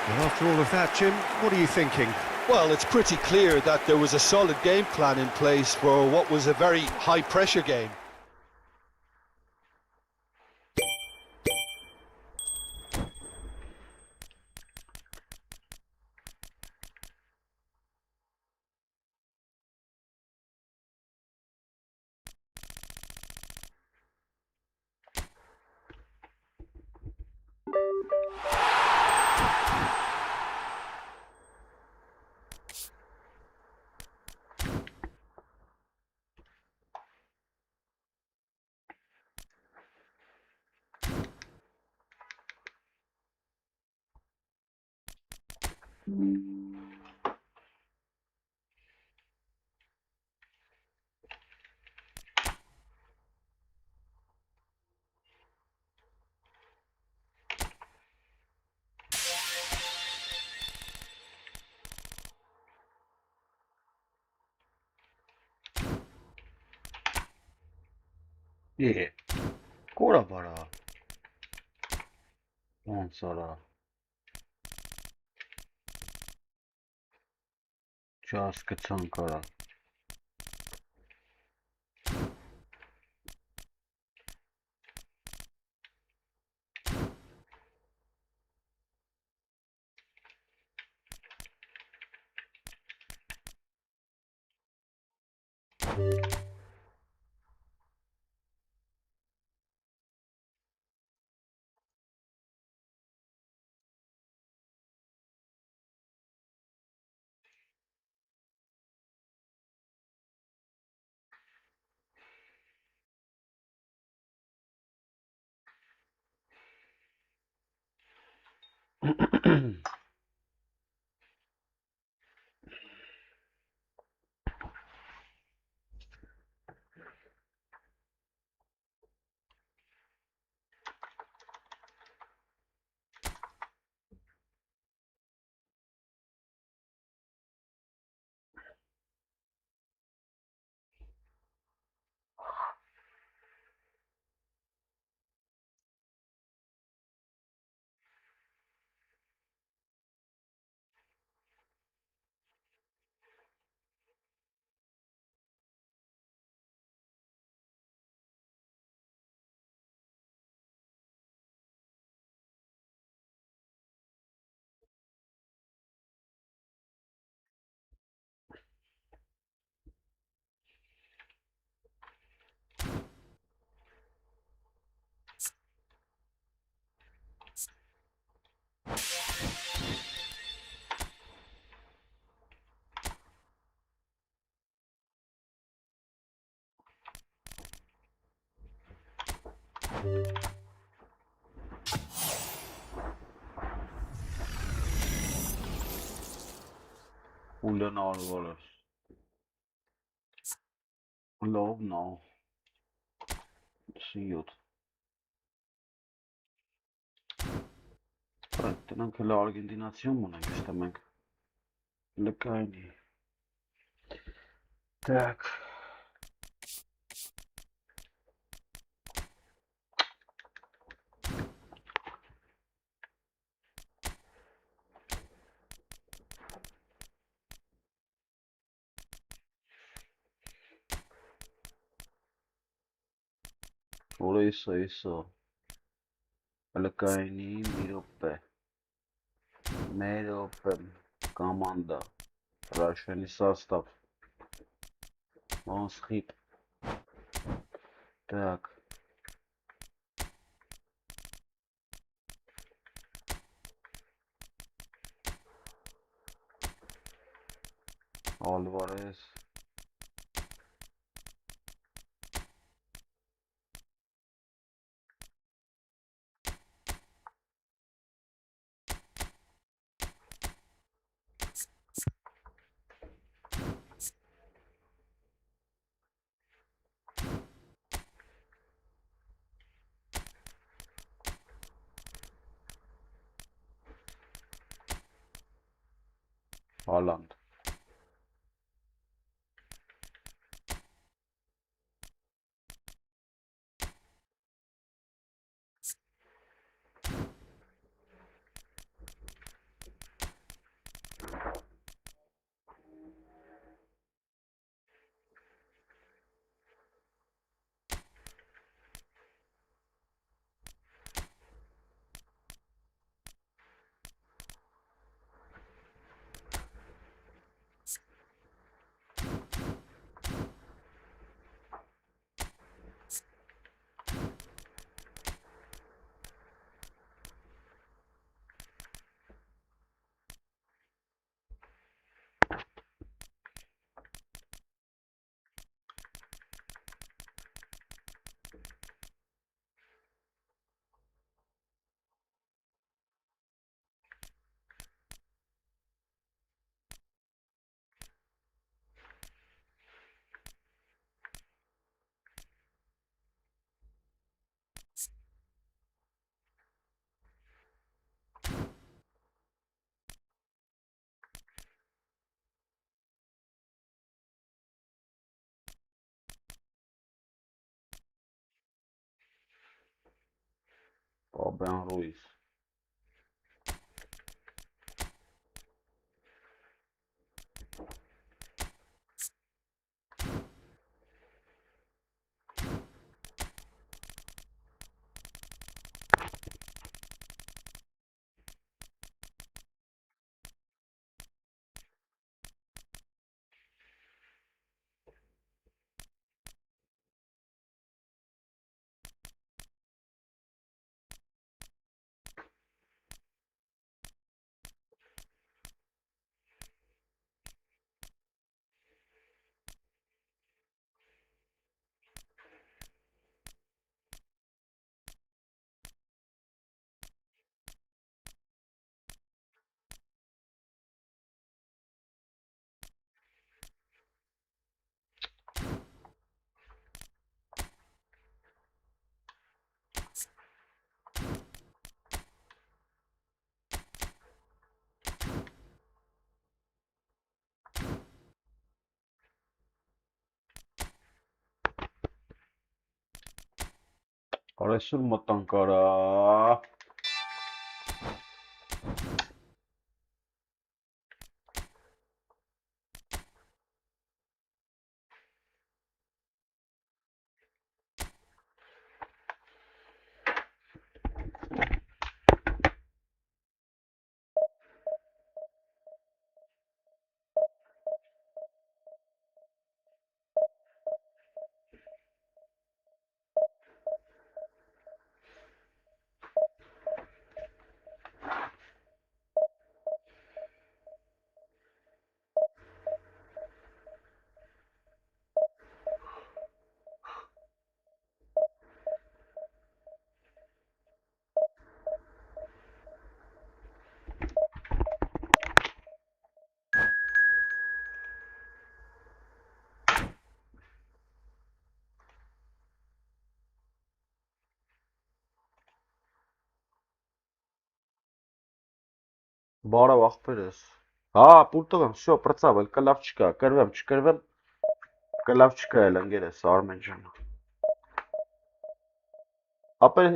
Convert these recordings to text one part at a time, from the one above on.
Well, after all of that, Jim, what are you thinking? Well, it's pretty clear that there was a solid game plan in place for what was a very high-pressure game. Yeah, Cora para Monsara Just Sankara. Ulan Alvarez. Love now. See you. Tenang ke la Argentinasyon mo nang gusto mag Alik-GAMING. Tak. Isso. Alik-GAMING Merope. Команда. Расширенный состав. Он схип. Так. Alvarez. Haaland. Fabian Ruiz. Այսօր մտանք արա։ Բարև աղբերս։ Հա, պուլտով եմ, շո, պրծավ, էլ կլավ չկա, կրվեմ, չկրվեմ, կլավ չկա էլ ընգերես, Արմեն ջան։ Ապեր,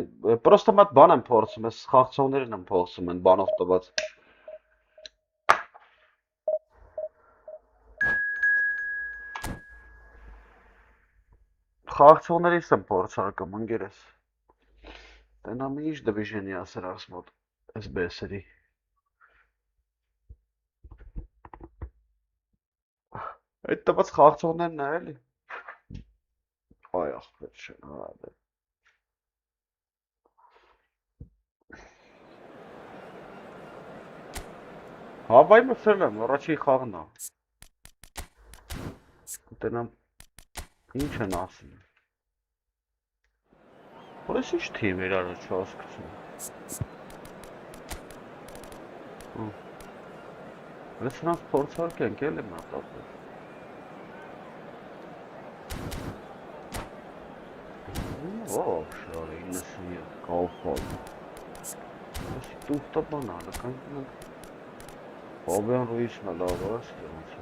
պրոստը մատ բան եմ փորձում, ես խաղցողներին եմ փորձում են բանով տված։ Խաղցողներից եմ փորձարկում, ընգերես։ Տենամ ինչ դվիժենի ասեր արս մոտ, ես բեսերի։ Այդ տված խաղցողներն է էլի։ Այ աղբեր չեն, հա դե։ Հավայմը սրլեմ, առաջի խաղն է։ Տենամ ինչ են ասում։ Որ ես ինչ թիմ իրար չհասկացում։ Ես նրանց փորձարկենք էլի մատապել։ Ո՜, շարի 90 կալփալ։ Ես տուֆտա բան ալը, կանք Fabian Ruiz-ն է լավ աս դրանց։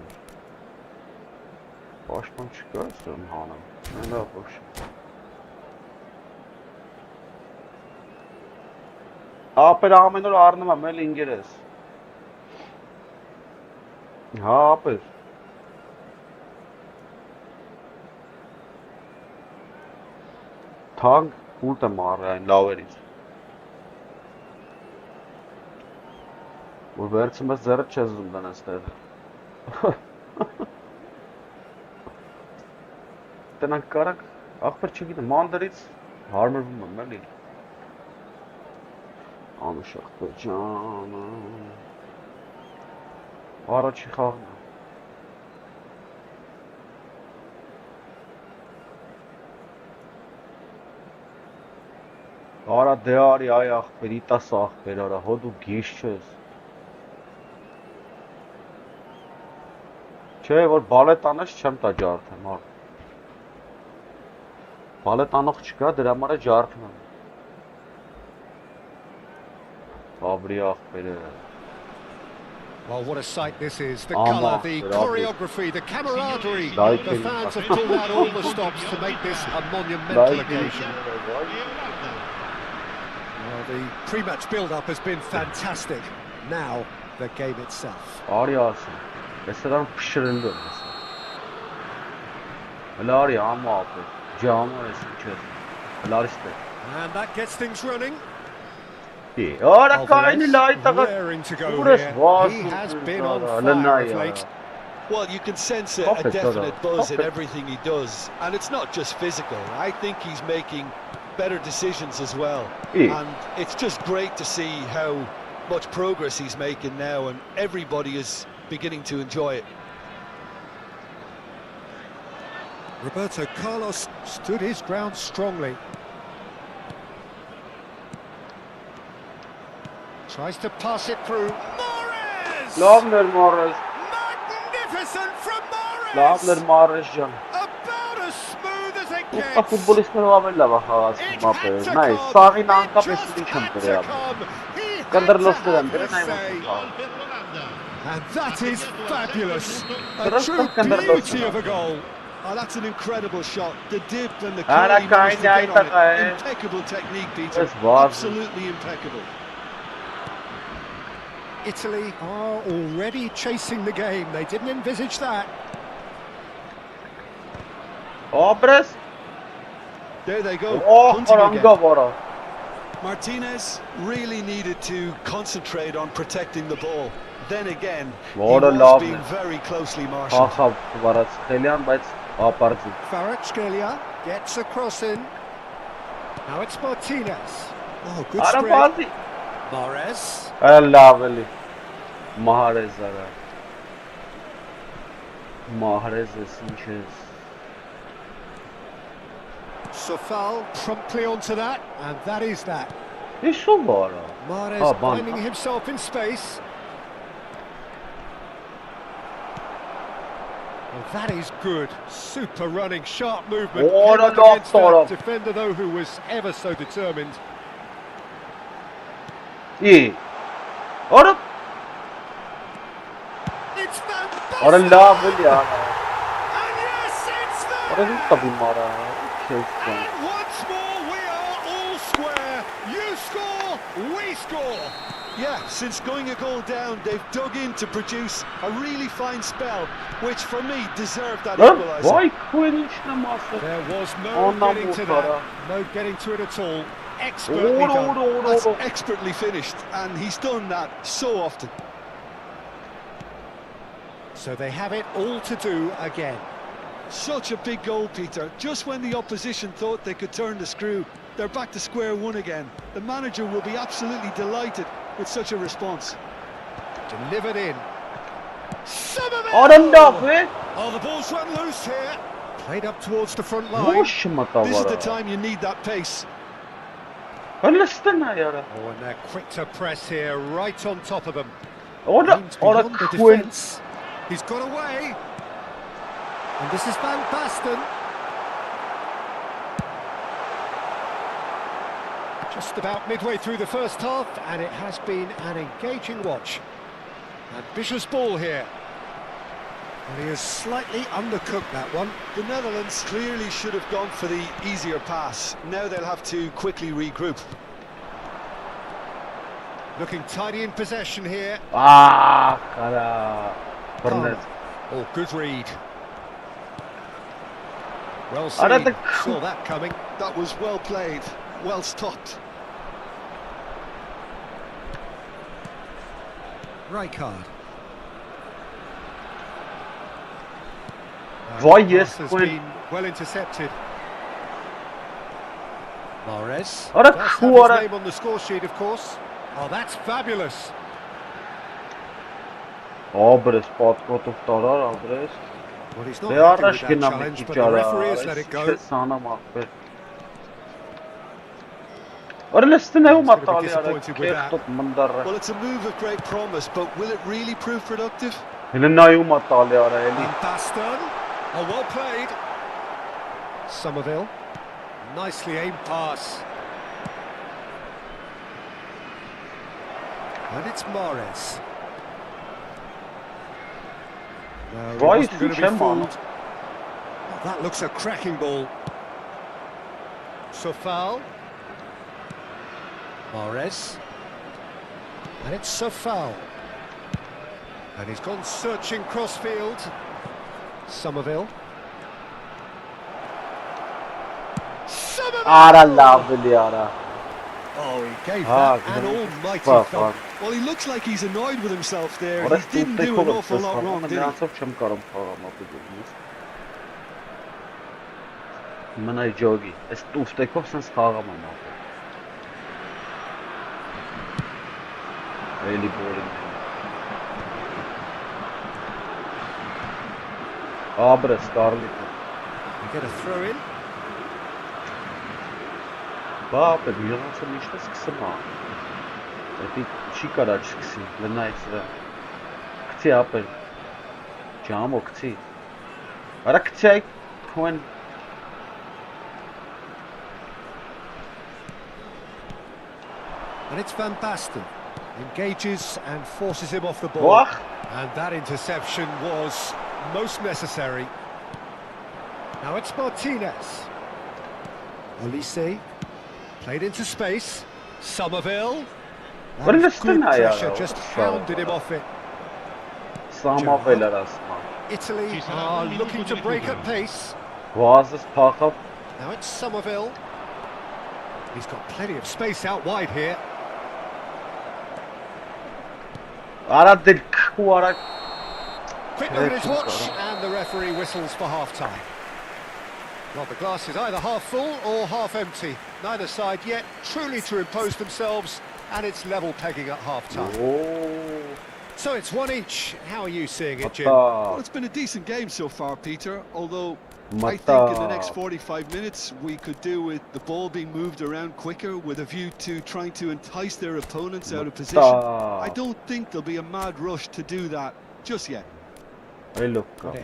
Պաշտպան չկա ասում հանեմ, չեն լավ ոչ։ Ապեր ամեն օր առնում եմ էլ ինգերես։ Հա, ապեր։ Թանկ պուլտ եմ առել այն լավերից։ Որ վերցում ես ձեռը չես զում դան այստեղ։ Տնանք կարանք, աղբեր չգիտեմ, մանդրից հարմրվում եմ էլի։ Անուշ աղբեր ջանը։ Առաջի խաղն է։ Արա դե արի այ աղբեր, իտաս աղբեր արա, հո դու գիշ չես։ Չէ, որ բալետ անես չեմ տա ջարդեմ, հա։ Բալետ անող չկա, դրա համար է ջարդում եմ։ Բաբրի աղբերը։ Well, what a sight this is. The colour, the choreography, the camaraderie. The fans have pulled out all the stops to make this a monumental occasion. Well, the pre-match build-up has been fantastic. Now, the game itself. Arıyorsun. Mesela pişirildi mesela. Öyle arıyor ama abi. Camı resim çöz. Öyle işte. And that gets things running. İyi. Ora kayını layık takar. Raring to go Burası here. var. He has been on fire of late. Well, you can sense a definite buzz in everything he does, and it's not just physical. I think he's making better decisions as well, and it's just great to see how much progress he's making now, and everybody is beginning to enjoy it. Roberto Carlos stood his ground strongly. Tries to pass it through. Mahrez! Lovner Mahrez. Magnificent from Mahrez! Lovner Mahrez can. About as smooth as it gets. Bu futbolistler var böyle bak havası Mbappe. Nice. Sağın anka beşini çöndür ya. Kandırlısı den biri ne var? And that is fabulous. A true beauty of a goal. Oh, that's an incredible shot. The dip and the curl he managed to get on it. Impeccable technique, Peter. Absolutely impeccable. Italy are already chasing the game. They didn't envisage that. Obres. There they go. Martinez really needed to concentrate on protecting the ball. Then again, he was being very closely marshalled. Kvaratskhelia gets a cross in. Now it's Martinez. Oh, good spread. Mahrez. Lovely. Mahrez. Mahrez Sanchez. Sofal promptly onto that, and that is that. Mahrez finding himself in space. Well, that is good. Super running, sharp movement. Against that defender, though, who was ever so determined. İyi. Orada. It's fantastic. Orada lovely ya. And yes, it's there. Orada bir tabii mara. And once more we are all square. You score, we score. Yeah, since going a goal down, they've dug in to produce a really fine spell, which for me deserved that equaliser. Vay kuyunun içine mahsus. There was no getting to that. No getting to it at all. Expertly done. That's expertly finished, and he's done that so often. So they have it all to do again. Such a big goal, Peter. Just when the opposition thought they could turn the screw, they're back to square one again. The manager will be absolutely delighted with such a response. Delivered in. Oh, the ball's run loose here. Played up towards the front line. This is the time you need that pace. Oh, and they're quick to press here, right on top of them. Beyond the defence. He's got away. And this is Van Basten. Just about midway through the first half, and it has been an engaging watch. Ambitious ball here. And he has slightly undercooked that one. The Netherlands clearly should have gone for the easier pass. Now they'll have to quickly regroup. Looking tidy in possession here. Oh, good read. Well seen. Saw that coming. That was well played. Well stopped. Rijkaard. Yes, has been well intercepted. Mahrez. Does have his name on the score sheet, of course. Oh, that's fabulous. Obres, pot of Torar, Obres. Well, he's not happy with that challenge, but the referee has let it go. Well, it's a move of great promise, but will it really prove productive? And Baston. Oh, well played. Somerville. Nicely aimed pass. And it's Mahrez. No, he wasn't going to be fooled. Oh, that looks a cracking ball. Sofal. Mahrez. And it's a foul. And he's gone searching crossfield. Somerville. Ara lovely, Ara. Oh, he gave that an almighty thump. Well, he looks like he's annoyed with himself there. He didn't do an awful lot wrong, did he? Mənայ ջոգի, այս տուֆտեկով սենց խաղամ եմ ապել։ Էլի բոլին։ Աբրը, Սկարլիտը։ We get a throw in. Բա ապել, յուղանցը միշտ է սկսում ա։ Էպի չի կարա չսկսի, լնայց վրա։ Կցի ապել։ Ջամո կցի։ Արա կցի այ քոեն։ And it's Van Basten. Engages and forces him off the ball. And that interception was most necessary. Now it's Martinez. Olise. Played into space. Somerville. What is Good this? pressure just hounded him off it. Italy are looking to break at pace. Now it's Somerville. He's got plenty of space out wide here. Quick look at his watch, and the referee whistles for half-time. Well, the glass is either half full or half empty. Neither side yet truly to impose themselves, and it's level pegging at half-time. So it's one each. How are you seeing it, Jim? Well, it's been a decent game so far, Peter, although I think in the next 45 minutes we could do with the ball being moved around quicker with a view to trying to entice their opponents out of position. I don't think there'll be a mad rush to do that just yet. It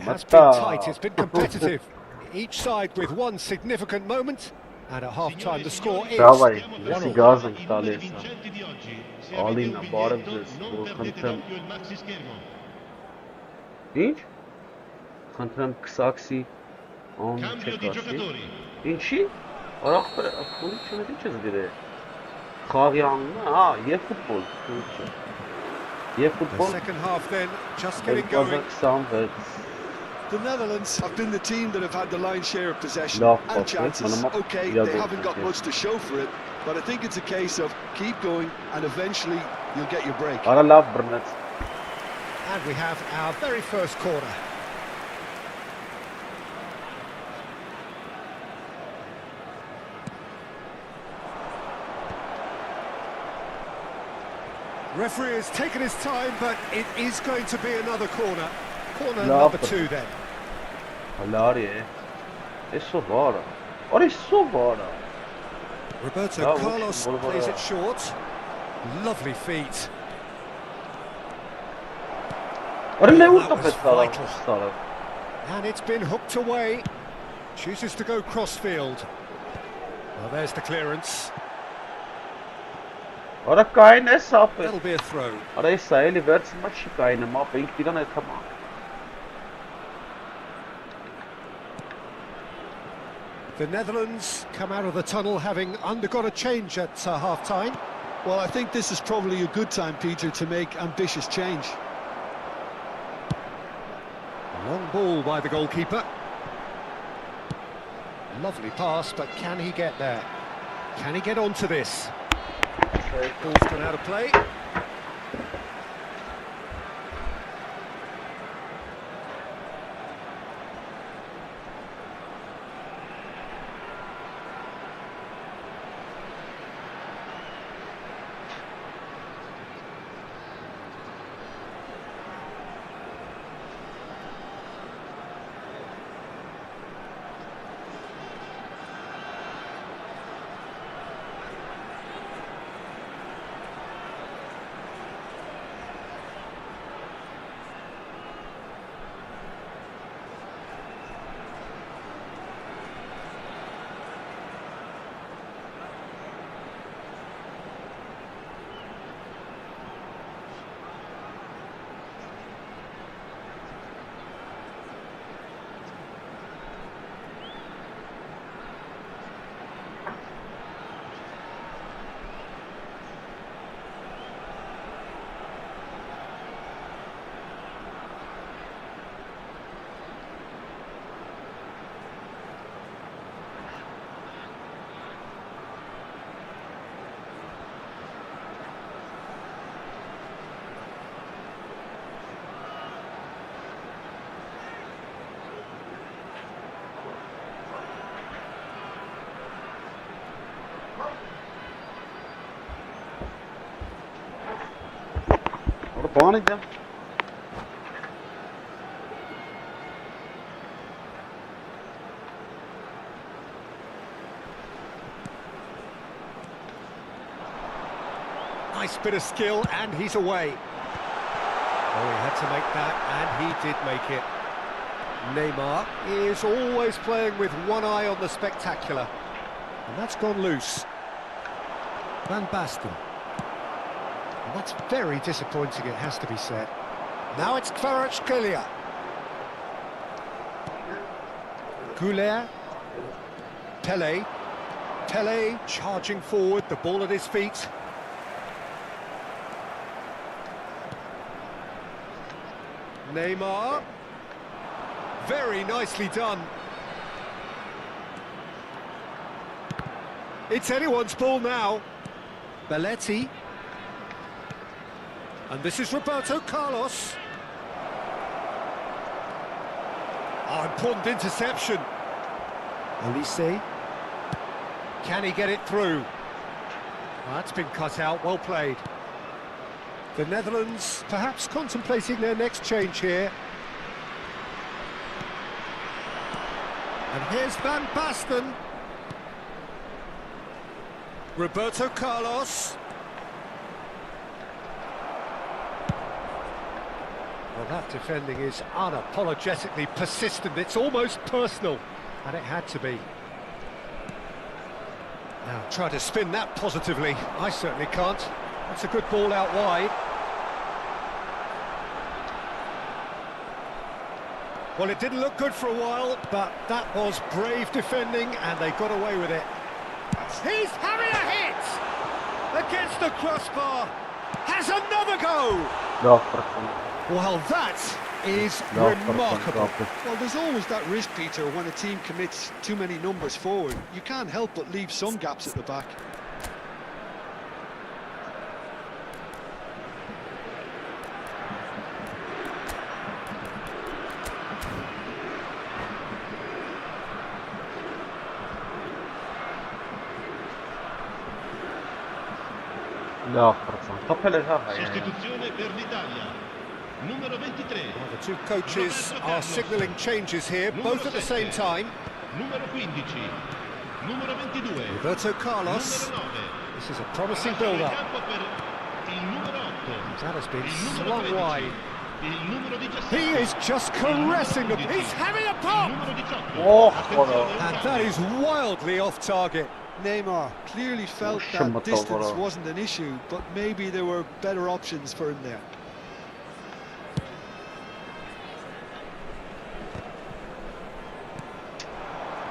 has been tight, it's been competitive. Each side with one significant moment, and at half-time the score is 1-1. On Ինչի? Արախտը ֆուտբոլի չունի չես գրե։ Խաղյանն, eFootball, eFootball. The second half then just getting going. The Netherlands have been the team that have had the lion's share of possession and chances. Okay, they haven't got much to show for it, but I think it's a case of keep going and eventually you'll get your break. And we have our very first corner. Referee has taken his time, but it is going to be another corner. Corner number 2 then. Roberto Carlos plays it short. Lovely feet. That was vital. And it's been hooked away. Chooses to go crossfield. Well, there's the clearance. That'll be a throw. The Netherlands come out of the tunnel having undergone a change at half-time. Well, I think this is probably a good time, Peter, to make ambitious change. A long ball by the goalkeeper. Lovely pass, but can he get there? Can he get onto this? Ball's gone out of play. Bani dem. Nice bit of skill, and he's away. Oh, he had to make that, and he did make it. Neymar is always playing with one eye on the spectacular. And that's gone loose. Van Basten. And that's very disappointing, it has to be said. Now it's Kvaratskhelia. Goulet. Pele. Pele charging forward, the ball at his feet. Neymar. Very nicely done. It's anyone's ball now. Belletti. And this is Roberto Carlos. Oh, important interception. Olise. Can he get it through? Well, that's been cut out, well played. The Netherlands perhaps contemplating their next change here. And here's Van Basten. Roberto Carlos. Well, that defending is unapologetically persistent. It's almost personal, and it had to be. Now, try to spin that positively. I certainly can't. That's a good ball out wide. Well, it didn't look good for a while, but that was brave defending, and they got away with it. He's having a hit! Against the crossbar! Has another go! No, Well, that is remarkable. Well, there's always that risk, Peter, when a team commits too many numbers forward. You can't help but leave some gaps at the back. No, Sostituzione per l'Italia. Numero 23. Well, the two coaches are signalling changes here, both at the same time. Numero 15. Numero 22. Roberto Carlos. Numero 9. This is a promising build-up. Il numero 8. That has been Il numero slung 13. wide. Il numero 17. He is just caressing them. He's having a pop! Il numero 18. Oh, And that is wildly off target. Neymar clearly felt that distance wasn't an issue, but maybe there were better options for him there.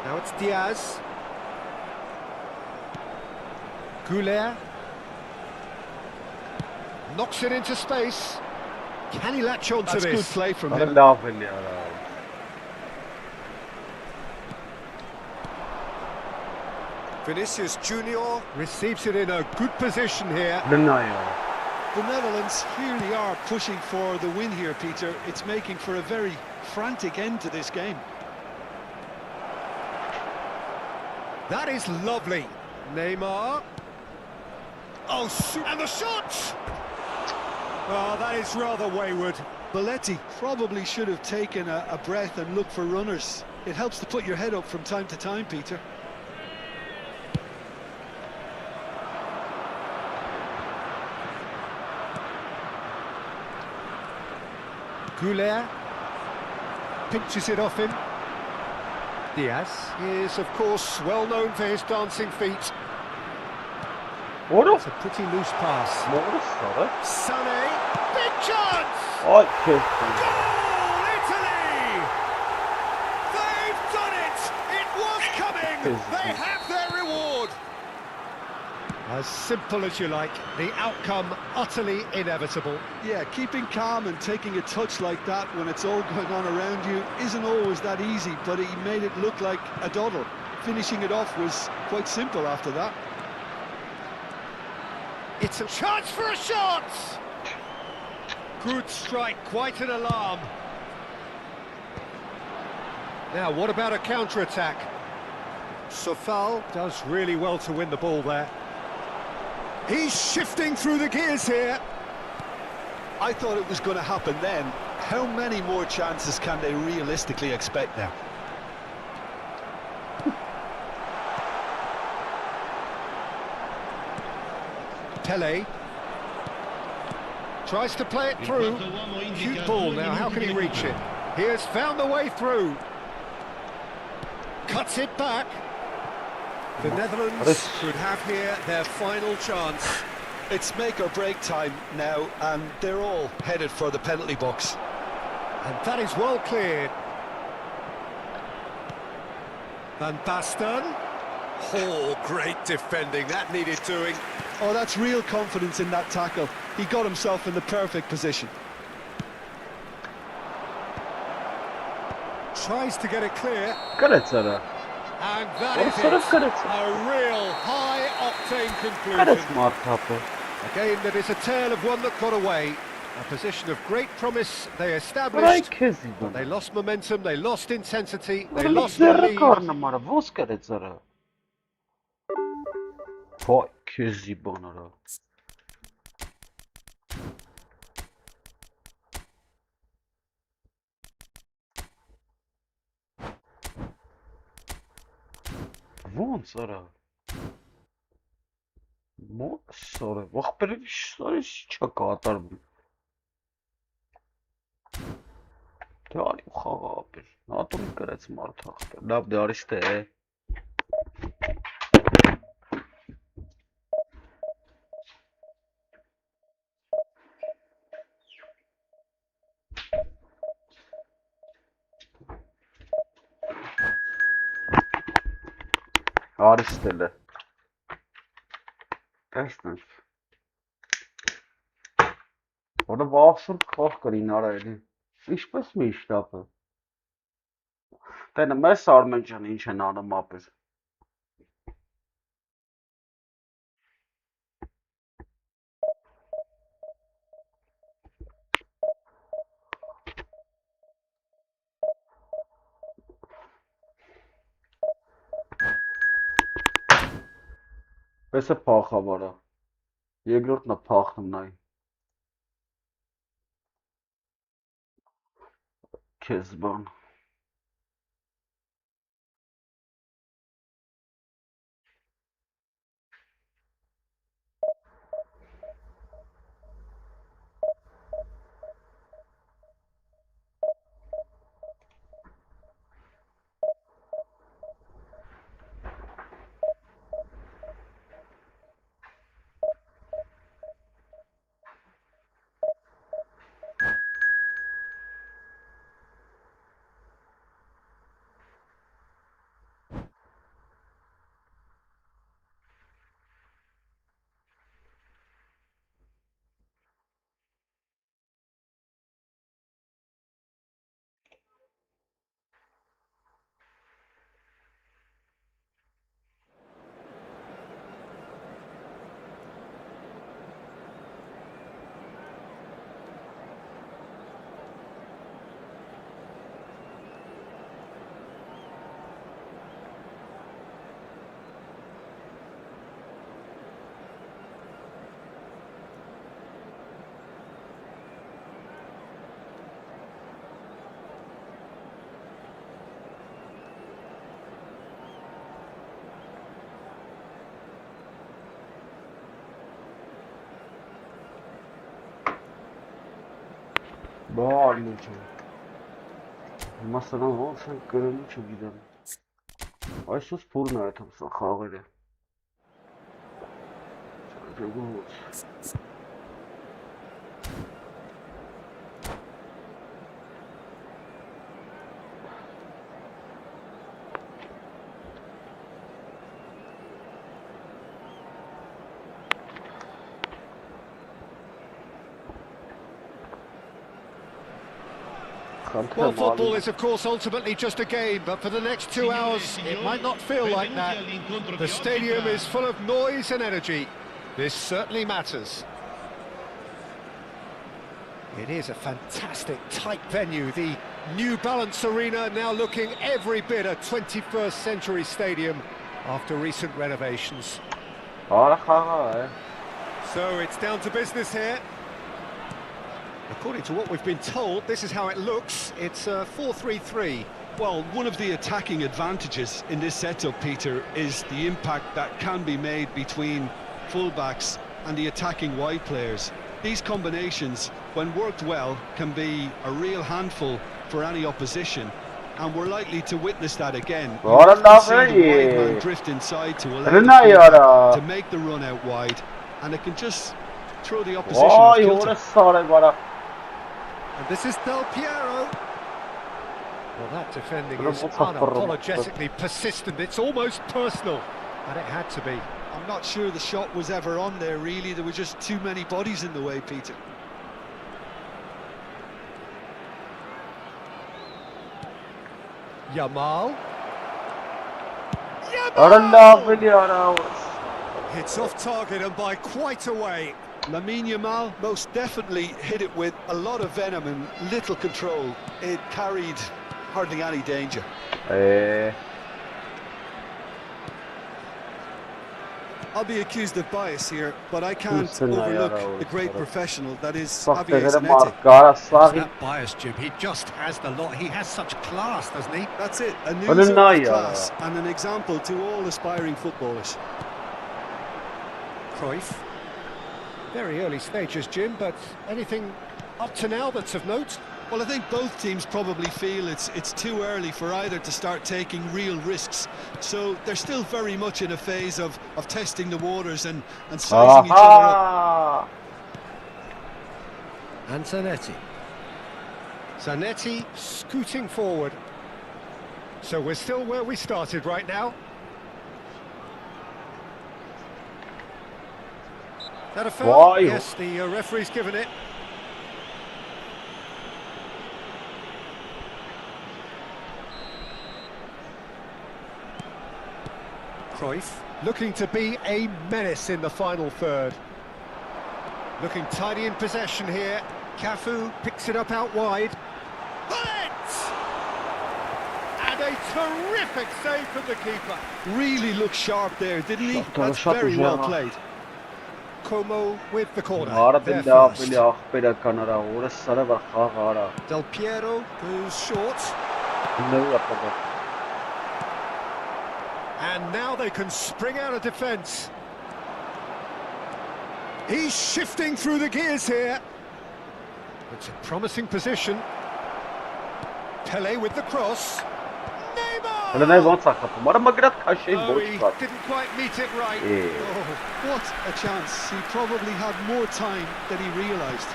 Now it's Diaz. Goulet. Knocks it into space. Can he latch onto That's this? good play from him. Vinicius Junior receives it in a good position here. The Netherlands clearly are pushing for the win here, Peter. It's making for a very frantic end to this game. That is lovely. Neymar. Oh, and the shot! Oh, that is rather wayward. Belletti probably should have taken a breath and looked for runners. It helps to put your head up from time to time, Peter. Goulet pinches it off him. Diaz is, of course, well known for his dancing feet. It's a pretty loose pass. Sané, big chance! Goal, Italy! They've done it! It was coming! They have their reward! As simple as you like, the outcome utterly inevitable. Yeah, keeping calm and taking a touch like that when it's all going on around you isn't always that easy, but he made it look like a doddle. Finishing it off was quite simple after that. It's a chance for a shot! Good strike, quite an alarm. Now, what about a counter-attack? Sofal does really well to win the ball there. He's shifting through the gears here. I thought it was going to happen then. How many more chances can they realistically expect now? Pele tries to play it through. Cute ball now, how can he reach it? He has found the way through. Cuts it back. The Netherlands could have here their final chance. It's make or break time now, and they're all headed for the penalty box. And that is well cleared. Van Basten. Oh, great defending, that needed doing. Oh, that's real confidence in that tackle. He got himself in the perfect position. Tries to get it clear. Կարեցարա։ And that is it. A real high-octane conclusion. Կարեց մարդապը։ A game that is a tale of one that got away. A position of great promise they established. But they lost momentum, they lost intensity, they lost the lead. Կարնամարը ո՞ս կարեցարա։ Փո քեզի բանարա։ Ոնց արա։ Մոս սորը, վախպերի շորը չա կատարում։ Դե արի խաղա ապեր։ Նատորի կարեց մարդ ախպեր։ Լավ դե արիշտ է։ Արիստել է։ Տեսնես։ Որը վաղսուրդ խող կրին արա էլի։ Ինչպես մի շտապը։ Տենը մեզ Արմեն ջան ինչ են անում ապեր։ Պես է փախավարա։ Երկրորդն է փախնում նայ։ Քեզ բան։ Բարի չէ։ Հիմա սրան ոնց են կրելու չգիտեմ։ Այսուս փուրն է այդ ամսա խաղերը։ Չգոց։ Well, football is, of course, ultimately just a game, but for the next 2 hours, it might not feel like that. The stadium is full of noise and energy. This certainly matters. It is a fantastic, tight venue. The New Balance Arena now looking every bit a 21st century stadium after recent renovations. So it's down to business here. According to what we've been told, this is how it looks. It's 4-3-3. Well, one of the attacking advantages in this setup, Peter, is the impact that can be made between fullbacks and the attacking wide players. These combinations, when worked well, can be a real handful for any opposition, and we're likely to witness that again. See the wide man drift inside to allow the fullback to make the run out wide, and it can just throw the opposition off kilter. And this is Del Piero. Well, that defending is unapologetically persistent. It's almost personal, and it had to be. I'm not sure the shot was ever on there, really. There were just too many bodies in the way, Peter. Yamal. Hits off target and by quite a way. Lamine Yamal most definitely hit it with a lot of venom and little control. It carried hardly any danger. I'll be accused of bias here, but I can't overlook the great professional that is Javier Zanetti. That bias, Jim. He just has the lot. He has such class, doesn't he? That's it. A new sort of class and an example to all aspiring footballers. Cruyff. Very early stages, Jim, but anything up to now that's of note? Well, I think both teams probably feel it's too early for either to start taking real risks. So they're still very much in a phase of testing the waters and sizing each other up. And Zanetti. Zanetti scooting forward. So we're still where we started right now. That a foul? Yes, the referee's given it. Cruyff looking to be a menace in the final third. Looking tidy in possession here. Cafu picks it up out wide. Bullet! And a terrific save from the keeper. Really looked sharp there, didn't he? That's very well played. Como with the corner. Del Piero goes short. And now they can spring out of defence. He's shifting through the gears here. It's a promising position. Pele with the cross. Neymar! Oh, he didn't quite meet it right. Oh, what a chance. He probably had more time than he realised.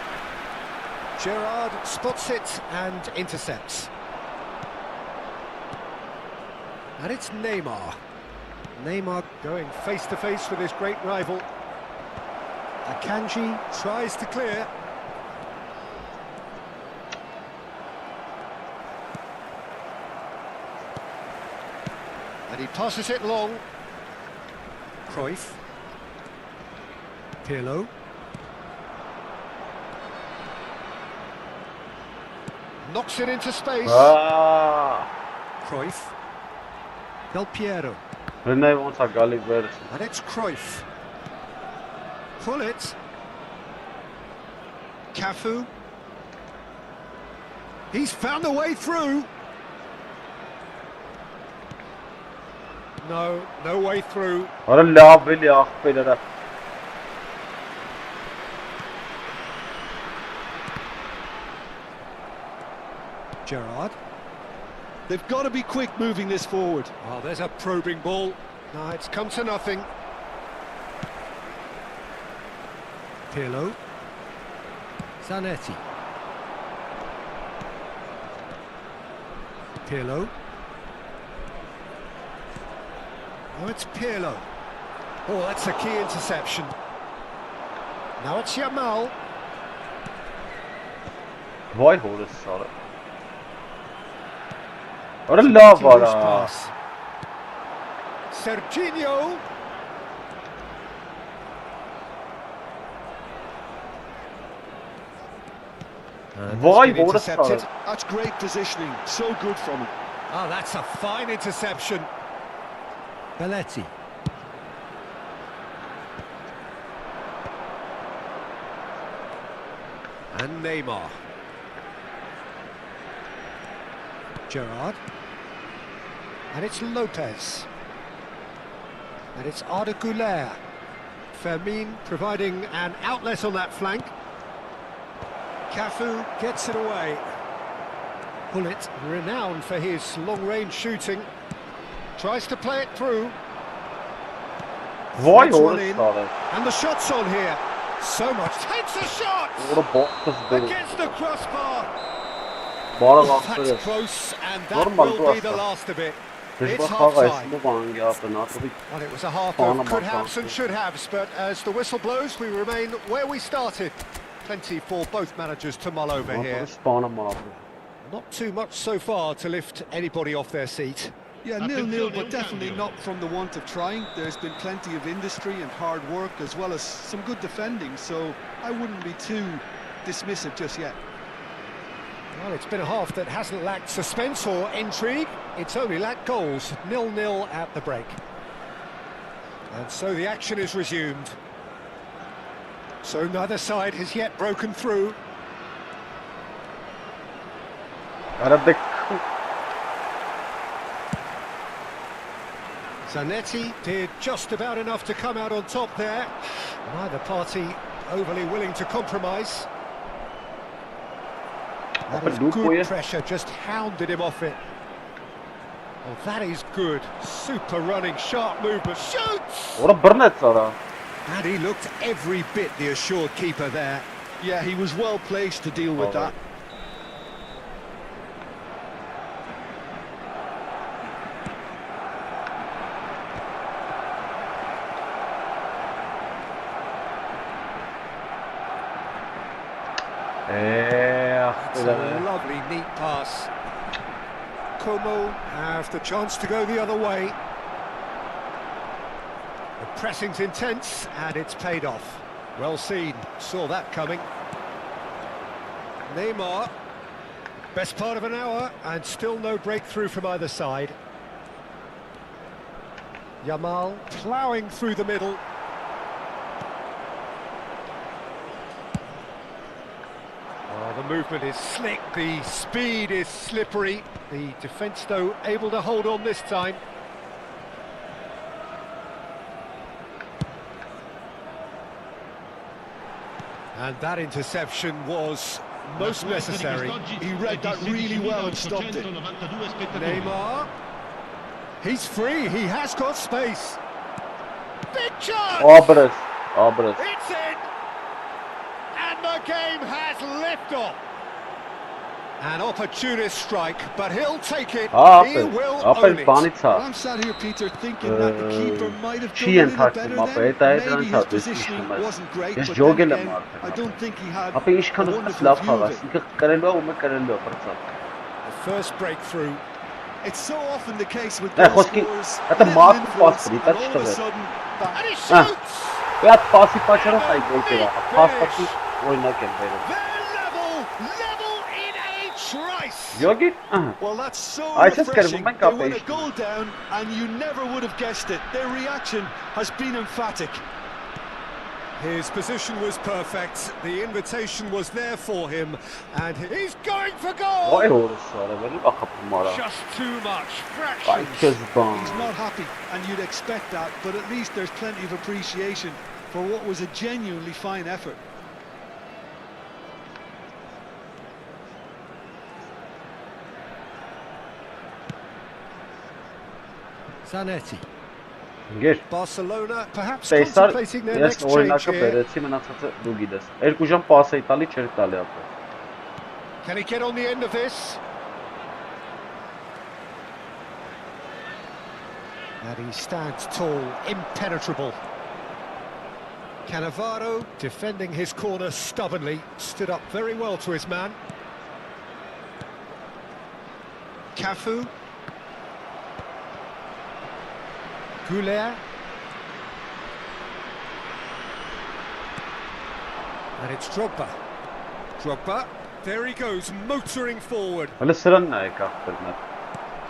Gerrard spots it and intercepts. And it's Neymar. Neymar going face-to-face with his great rival. Akanji tries to clear. And he passes it long. Cruyff. Pirlo. Knocks it into space. Cruyff. Del Piero. And it's Cruyff. Pull it. Cafu. He's found a way through. No, no way through. Gerrard. They've got to be quick moving this forward. Oh, there's a probing ball. No, it's come to nothing. Pirlo. Zanetti. Pirlo. Oh, it's Pirlo. Oh, that's a key interception. Now it's Yamal. Whitehall is solid. What a love pass. Serginho. Intercepted. That's great positioning. So good from him. Oh, that's a fine interception. Belletti. And Neymar. Gerrard. And it's Lopez. And it's Arda Güler. Fermin providing an outlet on that flank. Cafu gets it away. Bullet, renowned for his long-range shooting, tries to play it through. Vay Threads one in, oğlum. and the shot's on here. So much, takes a shot! Orada bok kızdı. Against the crossbar. Bana That's baktı. close, and that Normal will be the crossbar. last of it. Biz It's bak half-time. havasını bana yaptı. Nasıl bir Well, it was a half Bana of could bak haves and baktı. should haves, but as the whistle blows, we remain where we started. Plenty for both managers to mull over here. Nasıl spawn'ım abi. Not too much so far to lift anybody off their seat. Yeah, 0-0, but definitely not from the want of trying. There's been plenty of industry and hard work, as well as some good defending, so I wouldn't be too dismissive just yet. Well, it's been a half that hasn't lacked suspense or intrigue. It's only lacked goals. 0-0 at the break. And so the action is resumed. So neither side has yet broken through. Aradık. Zanetti did just about enough to come out on top there. Neither party overly willing to compromise. That is good pressure, just hounded him off it. Oh, that is good. Super running, sharp movement. Shoots! Orada bir net sana. And he looked every bit the assured keeper there. Yeah, he was well placed to deal with that. It's a lovely, neat pass. Como have the chance to go the other way. The pressing's intense, and it's paid off. Well seen, saw that coming. Neymar, best part of an hour, and still no breakthrough from either side. Yamal ploughing through the middle. The movement is slick, the speed is slippery. The defence, though, able to hold on this time. And that interception was most necessary. He read that really well and stopped it. Neymar. He's free, he has got space. Big chance! Obras. Obras. It's in! And the game has liftoff. An opportunist strike, but he'll take it. He will own it. I'm sat here, Peter, thinking that the keeper might have done a little better then. Maybe his positioning wasn't great, but then again, I don't think he had a wonderful view of it. The first breakthrough. It's so often the case with goal scorers, это little мат influence, пас, and all of a sudden, And he shoots! Ya pası kaçırarak geçiyor. Pas pası oynarken böyle. They're level in a trice. Yok git. well, that's so I just refreshing. get They win a goal down, and you never would have guessed it. Their reaction has been emphatic. His position was perfect, the invitation was there for him, and he's going for goal! Vay orası ara böyle bakıp mara. Just too much, Ay fractions. kızban. He's not happy, and you'd expect that, but at least there's plenty of appreciation for what was a genuinely fine effort. Zanetti. Gel. Barcelona perhaps Սեյսար contemplating their ես next change օրինակը here. բերեցի մնացածը դու գիտես։ Երկու ժամ պաս էի տալի չեր տալի ապա։ Can he get on the end of this? And he stands tall, impenetrable. Cannavaro, defending his corner stubbornly, stood up very well to his man. Cafu. Güler. And it's Drogba. Drogba, there he goes, motoring forward. Հələ սրան նայ կախտերնա։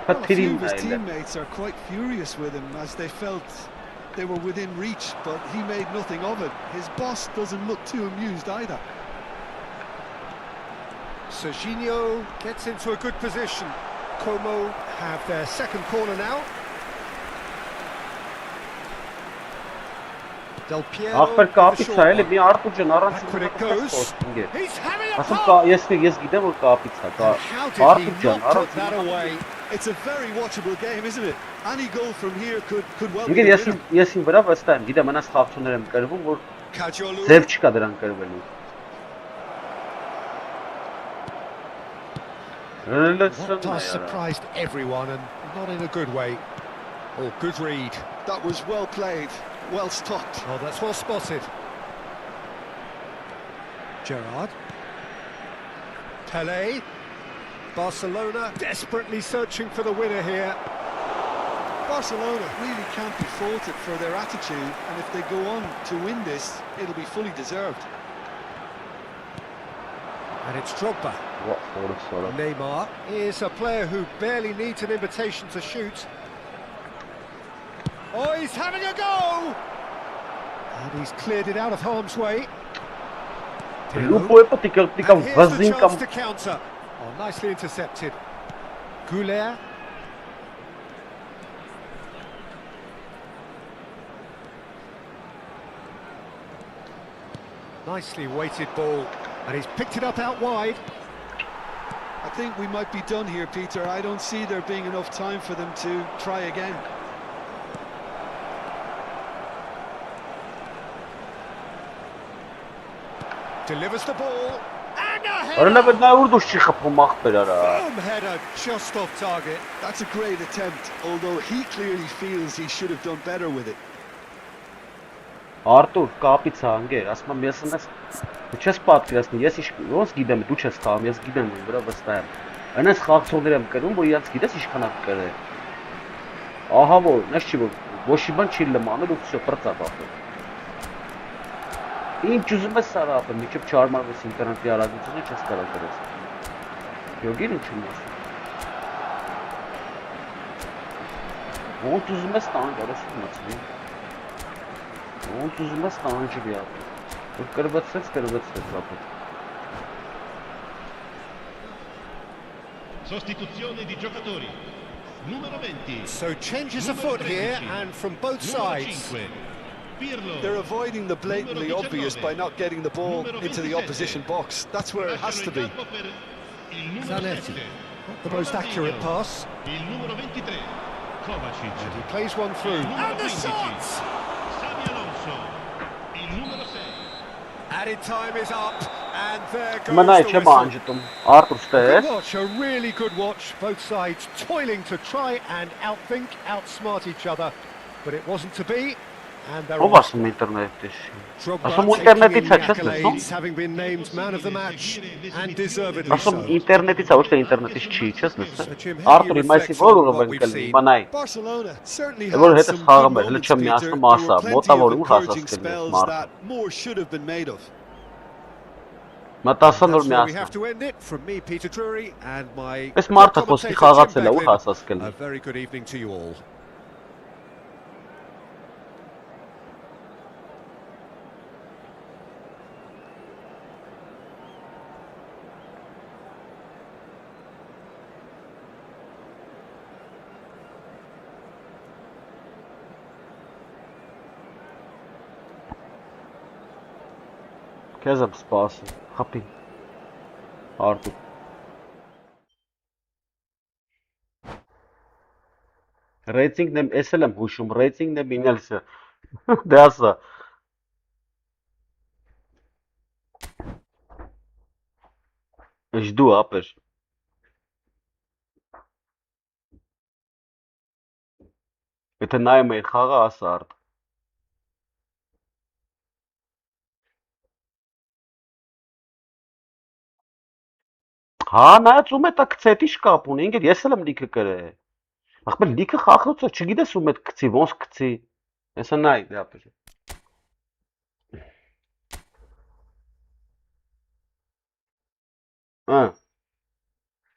Well, a few Պատիրին of his նայ։ teammates are quite furious with him as they felt they were within reach, but he made nothing of it. His boss doesn't look too amused either. Serginho gets into a good position. Como have their second corner now. Del Piero. Ախպեր կապից է, էլի մի Արտուր ջան առանց Back when it goes. ինգեր։ He's having a Ասում pop. ես գիտեմ որ կապից է, կա How did he Արտուր ջան not put առանց that away? It's a very watchable game, isn't it? Any goal from here could well be ինգեր a winner. ես ին վրա վստահ եմ, գիտեմ անաս խաղացումներ եմ կրվում, որ Kajolu. ձև չկա դրան կրվելու։ That pass surprised everyone and not in a good way. Oh, good read. That was well played, well stopped. Oh, that's well spotted. Gerrard. Pelé. Barcelona desperately searching for the winner here. Barcelona really can't be faulted for their attitude, and if they go on to win this, it'll be fully deserved. And it's Drogba. Neymar is a player who barely needs an invitation to shoot. Oh, he's having a go! And he's cleared it out of harm's way. And here's the chance to counter. Oh, nicely intercepted. Goulet. Nicely weighted ball. And he's picked it up out wide. I think we might be done here, Peter. I don't see there being enough time for them to try again. Delivers the ball. And a header! Boom header just off target. That's a great attempt, although he clearly feels he should have done better with it. Արտուր կապից է անգեր, ասում եմ ես այնպես դու չես պատկերացնի, ես ոնց գիտեմ դու չես խաղում, ես գիտեմ որ վրա վստահ եմ։ Այնպես խաղացողներ եմ կրում, որ իրանց գիտես ինչքան է կրել։ Ահա որ, նես չի որ ոչի բան չի լմանել ու всё պրծա բախել։ Ինչ ուզում ես սարը ապը, միջև չարմարվես ինտերնետի արագությունը չես կարող գրես։ Յոգին ինչ ունես։ Ոնց ուզում ես տան դարս մացնի։ Ոնց ուզում ես տանջի ապը։ Որ կրվեցեց ապը։ Sostituzione di giocatori. Numero 20. So changes afoot here and from both sides. They're avoiding the blatantly obvious by not getting the ball into the opposition box. That's where it has to be. Zanetti, not the most accurate pass. Il numero 23. Kovacic. And he plays one through. And the shots! Xabi Alonso. Il numero 6. Added time is up, and there goes Manai the c'è whistle. mangiatum. Արտուր Good ստես։ watch, a really good watch. Both sides toiling to try and outthink, outsmart each other, but it wasn't to be. And they're Ով off. ասում ինտերնետից։ Drogba Ասում taking ինտերնետից in է, the չես լսում։ accolades, having been named man of the match, and deservedly Ասում so. ինտերնետից է, ոչ թե ինտերնետից չի, չես լսել։ So Jim, how do you Արտուրի մասի reflect որ on ուրով what են we've կլինի, seen? մանայ։ Barcelona certainly Որ had հետս some խաղում good էր, հələ moments, չեմ Peter. միացնում There մասա, were plenty մոտավոր of ու encouraging հասած կլինի spells մարդ։ that more should have been made of. Մտասան որ That's where we միացնում։ have to end it. From me, Peter Drury, and my Այս մարդը խոսքի commentator, խաղացել Jim է, ու Beglin. հասած A կլինի։ very good evening to you all. Քեզ եմ սպասում, խապին։ Արտուր։ Ռեյտինգն եմ, ես էլ եմ հուշում, ռեյտինգն եմ ինելսը։ Դե ասա։ Ժդու ապեր։ Եթե նայում էի խաղը, ասա արդ։ Հա, նայած ում է տա կցետի շկապ ունի, ինգեր ես էլ եմ լիքը կրել։ Ախպեր լիքը խախրոցը, չգիտես ում է կցի, ոնց կցի։ Եսա նայ, դե ապեր։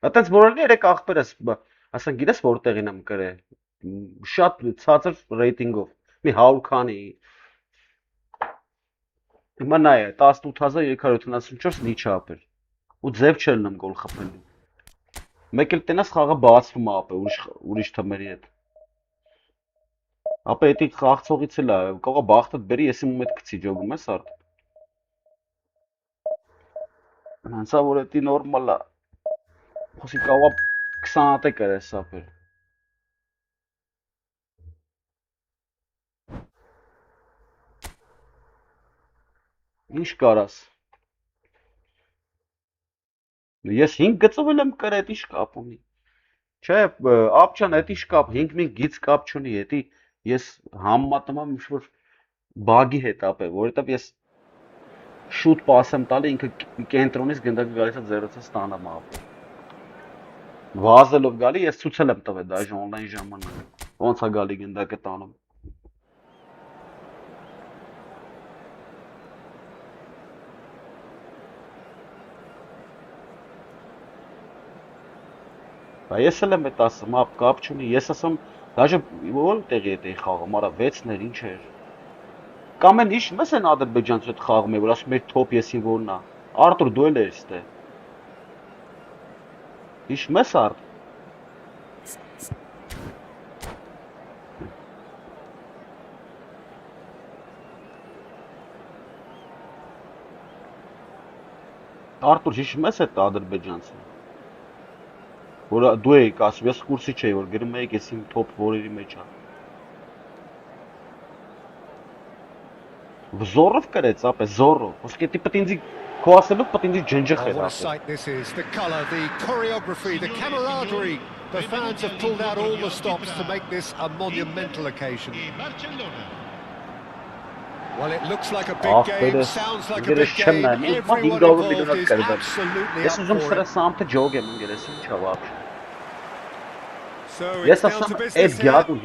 Այտենց որոնի երեք ախպերս, ասան գիտես որտեղին եմ կրել։ Շատ ցածր ռեյտինգով, մի 100 քանի։ Հիմա նայ, 18374 լիչա ապեր։ ու ձև չելնեմ գոլ խփելու։ Մեկ էլ տենաս խաղը բացվում է ապե ուրիշ թմերի հետ։ Ապե էդի խաղցողից էլ է, կողը բախտդ բերի, ես իմ հետ գցի ջոգում ես արդ։ Հենց որ էդի նորմալ է։ Խոսի կողը 20 տե կրես ապե։ Ինչ կարաս։ Ես 5 գծվել եմ կրել, էդ ինչ կապ ունի։ Չէ, ապչան, էդ ինչ կապ, 5 գիծ կապ չունի, էդի ես համեմատում եմ ինչ-որ բագի հետ ապե, որովհետև ես շուտ պաս եմ տալի, ինքը կենտրոնից գնդակը գալիս է 0-ից ստանամ ապե։ Վազելով գալի, ես ցույցել եմ տվել դաժե օնլայն ժամանակ։ Ոնց է գալի գնդակը տանում։ Ես էլ եմ էդ ասում, ապ կապ չունի, ես ասում, դաժե ո՞ր տեղի է խաղում, արա 6-ներ, ինչ էր։ Կամ են հիշում ես են ադրբեջանցու հետ խաղում է, որ ասում էր թոփ եսին որն է։ Արտուր դու էլ ես ստե։ Հիշում ես արդ։ Արտուր հիշում ես այդ ադրբեջանցին։ Որ դու եք ասում, ես կուրսի չէի, որ գրում եք ես իմ թոփ որերի մեջ է։ Զորով կրեց, ապե, զորով։ Ոսկե դի պտինձի քո ասելու պտինձի ջնջխ էր What a sight this is, the colour, the choreography, the camaraderie. The fans have pulled out all the stops to make this a monumental occasion. Well, it looks like a big game, sounds like a big game, everyone involved is absolutely up for it. So it's down to business here. Undoubtedly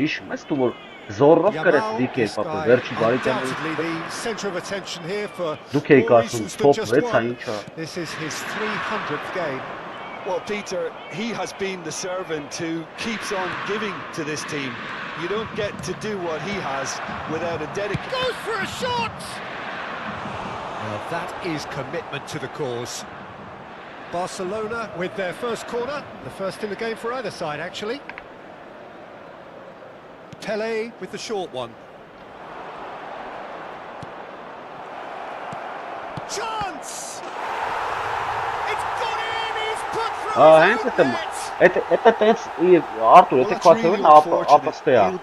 the centre of attention here for more reasons than just one. This is his 300th game. Well, Peter, he has been the servant who keeps on giving to this team. You don't get to do what he has without a dedication. Goes for a shot! Well, that is commitment to the cause. Barcelona with their first corner, the first in the game for either side, actually. Pele with the short one. Chance! It's gone in, he's put through his own net! Это тец и Артур, это квартирный апостея.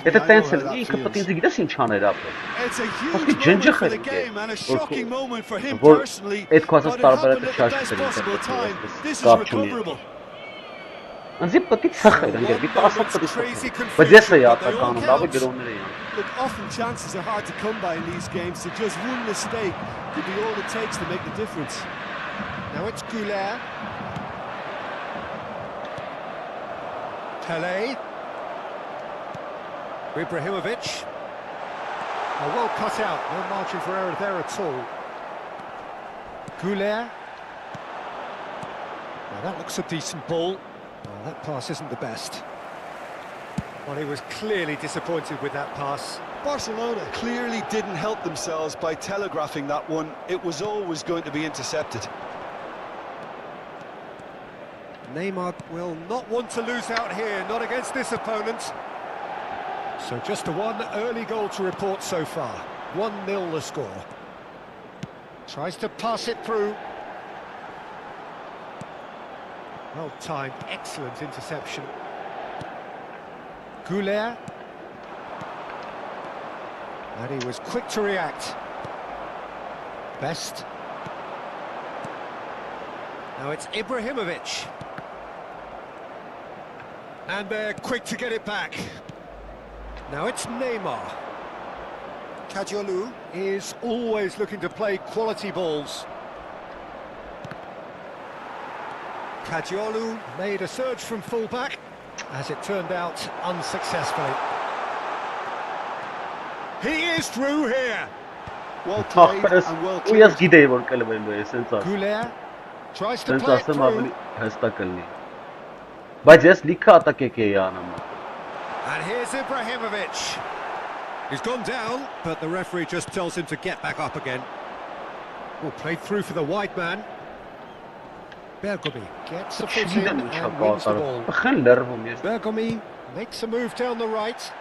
Это тец и капитан зигдас инчанер апе. It's a huge moment for the game and a shocking moment for him personally. Это But квартир it старбарат happened at the best possible time. This is recoverable. Անձի պետք է ցախել, ընկեր, դի ասած պետք է։ Բայց ես էի ատականում, լավը գրողներ էին։ Look, often chances are hard to come by in these games, so just one mistake could be all it takes to make the difference. Now it's Goulart. Pele. Ibrahimovic. Well cut out, no margin for error there at all. Goulart. Now that looks a decent ball. Well, that pass isn't the best. Well, he was clearly disappointed with that pass. Barcelona clearly didn't help themselves by telegraphing that one. It was always going to be intercepted. Neymar will not want to lose out here, not against this opponent. So just a one early goal to report so far. 1-0 the score. Tries to pass it through. Well timed, excellent interception. Goulart. And he was quick to react. Best. Now it's Ibrahimovic. And they're quick to get it back. Now it's Neymar. Kadiolu is always looking to play quality balls. Kadiolu made a surge from fullback, as it turned out unsuccessfully. He is through here. Well played and well cleared. Goulart tries to play it through. And here's Ibrahimovic. He's gone down, but the referee just tells him to get back up again. Oh, played through for the wide man. Bergomi gets the foot in and wins the ball. Bergomi makes a move down the right.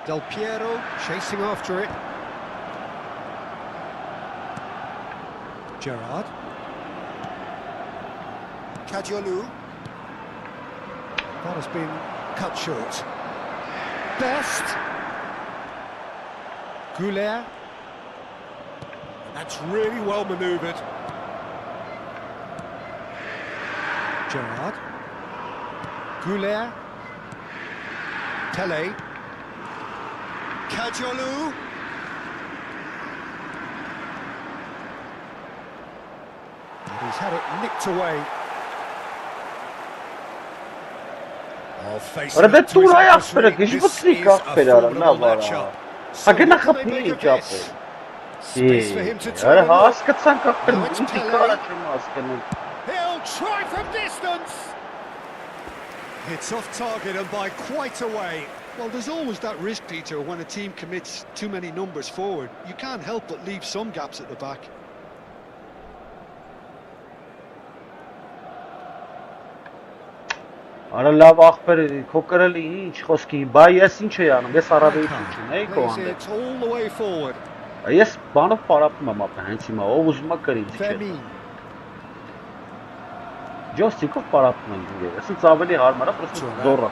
Del Piero chasing after it. Gerrard. Kadiolu. That has been cut short. Best. Goulet. That's really well manoeuvred. Gerrard. Goulet. Tele. Kadiolu. And he's had it nicked away. Ora da tu hai aspera che ci potrei caspera la vara. Ma che na capire giappo. Ora haskatsan caspera non ti cara che maskano. He'll try from distance. It's off target and by quite a way. Well, there's always that risk, Peter, when a team commits too many numbers forward. You can't help but leave some gaps at the back. Արա լավ ախպեր քո կրելի ինչ խոսքի բայ ես ինչ էի անում ես առավելություն չունեի քո հանդեպ ես բանով պարապում եմ ապա հենց հիմա ով ուզում է կրի ինչ չէ ջոստիկով պարապում եմ ես ինձ ավելի հարմար է պրոստը զոռա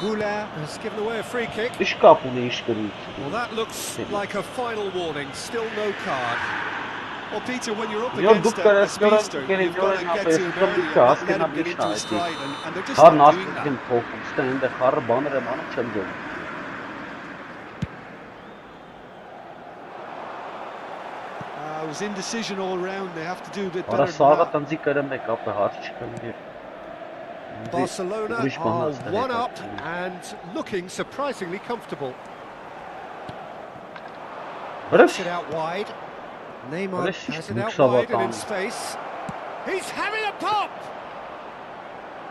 Goulet has given away a free kick. Ինչ կապ ունի ինչ կրի Well, that looks like a final warning. Still no card. Well, Peter, when you're up against a speedster, you've got to get to him early and let him get into his stride, and they're just not doing that. It was indecision all round. They have to do a bit better than that. Barcelona are 1 up and looking surprisingly comfortable. Push it out wide. Neymar has it out wide and in space. He's having a pop!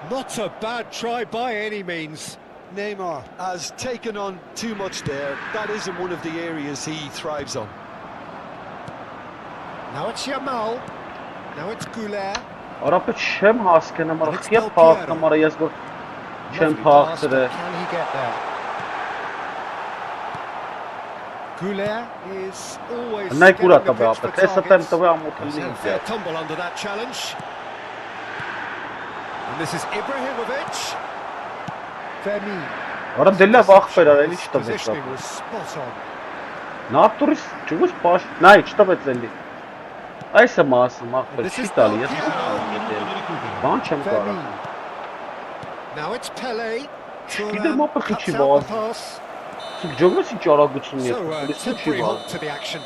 Not a bad try by any means. Neymar has taken on too much there. That isn't one of the areas he thrives on. Now it's Yamal. Now it's Goulet. Արապետ չեմ հասկանում, արխիա փախնում արա ես որ չեմ փախցրել։ Can he get there? Goulet is always Նայ կուրա տվե ապետ, էսա տեմ տվե ամոթելի ինձ։ Tumble under that challenge. And this is Ibrahimovic. Femi. Արա դելա վախվեր արա, էլի չտվեց։ Positioning was spot on. Նատուրիս ճուղուս պաշ, նայ չտվեց էլի։ Այս է մասը մախվել չի տալի, ես բան չեմ կարա։ Now it's Pele. Գիտեմ ապը քիչի վազ։ Ջոգնես ինչ արագություն ես, So, temporary halt to the action.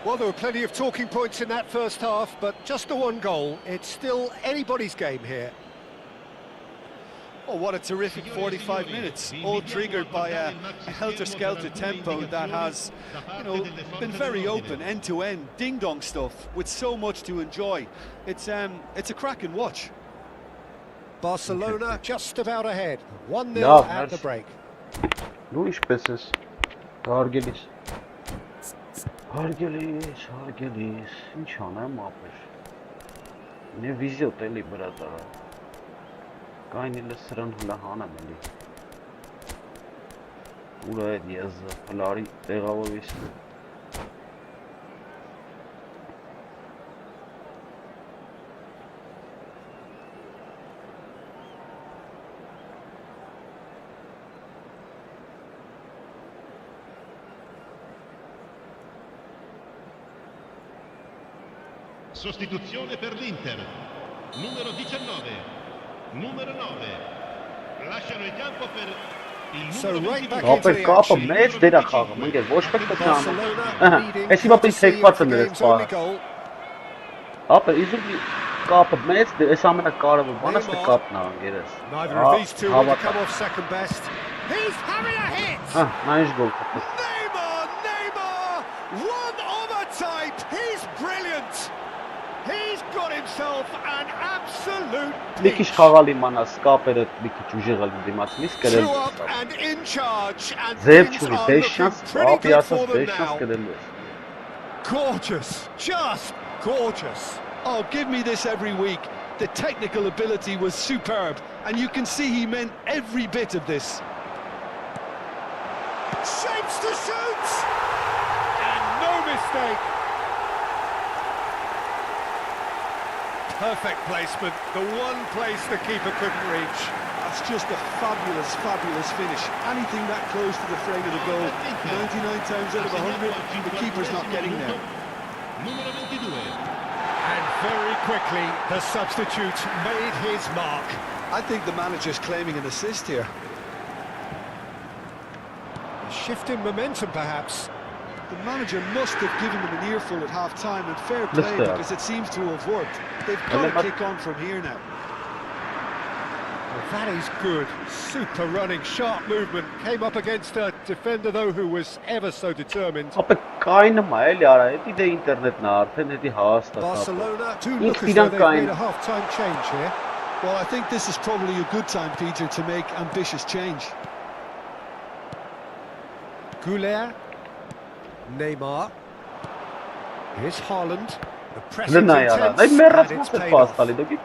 Well, there were plenty of talking points in that first half, but just the one goal. It's still anybody's game here. Oh, what a terrific 45 minutes, all triggered by a helter-skelter tempo that has, been very open, end-to-end, ding-dong stuff, with so much to enjoy. It's a cracking watch. Barcelona just about ahead, 1-0 at the break. Դու ինչպես ես, հարգելիս, ինչ անեմ ապեր, նե վիզիոտ էլի բրատարա, կայն իլը սրան հլա հանեմ էլի, ուրա էդ եզը, հլարի տեղավով ես, Sostituzione per l'Inter, numero 19, numero 9, lasciano il campo per il numero 22. Ապեր կապը մեծ դեր է խաղում, ընկեր, ոչ պետք է կանում, ես հիմա պետք թեկված եմ երես պահը, ապեր իզուր կապը մեծ դեր, ես ամենա կարևոր բանս թե կապն է ընկերես, նա ինչ գոլ Neymar, one of a type, he's brilliant. He's got himself an absolute Մի քիչ խաղալ իմանաս, կապերը մի քիչ ուժեղալ դիմացնից two կրել up and in charge, and Ձեր things չունի, are դες looking շանս, pretty ապի good ասած for them դες շանս now. կրելու ես Gorgeous, just gorgeous. Oh, give me this every week. The technical ability was superb, and you can see he meant every bit of this. Shapes to shoot, and no mistake. Perfect placement, the one place the keeper couldn't reach. That's just a fabulous, fabulous finish. Anything that close to the frame of the goal, 99 times out of 100, the keeper's not getting there. Numero 22. And very quickly, the substitute made his mark. I think the manager's claiming an assist here. A shift in momentum, perhaps. The manager must have given them an earful at half-time, and fair play because it seems to have worked. They've got to kick on from here now. Well, that is good. Super running, sharp movement. Came up against a defender, though, who was ever so determined. Ապա կայնում է, էլի արա, էդի դե ինտերնետն է արդեն, էդի հաստ է Barcelona do Ինձ look as though իրան they've կային made a half-time change here. Well, I think this is probably a good time, Peter, to make ambitious change. Goulet, Neymar. Here's Haaland. The pressing's Լնա արա, intense, դե and մեռած it's մաս է paid պաս off. տալի, դոքի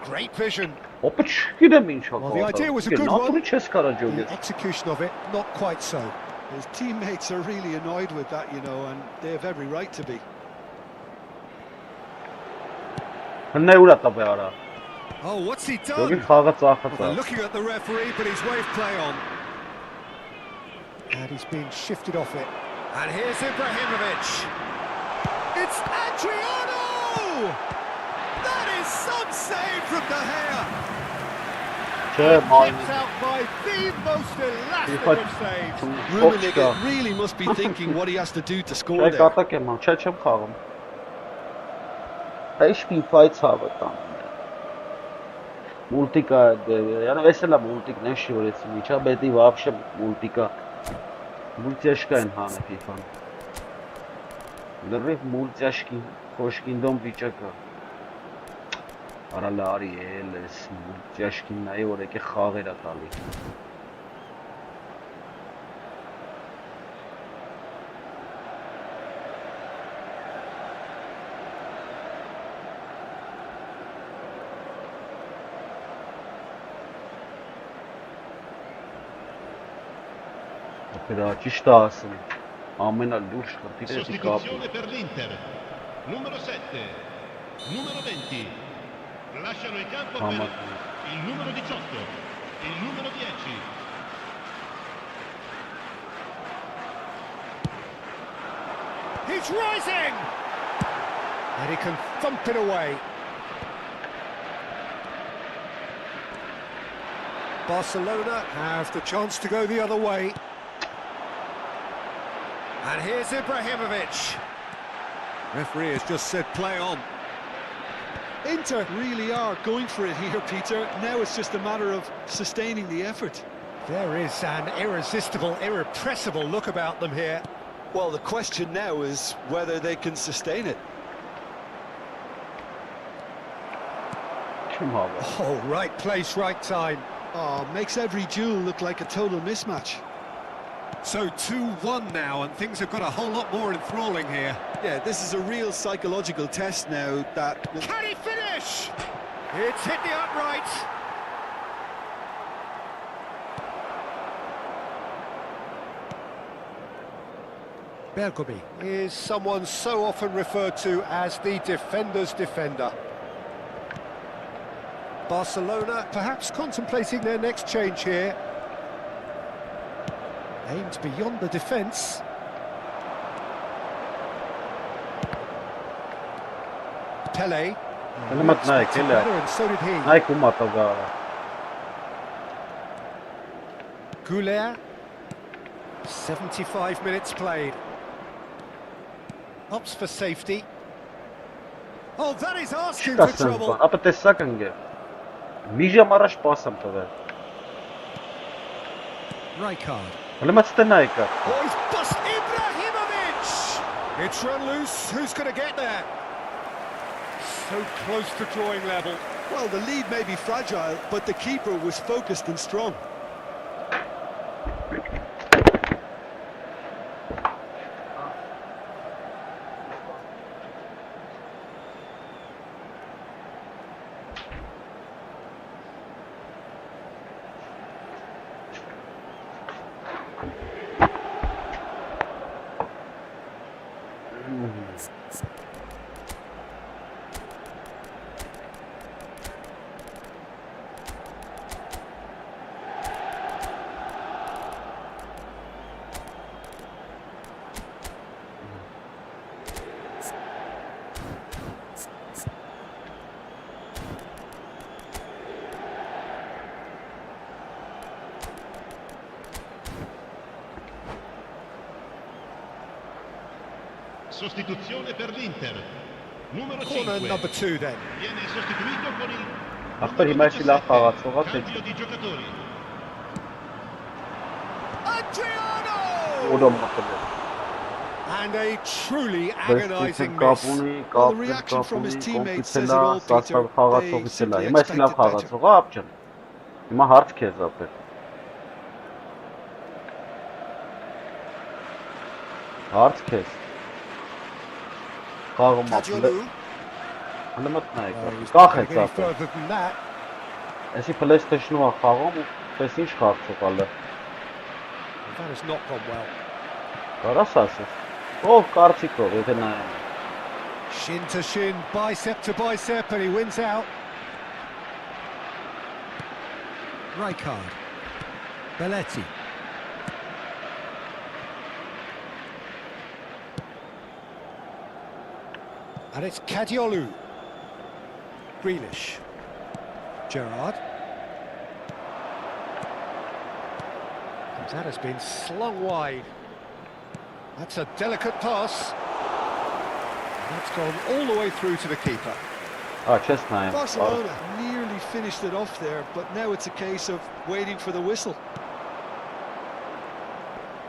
Great vision. Ապա չգիտեմ ինչ Well, the idea was a good Նատուրի one. չես կարա The ջոգես execution of it, not quite so. His teammates are really annoyed with that, you know, and they have every right to be. Հննայ ուրա տապե արա Oh, what's he Դոքի done? խաղը ծախած Well, է looking at the referee, but he's waved play on. And he's been shifted off it. And here's Ibrahimovic. It's Adriano! That is some save from De Gea. Չէ, ման Kept out by the most elastic of saves. Rummenigge really must be thinking what he has to do to score Չէ, there. կատակ եմ ան, չէ, չեմ խաղում Այս FIFA-ի ցավը տան Մուլտիկա, yəni էս էլա մուլտիկն է շիորեցի միջա, բետի вообще մուլտիկա Մուլտիաշկա են հանը FIFA-ն Լրիվ մուլտիաշկի, խոշկին դոմ վիճակա Արա լարի էլ ես մուլտիաշկին նայի որ եկե խաղեր է տալի Però ci sta, almeno all'uscio, Sostituzione per l'Inter. Numero 7. Numero 20. Lasciano il campo per il numero 18. Il numero 10. He's rising! And he can thump it away. Barcelona have the chance to go the other way. And here's Ibrahimovic. Referee has just said play on. Inter really are going for it here, Peter. Now it's just a matter of sustaining the effort. There is an irresistible, irrepressible look about them here. Well, the question now is whether they can sustain it. Oh, right place, right time. Oh, makes every duel look like a total mismatch. So 2-1 now, and things have got a whole lot more enthralling here. Yeah, this is a real psychological test now that... Can he finish? It's hit the upright. Bergomi is someone so often referred to as the defender's defender. Barcelona perhaps contemplating their next change here. Aimed beyond the defence. Pele. And so did he. Goulet. 75 minutes played. Opts for safety. Oh, that is asking for trouble. Ապա տեսակ ընկեր Մի ժամ առաջ պաս եմ տվել Rijkaard. Հələ մաց տնա եկա Oh, he's bust Ibrahimovic! It's run loose. Who's going to get there? So close to drawing level. Well, the lead may be fragile, but the keeper was focused and strong. Sostituzione per l'Inter. Numero Corner 5. number 2 then. Viene sostituito con il Ախպեր հիմա էսի լավ խաղացող է, թե cambio di giocatori. Adriano! ուրոմ մտել է։ And a truly Բայց agonizing կապ miss. ունի, Well, կապ the reaction from his teammates says կոմպիտել it է, all, Peter. սաստավ խաղացողից They էլ է։ simply Հիմա էսի լավ expected better. խաղացող է, ապջան։ Հիմա հարց քեզ ապեր։ Հարց քեզ։ Խաղում ապել։ Kadiolu. Հələ մտնայք։ Oh, he's not Կախ է going any ծափը։ further than that. Էսի PlayStation-ում է խաղում ու պես ինչ խաղացող ալը։ That has not gone well. Կարաս ասես։ Ով կարծիքով, եթե նայեմ։ Shin to shin, bicep to bicep, and he wins out. Rijkaard. Belletti. And it's Kadiolu. Grealish. Gerrard. And that has been slung wide. That's a delicate pass. That's gone all the way through to the keeper. Չես նայեմ։ Barcelona nearly finished it off there, but now it's a case of waiting for the whistle.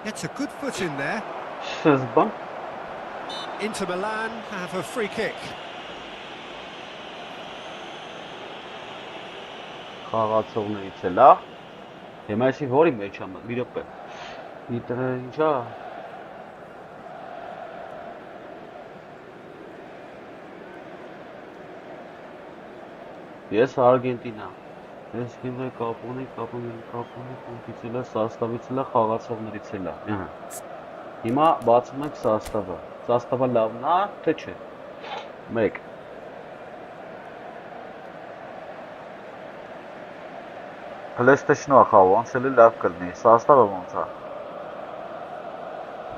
Gets a good foot in there. Սկզբան։ Inter Milan have a free kick. Խաղացողներից է լավ։ Հիմա էսի որի մեջ է, մի րոպե։ Իտրը ինչա։ Ես Արգենտինա։ Ես հիմա կապ ունի, կոմպիտել է, սաստավից էլ է, խաղացողներից էլ է։ Ահա։ Հիմա բացում ենք սաստավը։ Սաստավը լավն է, թե չէ։ 1 PlayStation-ը խաղում, ոնց էլի լավ կլինի, սաստավը ոնց է։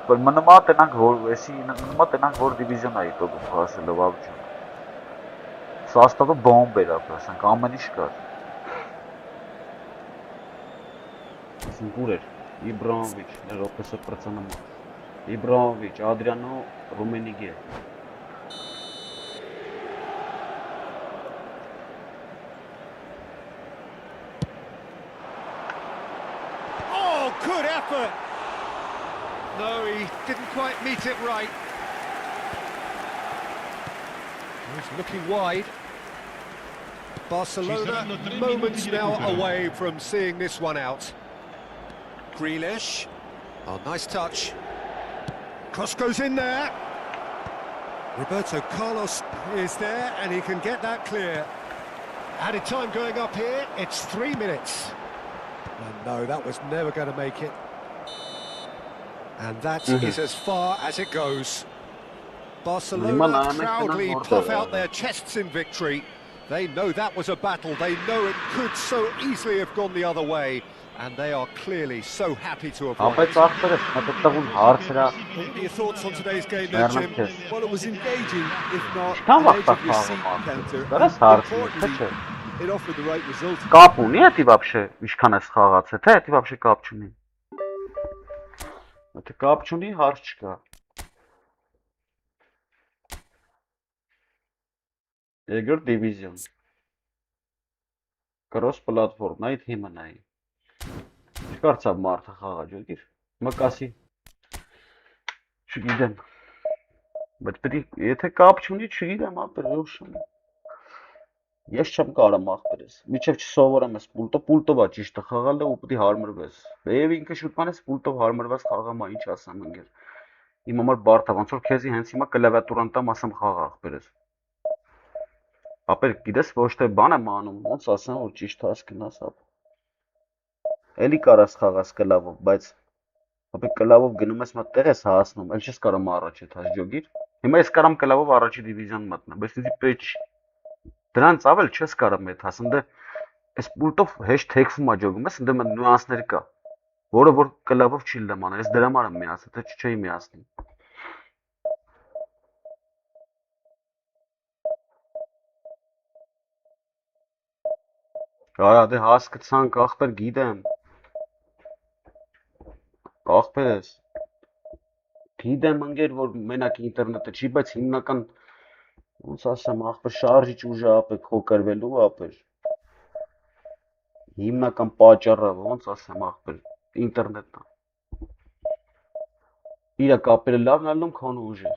Բայց մնումա տենանք որ, էսի մնումա տենանք որ դիվիզիոն է իտոգում խաղացելով ավջան։ Սաստավը բոմբ էր ապրասանք, ամեն ինչ կար։ Իսկ ուր էր, Իբրահիմովիչ, Ռոպեսը պրծանում է։ Իբրահիմովիչ, Ադրիանո Ռումենիգե։ Oh, good effort! No, he didn't quite meet it right. He's looking wide. Barcelona moments now away from seeing this one out. Grealish. Oh, nice touch. Cross goes in there. Roberto Carlos is there and he can get that clear. Added time going up here, it's 3 minutes. And no, that was never going to make it. And that is as far as it goes. Barcelona proudly puff out their chests in victory. They know that was a battle. They know it could so easily have gone the other way. And they are clearly so happy to have won. What are your thoughts on today's game there, Jim? Well, it was engaging, if not an edge of your seat counter. Importantly, it offered the right result. Կապ ունի էդի вообще, ինչքան ես խաղացել, թե էդի вообще կապ չունի։ Եթե կապ չունի, հարց չկա։ Երկրորդ դիվիզիոն։ Cross platform, այդ հիմը նայի։ Չկարծա մարդը խաղա ջոգիր։ Մկասի։ Չգիտեմ։ Բայց պետք է եթե կապ չունի, չգիտեմ, ապեր ով շնի։ Ես չեմ կարամ ախպերես։ Միջև չսովորեմ ես պուլտովա ճիշտը խաղալը ու պետք է հարմրվես։ Եվ ինքը շուտման ես պուլտով հարմրված խաղամա, ինչ ասեմ ընկեր։ Իմ համար բարդ է, ոնց որ քեզի հենց հիմա կլավիատուրան տամ ասեմ խաղ ախպերես։ Ապեր գիտես ոչ թե բան եմ անում, ոնց ասեմ որ ճիշտ հասկնաս ապ։ Էլի կարաս խաղաս կլավով, բայց ապեր կլավով գնում ես մտեղ ես հասնում, էլ չես կարամ առաջ հետ հաջողիր։ Հիմա ես կարամ կլավով առաջի դիվիզիոն մտնեմ, բայց դի պետք դրանց ավել չես կարամ հետ հասնեմ, դե այս պուլտով հեշտ թեքվում աջողում ես, դե նյուանսներ կա, որը որ կլավով չի լման, ես դրա համար եմ միացել, թե չէի միացնի։ Արա դե հասկացանք ախպեր գիտեմ։ Ախպեր ես։ Գիտեմ ընկեր որ մենակ ինտերնետը չի, բայց հիմնական ոնց ասեմ ախպեր շարժիչ ուժը ապեր քոկրվելու ապեր։ Հիմնական պատճառը ոնց ասեմ ախպեր ինտերնետն է։ Իրա կապերը լավն ալնում քան ուժը։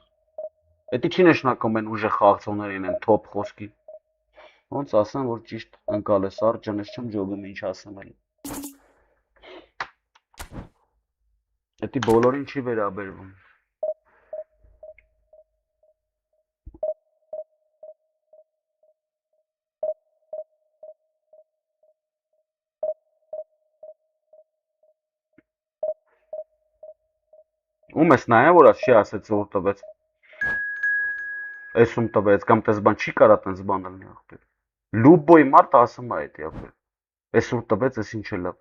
Էդի չի նշանակում են ուժը խաղացողներին են թոփ խոսքի։ Ոնց ասեմ որ ճիշտ ընկալ ես արջան ես չեմ ջոգում ինչ ասեմ էլ։ Էդի բոլորին չի վերաբերվում։ Ում ես նայա որ չի ասեց որ տվեց։ Էսում տվեց կամ տես բան չի կարա տենց բան լինի ախպեր։ Լուբոյի մարդ ասում է էդի ախպեր։ Էսուր տվեց էս ինչ է լավ։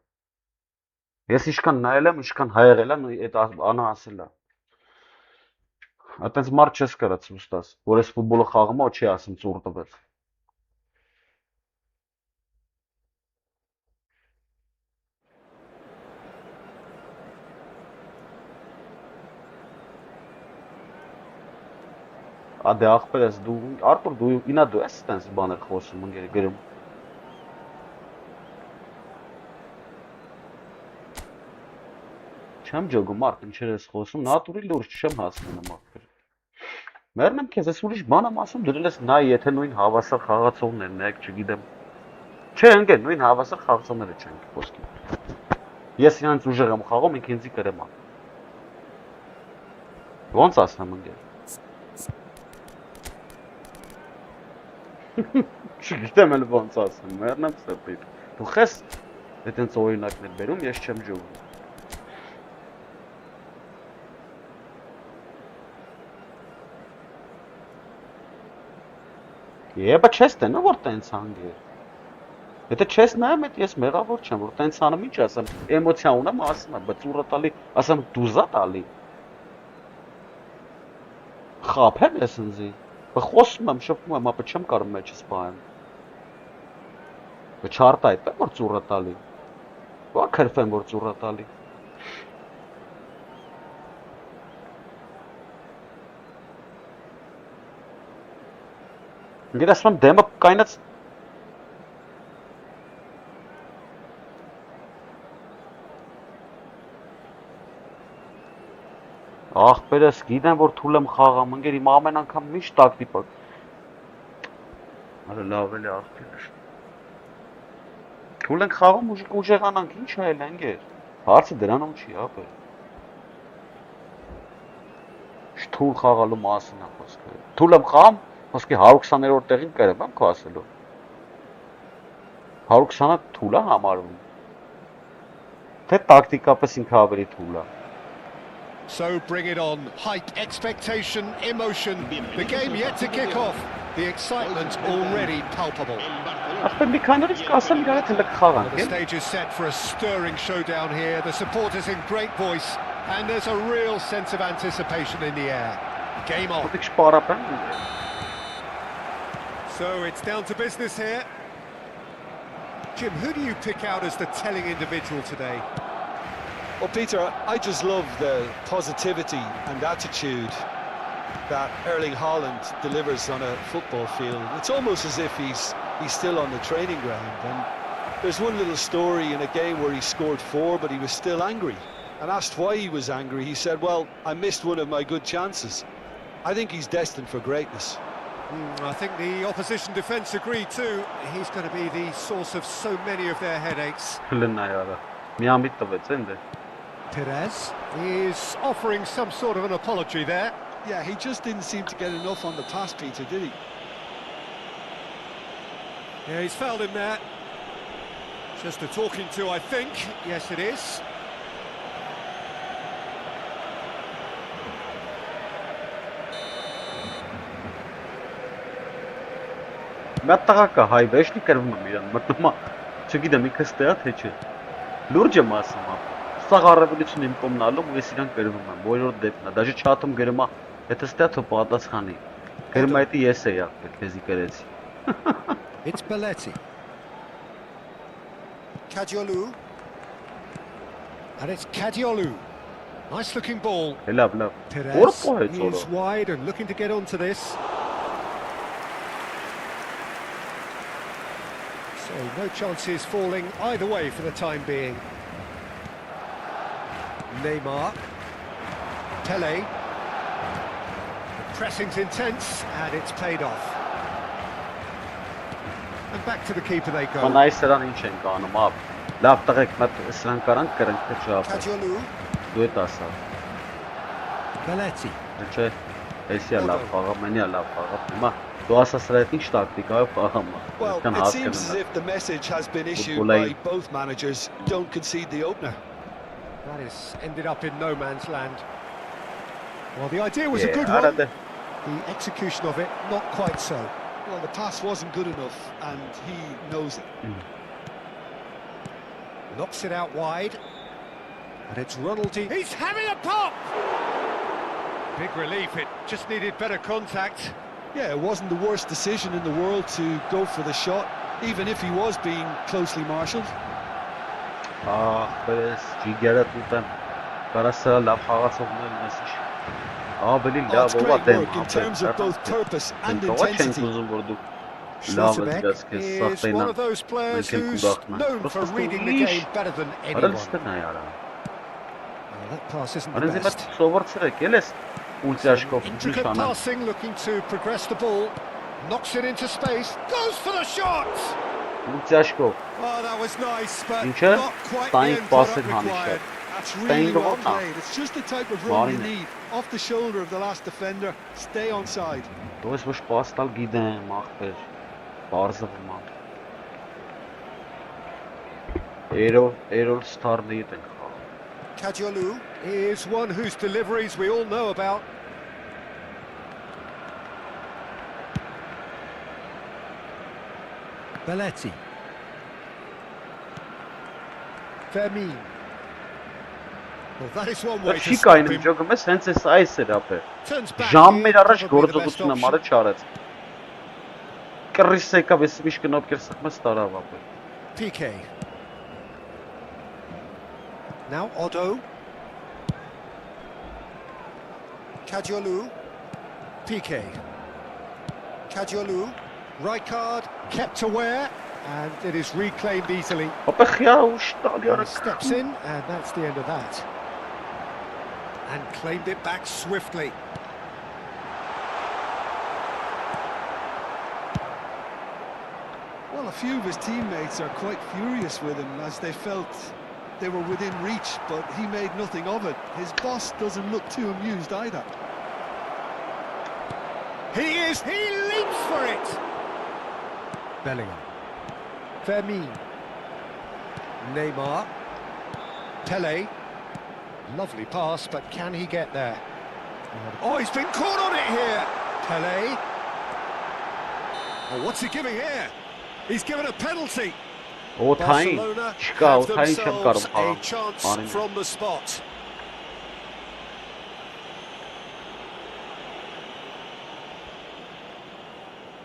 Ես ինչքան նայել եմ, ինչքան հայեղել եմ, այդ անա ասել է։ Այդպես մարդ չես կարա ցույց տաս, որ էս ֆուտբոլը խաղում է, չի ասում ծուռ տվեց։ Ադե ախպեր ես դու, Արտուր դու ինա դու ես տենց բաներ խոսում ընկեր գրում։ Չեմ ջոգում մարդ ինչեր ես խոսում, նատուրի լուրջ չեմ հասկանում ախպեր։ Մերնեմ քեզ ես ուրիշ բան եմ ասում, դրել ես նայ եթե նույն հավասար խաղացողներն եք, չգիտեմ։ Չէ ընկեր, նույն հավասար խաղացողները չենք խոսքի։ Ես իրանց ուժեղ եմ խաղում, ինք ինձի կրեմ։ Ոնց ասեմ ընկեր։ Չգիտեմ էլ ոնց ասեմ, մեռնեմ սրտիդ։ Դու խես այդենց օրինակներ բերում, ես չեմ ջոգում։ Եբա չես տենա որ տենց հանգեր։ Եթե չես նայում այդ ես մեղավոր չեմ, որ տենց անում ինչ ասեմ, էմոցիա ունեմ, ասում եմ, բայց ուռը տալի, ասեմ դուզա տալի։ Խափեմ ես ինձի։ Խոսում եմ, շփվում եմ, ապա չեմ կարող մեջս պահեմ։ Չարտա այդպես որ ծուռը տալի։ Ո՞ա քրֆեմ որ ծուռը տալի։ Ինձ ասում եմ դեմը կայնած Ախպերս գիտեմ որ թույլ եմ խաղամ, ընկեր իմ ամեն անգամ միշտ տակտիկակ։ Արա լավ էլի ախպերս։ Թույլ ենք խաղում ուժեղանանք, ինչ է էլ ընկեր։ Հարցը դրանում չի, ապեր։ Թույլ խաղալու մասին է խոսքը։ Թույլ եմ խաղամ, խոսքի 120-րդ տեղին կրեմ, եմ քո ասելով։ 120-ը թույլ է համարվում։ Թե տակտիկապես ինքը ավելի թույլ է։ So bring it on. Height, expectation, emotion. The game yet to kick off. The excitement already palpable. The stage is set for a stirring showdown here. The supporters in great voice, and there's a real sense of anticipation in the air. Game on. So it's down to business here. Jim, who do you pick out as the telling individual today? Well, Peter, I just love the positivity and attitude that Erling Haaland delivers on a football field. It's almost as if he's still on the training ground. And there's one little story in a game where he scored 4, but he was still angry. And asked why he was angry, he said, well, I missed one of my good chances. I think he's destined for greatness. I think the opposition defence agreed too. He's going to be the source of so many of their headaches. Perez is offering some sort of an apology there. Yeah, he just didn't seem to get enough on the pass, Peter, did he? Yeah, he's fouled him there. Just a talking to, I think. Yes, it is. Մատաղակա հայ վեշնի կրվում եմ իրան, մտնում է, չգիտեմ ինքը ստեա թե չէ, լուրջ եմ ասում է, սաղ առևելություն իմ կոմնալում ու ես իրան կրվում եմ, բոլոր դեպն է, դաժե չատում գրում է, եթե ստեա թո պատասխանի, գրում է հետի ես է յաղպել, քեզի կրեցի։ It's Belletti. Kadiolu. And it's Kadiolu. Nice looking ball. Լավ, լավ։ Perez is wide and looking to get onto this. So no chances falling either way for the time being. Neymar. Pele. The pressing's intense and it's paid off. And back to the keeper they go. Մանայ սրան ինչ են կանում, ապ։ Լավ տղեկ, մատ սրան կարանք կրենք թե չապ։ Դու էտ ասա։ Belletti. Չէ, էսի է լավ խաղա, մենի է լավ խաղա, հիմա դու ասա սրա հետ ինչ տակտիկայով խաղամ։ Well, it seems as if the message has been issued by both managers, don't concede the opener. That has ended up in no man's land. Well, the idea was a good one. The execution of it, not quite so. Well, the pass wasn't good enough, and he knows it. Knocks it out wide. And it's Ronaldo. He's having a pop! Big relief, it just needed better contact. Yeah, it wasn't the worst decision in the world to go for the shot, even if he was being closely marshalled. Perez, Gigera tutem. Կարասը լավ խաղացողներ մեսիջ։ Ավելի լավ ով է դեմ in terms of both purpose and intensity. Schlotterbeck is one of those players who's known for reading the game better than anyone. That pass isn't the best. Intricate passing, looking to progress the ball. Knocks it into space. Goes for the shot! Oh, that was nice, but not quite the end product required. That's really well played. It's just the type of run you need. Off the shoulder of the last defender. Stay onside. Դուս ոչ պաստալ գիտեմ, ախպեր, բարձվում եմ։ Erol Star'ni yedin. Kadiolu is one whose deliveries we all know about. Belletti. Fermin. Well, that is one way to stop him. Turns back. Ժամեր առաջ գործողությունը մարը չարեց։ Կռիս եկավ, ես միշտ կնոպ կերսախ մեզ տարավ ապել։ PK. Now Otto. Kadiolu. PK. Kadiolu. Right card, kept aware, and it is reclaimed easily. And steps in, and that's the end of that. And claimed it back swiftly. Well, a few of his teammates are quite furious with him as they felt they were within reach, but he made nothing of it. His boss doesn't look too amused either. He leaps for it! Bellingham. Fermin. Neymar. Pele. Lovely pass, but can he get there? Oh, he's been caught on it here! Pele. Oh, what's he giving here? He's given a penalty. Barcelona have themselves a chance from the spot.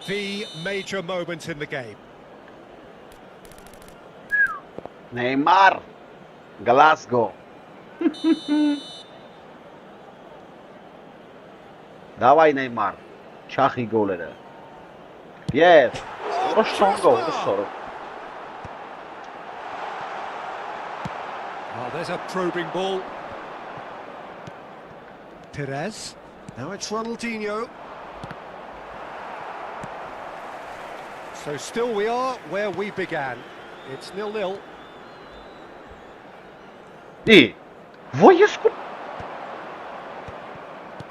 The major moment in the game. Neymar, Glasgow. Давай, Neymar. Չախի գոլերը։ Եվ Ռոշտոն գոլ, սորը։ Oh, there's a probing ball. Perez. Now it's Ronaldinho. So still we are where we began. It's 0-0.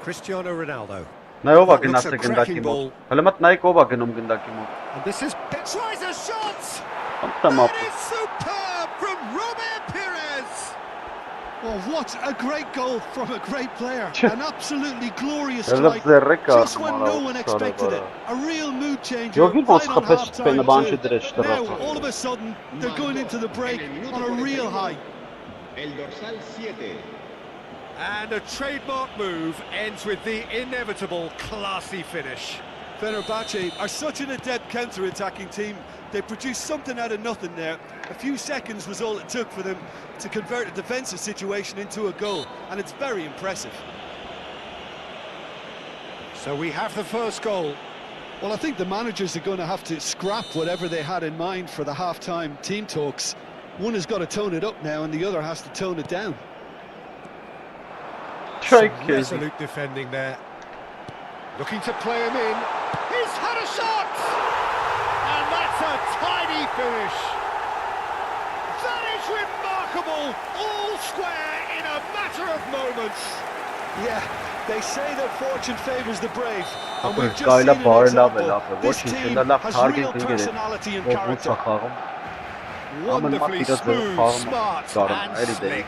Cristiano Ronaldo. Նայով գնացել գնդակի մոտ։ Հələ մտ նայեք ով է գնում գնդակի մոտ։ And this is tries a shot. That is superb from Robert Pires. Well, what a great goal from a great player. An absolutely glorious strike. Just when no one expected it. A real mood changer. Right on half-time. Now, all of a sudden, they're going into the break on a real high. El dorsal 7. And a trademark move ends with the inevitable classy finish. Fenerbahce are such an adept counter-attacking team. They produced something out of nothing there. A few seconds was all it took for them to convert a defensive situation into a goal, and it's very impressive. So we have the first goal. Well, I think the managers are going to have to scrap whatever they had in mind for the half-time team talks. One has got to tone it up now, and the other has to tone it down. Some resolute defending there. Looking to play him in. He's had a shot! And that's a tidy finish. That is remarkable. All square in a matter of moments. Yeah, they say that fortune favours the brave. And we've just Sky seen an example. This team has real personality and character. Wonderfully smooth, smart and slick.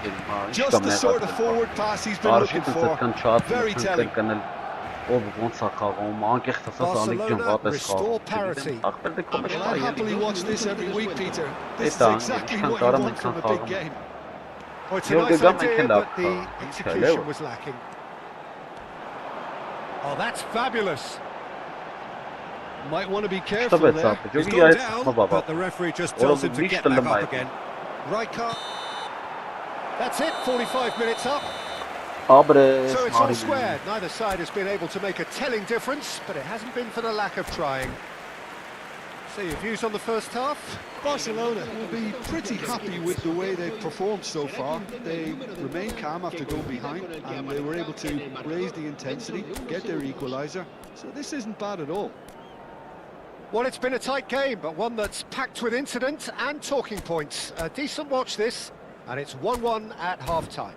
Just the sort of forward pass he's been looking for. Very telling. Barcelona restore parity. I'll happily watch this every week, Peter. This is exactly what you want from a big game. Well, it's a nice idea, but the execution was lacking. Oh, that's fabulous. Might want to be careful there. He's gone down, but the referee just tells him to get back up again. Rijkaard. That's it, 45 minutes up. So it's all square. Neither side has been able to make a telling difference, but it hasn't been for the lack of trying. So your views on the first half? Barcelona will be pretty happy with the way they've performed so far. They remained calm after going behind, and they were able to raise the intensity, get their equaliser. So this isn't bad at all. Well, it's been a tight game, but one that's packed with incident and talking points. A decent watch this, and it's 1-1 at half-time.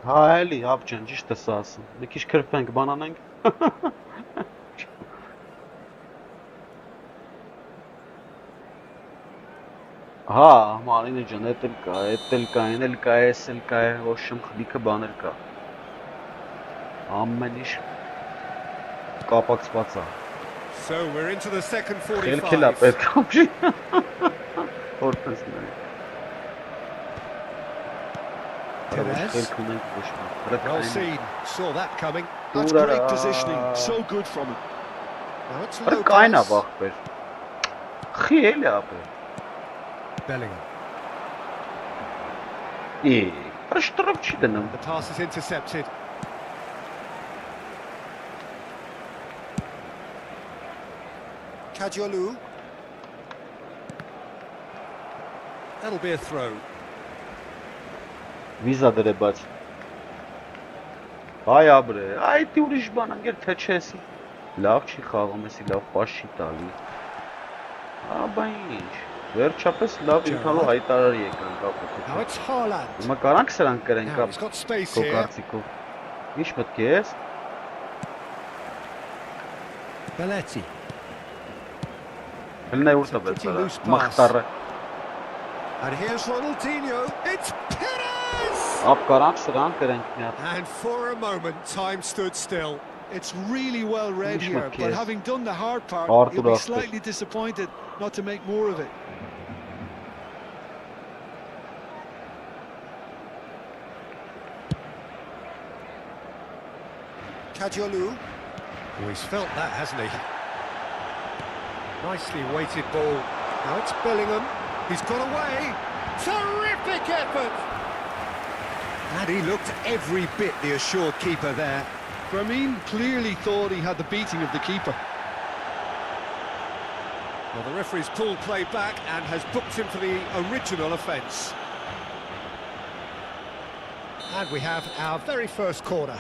Հա, էլի, ապջան, ճիշտ ես ասում։ Մի քիչ քրփենք, բանանենք։ Հա, Մարինե ջան, էդ էլ կա, այն էլ կա, էս էլ կա, ոչմ խլիքը բաներ կա։ Ամեն ինչ կապակցված է։ So we're into the second 45. Խելքելա պետք է ապջի։ Որպես նայ։ Well seen, saw that coming. That's great positioning, so good from him. Now it's low pass. Bellingham. The pass is intercepted. Kadiolu. That'll be a throw. Վիզա դրեբաց։ Այ ապրե, այ դի ուրիշ բան անգեր թե չեսի։ Լավ չի խաղում, էսի լավ պաշ չի տալի։ Աբա ինչ, վերջապես լավ ինքնալու հայտարարի եկան կապը։ Հիմա կարանք սրանք կրեն կապ քո կարծիքով։ Ինչ պետք է ես։ Belletti. Հլնե ուր տվեց սրա, մախտարը։ And here's Ronaldinho, it's Pires! Up կարանք սրանք կրենք մի հատ։ And for a moment, time stood still. It's really well read here, but having done the hard part, you'll be slightly disappointed not to make more of it. Kadiolu. Oh, he's felt that, hasn't he? Nicely weighted ball. Now it's Bellingham. He's got away. Terrific effort. And he looked every bit the assured keeper there. Ramin clearly thought he had the beating of the keeper. Well, the referee's pulled play back and has booked him for the original offence. And we have our very first corner.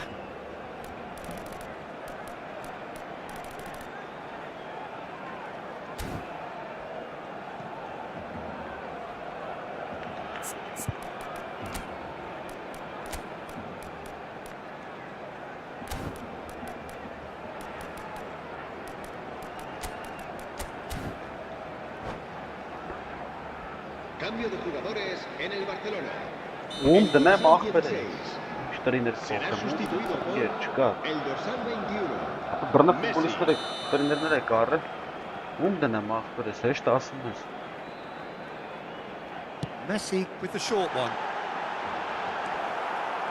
Cambio de jugadores en el Barcelona. Dnem ախպեր է։ Շտրիներ Será sustituido por չկա։ el dorsal 21. Բռնա ֆուտբոլիստները շտրիներներ է կարել։ Դնեմ ախպեր է, հեշտ ասում ես։ Messi with the short one.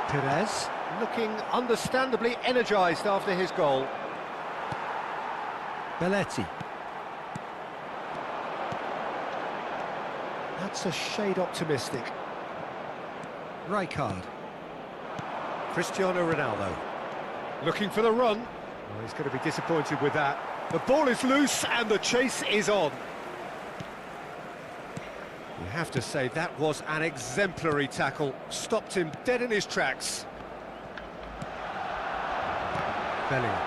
Perez looking understandably energised after his goal. Belletti. That's a shade optimistic. Rijkaard. Cristiano Ronaldo. Looking for the run. Well, he's going to be disappointed with that. The ball is loose and the chase is on. You have to say that was an exemplary tackle. Stopped him dead in his tracks. Bellingham.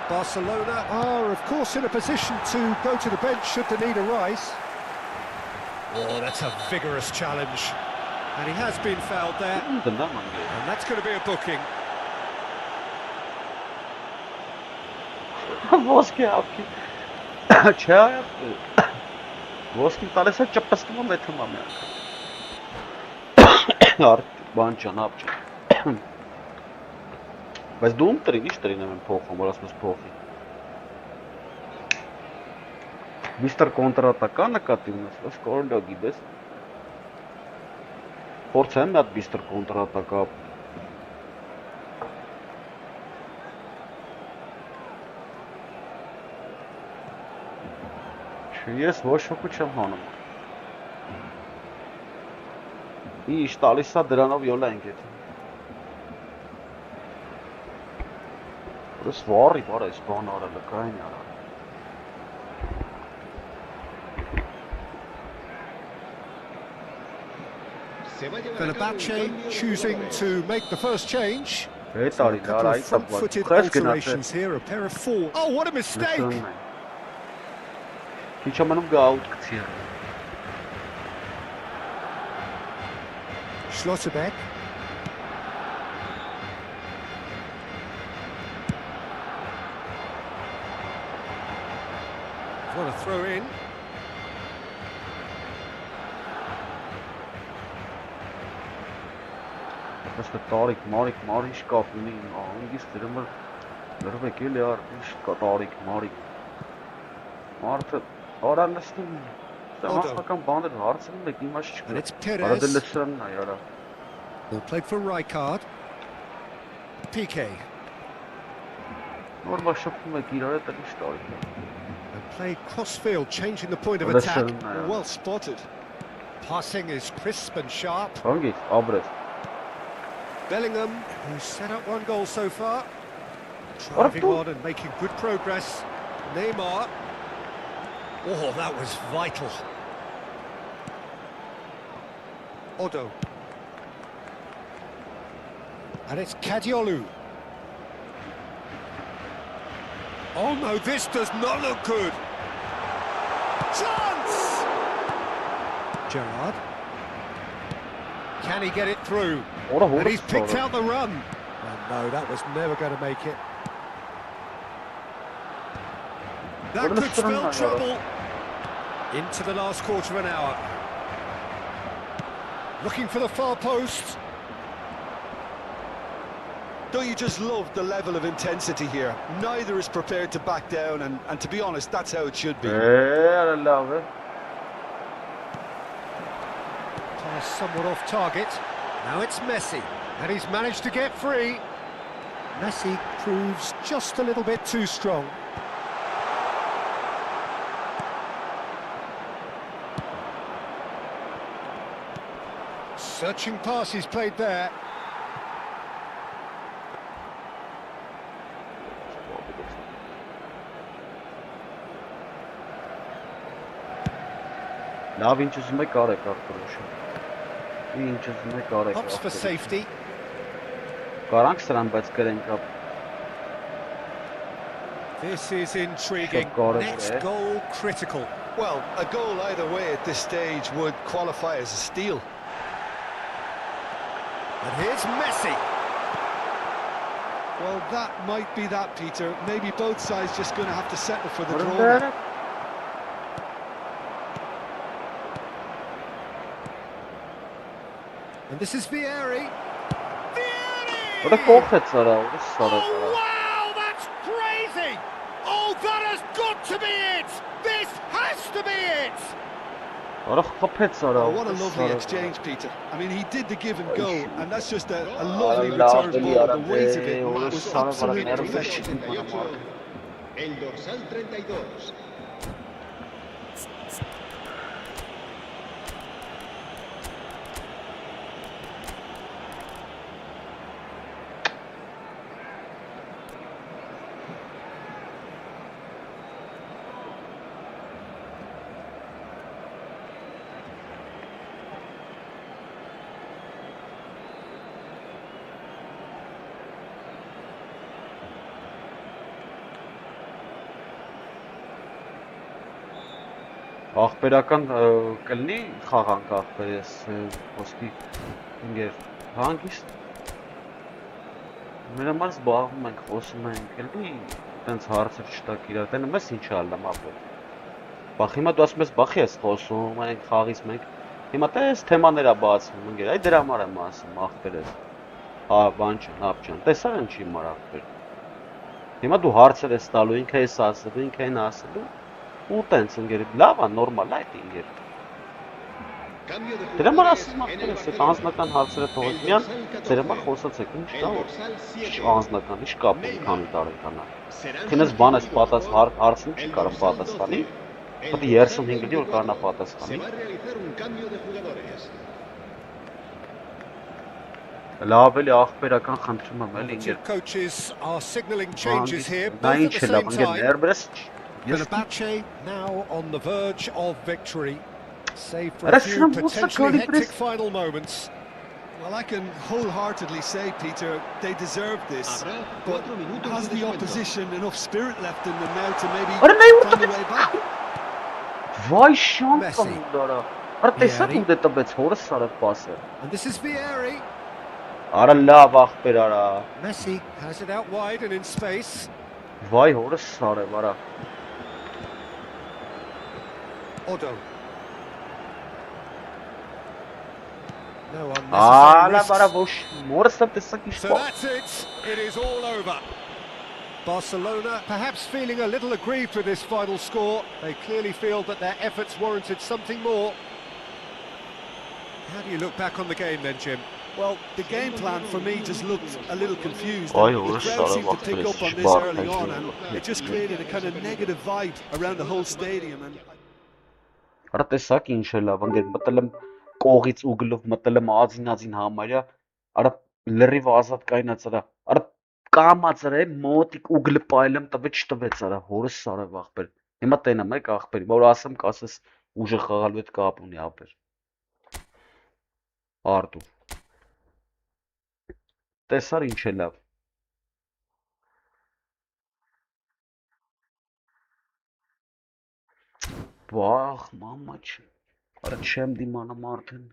Barcelona are, of course, in a position to go to the bench should the need arise. Oh, that's a vigorous challenge. And he has been fouled there. And that's going to be a booking. Ոսկե ապքի։ Չէ, ոսկին տալիս է ճպստում եմ էթում ամի անգամ։ Արդ բան ճանապ չէ։ Բայց դու տրին, ինչ տրին եմ փոխում, որ ասում ես փոխի։ Միստր կոնտրատակա նկատի ունես, ըստ կորոնդա գիտես։ Փորձեմ մի հատ միստր կոնտրատակա։ Ես ոչ ոք չեմ հանում։ Ինչ տալիս է դրանով յոլա ենք եթե։ Ուրս վարի բարը այս բան արել է, կային արա։ Fenerbahce choosing to make the first change. A couple of front-footed alterations here, a pair of four. Oh, what a mistake! Ինչ ամենում գաուտ կցի է։ Schlotterbeck. What a throw in. Asta Tariq, Maric կապունի, անգիս դրում էր լրվեք էլի ար, ինչ կա Tariq, Maric։ Մարդը արա նստում, սամասական բաներ հարցնում եք, իմաչ չկա։ Արա դե լսրանն է, արա։ Ball played for Rijkaard. PK. Նոր մաշապում եք իրար հետ ինչ Tariq։ And played cross-field, changing the point of attack. Well spotted. Passing is crisp and sharp. Անգիս, աբրես։ Bellingham, who's set up one goal so far. Driving on and making good progress. Neymar. Oh, that was vital. Odo. And it's Kadiolu. Oh no, this does not look good. Chance! Gerrard. Can he get it through? And he's picked out the run. Oh, no, that was never going to make it. That could spell trouble. Into the last quarter of an hour. Looking for the far post. Don't you just love the level of intensity here? Neither is prepared to back down, and to be honest, that's how it should be. I love it. Pass somewhat off target. Now it's Messi, and he's managed to get free. Messi proves just a little bit too strong. Searching pass he's played there. Լավ ինչ ուզում եք արեք ախպերոշը։ Ինչ ուզում եք արեք Opts for safety. Կարանք սրան, բայց գրենք ապ։ This is intriguing. Next goal critical. Well, a goal either way at this stage would qualify as a steal. And here's Messi. Well, that might be that, Peter. Maybe both sides just going to have to settle for the draw now. And this is Vieri. What a cockhead, Sarah. Oh, wow, that's crazy! Oh, that has got to be it! This has to be it! What a cockhead, Sarah. Oh, what a lovely exchange, Peter. I mean, he did the give and go, and that's just a lovely return ball. The weight of it was absolute perfection. El dorsal 32. Ախպերական կլնի խաղանք ախպեր ես ոսկի ինգեր հանգիստ մեր համար զբաղվում ենք խոսում ենք էլի տենց հարցեր չտակ իրար տենը մեզ ինչ ալնամ ապեր բախ հիմա դու ասում ես բախի ես խոսում ենք խաղից մենք հիմա տես թեմաներ ա բացվում ինգեր այ դրա համար եմ ասում ախպեր ես հա բան չն ապջան տեսար ինչի մար ախպեր հիմա դու հարցեր ես տալու ինքը ես ասելու ինքը են ասելու ու տենց ինգեր լավ է նորմալ է այդ ինգեր դրա համար ասում ախպեր ես այդ անձնական հարցերը թողեք միան ձեր համար խոսացեք ինչ կա անձնական ինչ կապ ունի քանի տարեկան է քնես բան ես հարցին չի կարող պատասխանի պետք է 35-ի որ կարողանա պատասխանի լավ էլի ախպերական խնդրում եմ էլի ինգեր coaches are signaling changes here նա both ինչ at է the լավ same ինգեր time. ներբրես Fenerbahce now on the verge of victory. Save for a few potentially hectic final moments. Well, I can wholeheartedly say, Peter, they deserve this. But has the opposition enough spirit left in them now to maybe find a way back? Վայ շան կամունդարա Արա տեսակ ու դե տվեց հորս սարը պասը And this is Vieri. Արա լավ ախպեր արա Messi has it out wide and in space. Վայ հորս սարը վարա Odo. No unnecessary risks. So that's it. It is all over. Barcelona perhaps feeling a little aggrieved with this final score. They clearly feel that their efforts warranted something more. How do you look back on the game then, Jim? Well, the game plan for me just looked a little confused. The crowd seemed to pick up on this early on, and it just created a kind of negative vibe around the whole stadium. And Արա տեսակ ինչ է լավ անգեր մտել եմ կողից ուգլով մտել եմ ածին համարյա արա լրիվ ազատ կայնած արա արա կամած արա մոտիկ ուգլը պայել եմ տվեց չտվեց արա հորս սարավ ախպեր հիմա տենամ եք ախպեր որ ասեմ կասես ուժը խաղալու հետ կապ ունի ապեր արդու տեսար ինչ է լավ Վախ, մամա չ, արա չեմ դիմանամ արդեն,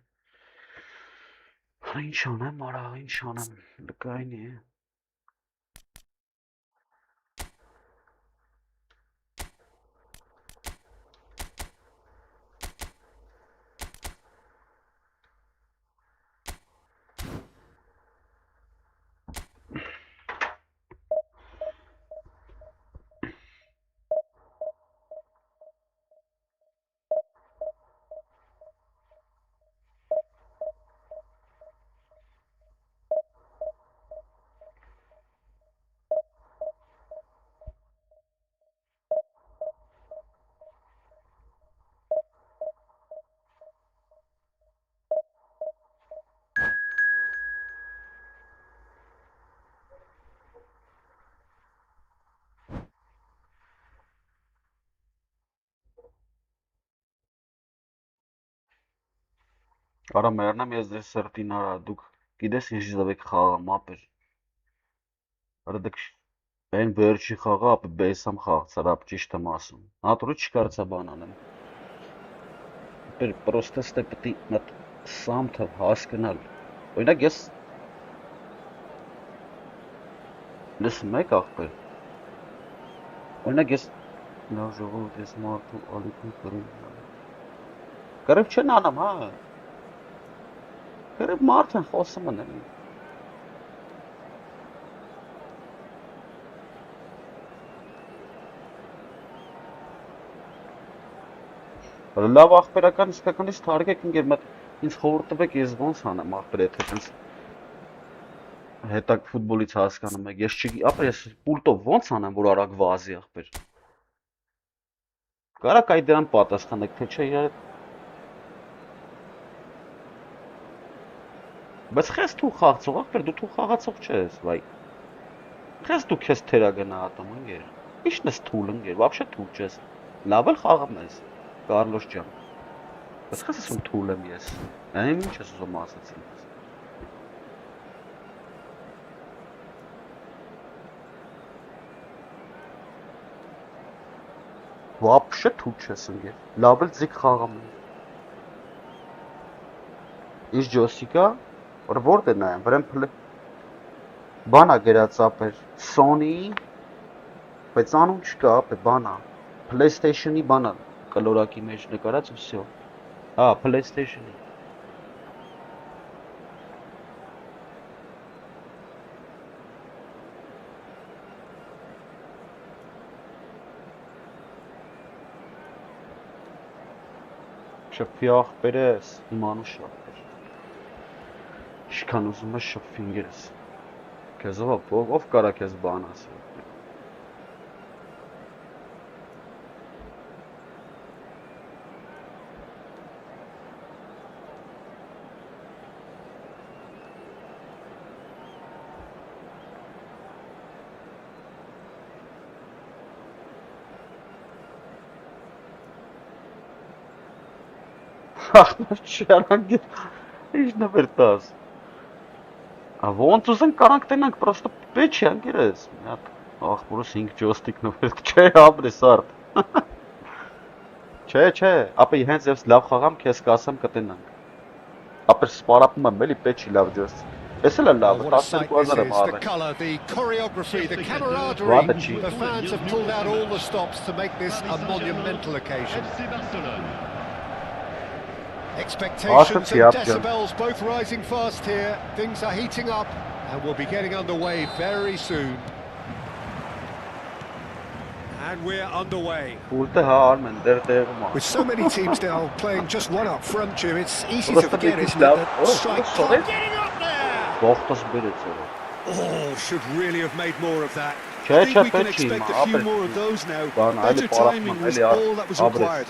ինչ անեմ, արա, ինչ անեմ, լկային է, Արա մեռնեմ ես ձեր սրտին արա, դուք գիտես ինչ ձևեք խաղամ, ապեր։ Արա դուք այն վերջի խաղը ապը բեսամ խաղցար, ապ ճիշտ եմ ասում։ Նատուրի չկարծա բան անեմ։ Ապեր պրոստը ստե պտի մտ սամթը հասկանալ։ Օրինակ ես լսում եք ախպեր։ Օրինակ ես լավ ժողովուրդ ես մարդու ալիքում կրում։ Կրիվ չեն անամ, հա։ Կրիվ մարդ են խոսում են էլի։ Լավ ախպերական իսկականից թարգեք ինգեր մտ ինձ խորհուրդ տվեք ես ոնց անեմ ախպեր եթե տենց հետակ ֆուտբոլից հասկանում եք ես չի ապա ես պուլտով ոնց անեմ որ արագ վազի ախպեր կարակ այդ դրան պատասխանեք թե չէ իրար բայց խես դու խաղացող ախպեր դու խաղացող չես վայ խես դու քեզ թերագնահատում ընկեր ի՞նչն ես թույլ ընկեր вообще թույլ չես լավ էլ խաղում ես Կարլոս ջան բայց խես ասում թույլ եմ ես այն ինչ ես ուզում ասացին вообще թույլ չես ընկեր լավ էլ ձիգ խաղում ես Իշ ջոսիկա Որտե նայեմ, վրան բանա գրած ապեր Sony, բայց անուն չկա, ապե բանա PlayStation-ի բանա կլորակի մեջ նկարած ու всё։ Հա, PlayStation-ի։ Շփի ախպերես, իմանու շապեր։ Շքան ուզում ես շփվի ինգերս։ Քեզով ով կարա քեզ բան ասի։ Ախ, չարանք ինչ նվերտաս։ Ոնց ուզենք կարանք տենանք, պրոստը պեչի անգերես, մի հատ ախպուրս 5 ջոստիկ նվերտ, չէ ապրես արդ, չէ, ապը հենց ես լավ խաղամ, քեզ կասեմ կտենանք, ապր սպարապում եմ, էլի պեչի լավ ջոստիկ, ես էլ է լավ, 12,000 եմ արվեն, վատը չի, The fans have pulled out all the stops to make this a monumental occasion. Expectations and decibels both rising fast here. Things are heating up and we'll be getting underway very soon. And we're underway. With so many teams now playing just one up front, Jim, it's easy to forget, isn't it, that strike getting up there! Oh, should really have made more of that. I think we can expect a few more of those now. Better timing was all that was required.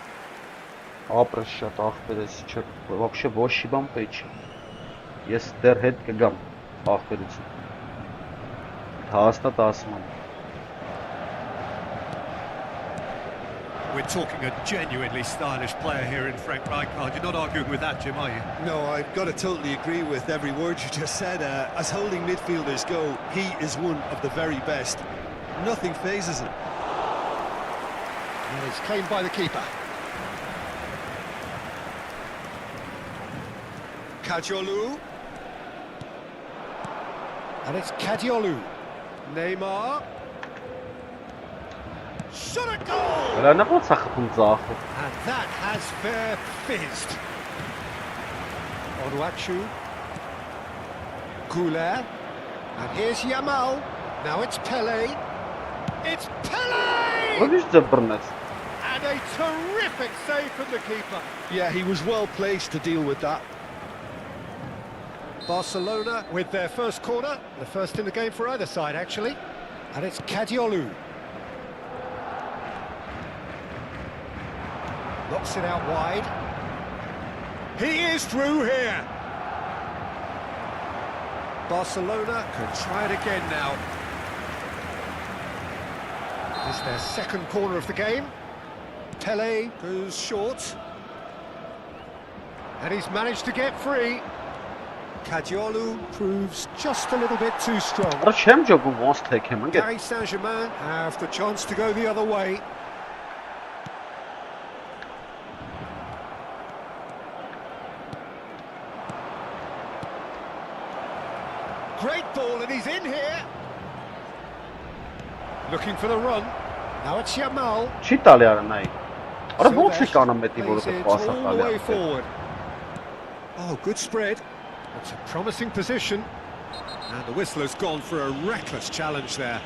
Ապրես շատ ախպերես չէ, вообще ոչի բան պեչի, ես դեր հետ կգամ ախպերություն, հաստատ ասում եմ. We're talking a genuinely stylish player here in Frank Rijkaard. You're not arguing with that, Jim, are you? No, I've got to totally agree with every word you just said. As holding midfielders go, he is one of the very best. Nothing phases him. And it's claimed by the keeper. Kadiolu. And it's Kadiolu. Neymar. Shot a goal! And that has fair fizzed. Onuachu. Goulet. And here's Yamal. Now it's Pele. It's Pele! What is the Burnett? And a terrific save from the keeper. Yeah, he was well placed to deal with that. Barcelona with their first corner, the first in the game for either side actually, and it's Kadiolu. Knocks it out wide. He is through here. Barcelona can try it again now. This is their second corner of the game. Pele goes short. And he's managed to get free. Kadiolu proves just a little bit too strong. Արա չեմ ջոգում ոնց թեքեմ ընկեր։ Paris Saint-Germain have the chance to go the other way. Great ball, and he's in here. Looking for the run. Now it's Yamal. Չի տալի արա նայ։ Արա ոնց է կանա մետի որը Plays it պասա all the տալի։ way forward. Oh, good spread. It's a promising position. And the whistler's gone for a reckless challenge there.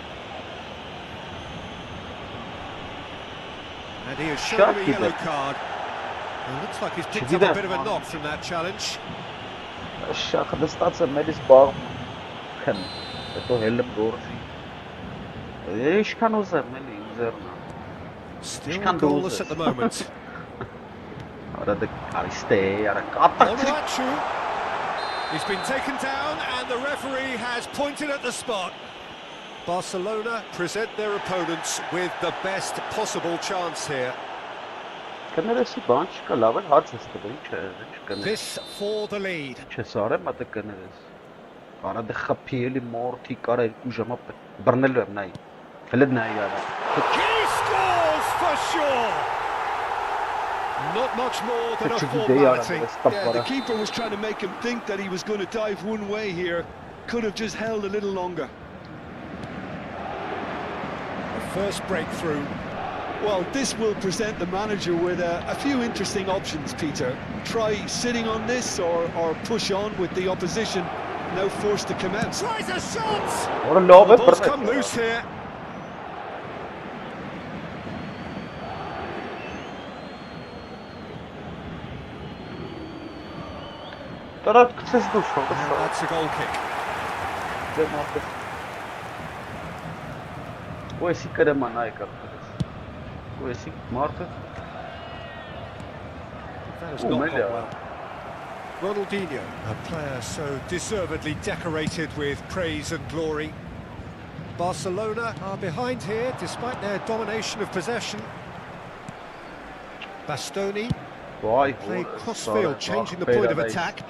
And he has shown him a yellow card. Well, looks like he's picked up a bit of a knock from that challenge. Շախը դստած է մերից բաղ քն։ Հետո հելը գործի։ Ինչքան ուզեմ էլի ինձերնա։ Still goalless at the moment. Արա դե կարիստե, արա կատակ։ He's been taken down and the referee has pointed at the spot. Barcelona present their opponents with the best possible chance here. Կներեսի բան չկա, լավ էլ հաց ես տվել, ինչ կներես։ This for the lead. Չես արեմ, մատը կներես։ Արա դե խփի էլի մորթի կարա 2 ժամա բռնելու եմ նայ։ Հələ նայ արա։ He scores for sure. Not much more than a formality. Yeah, the keeper was trying to make him think that he was going to dive one way here. Could have just held a little longer. The first breakthrough. Well, this will present the manager with a few interesting options, Peter. Try sitting on this or push on with the opposition, now forced to come out. Tries a shot! Ora love The ball's come loose here. That's a goal kick. Ո էսի կրեմա նայ կապտես։ Ո էսի մարդը։ That has not gone well. Ronaldinho, a player so deservedly decorated with praise and glory. Barcelona are behind here despite their domination of possession. Bastoni played crossfield, changing the point of attack.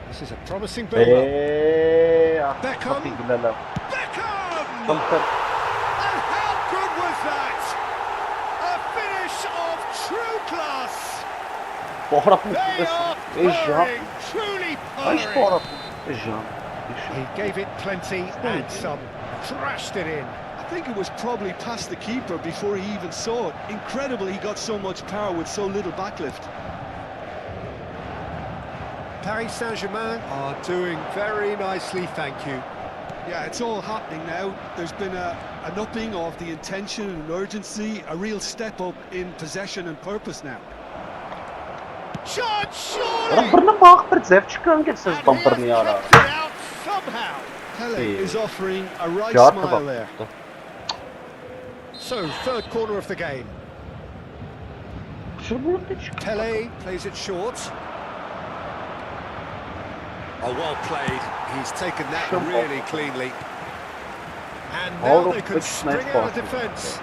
This is a promising build-up. Beckham! Beckham! And how good was that? A finish of true class! They are pouring, truly pouring. He gave it plenty and some, crashed it in. I think it was probably past the keeper before he even saw it. Incredible he got so much power with so little backlift. Paris Saint-Germain are doing very nicely, thank you. Yeah, it's all happening now. There's been an upping of the intention and urgency, a real step up in possession and purpose now. Shot, surely! And he has it out somehow. Pele is offering a right smile there. So, third corner of the game. Pele plays it short. Oh, well played. He's taken that really cleanly. And now they can spring out of defence.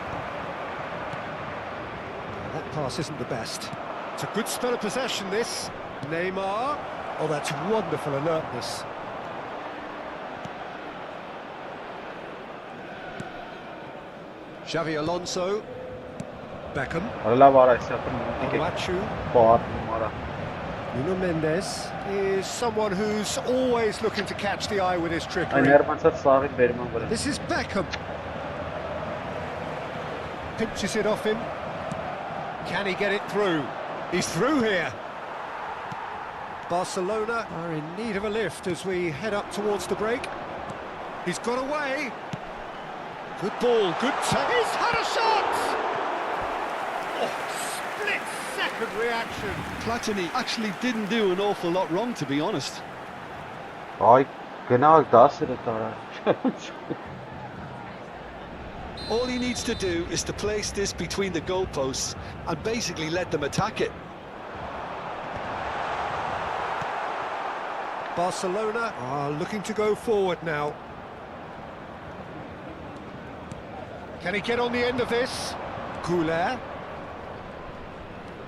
That pass isn't the best. It's a good spell of possession, this. Neymar. Oh, that's wonderful alertness. Xavi Alonso. Beckham. Nuno Mendes is someone who's always looking to catch the eye with his trickery. This is Beckham. Pinches it off him. Can he get it through? He's through here. Barcelona are in need of a lift as we head up towards the break. He's got away. Good ball, good touch. He's had a shot! Oh, split-second reaction. Platini actually didn't do an awful lot wrong, to be honest. All he needs to do is to place this between the goalposts and basically let them attack it. Barcelona are looking to go forward now. Can he get on the end of this? Goulet.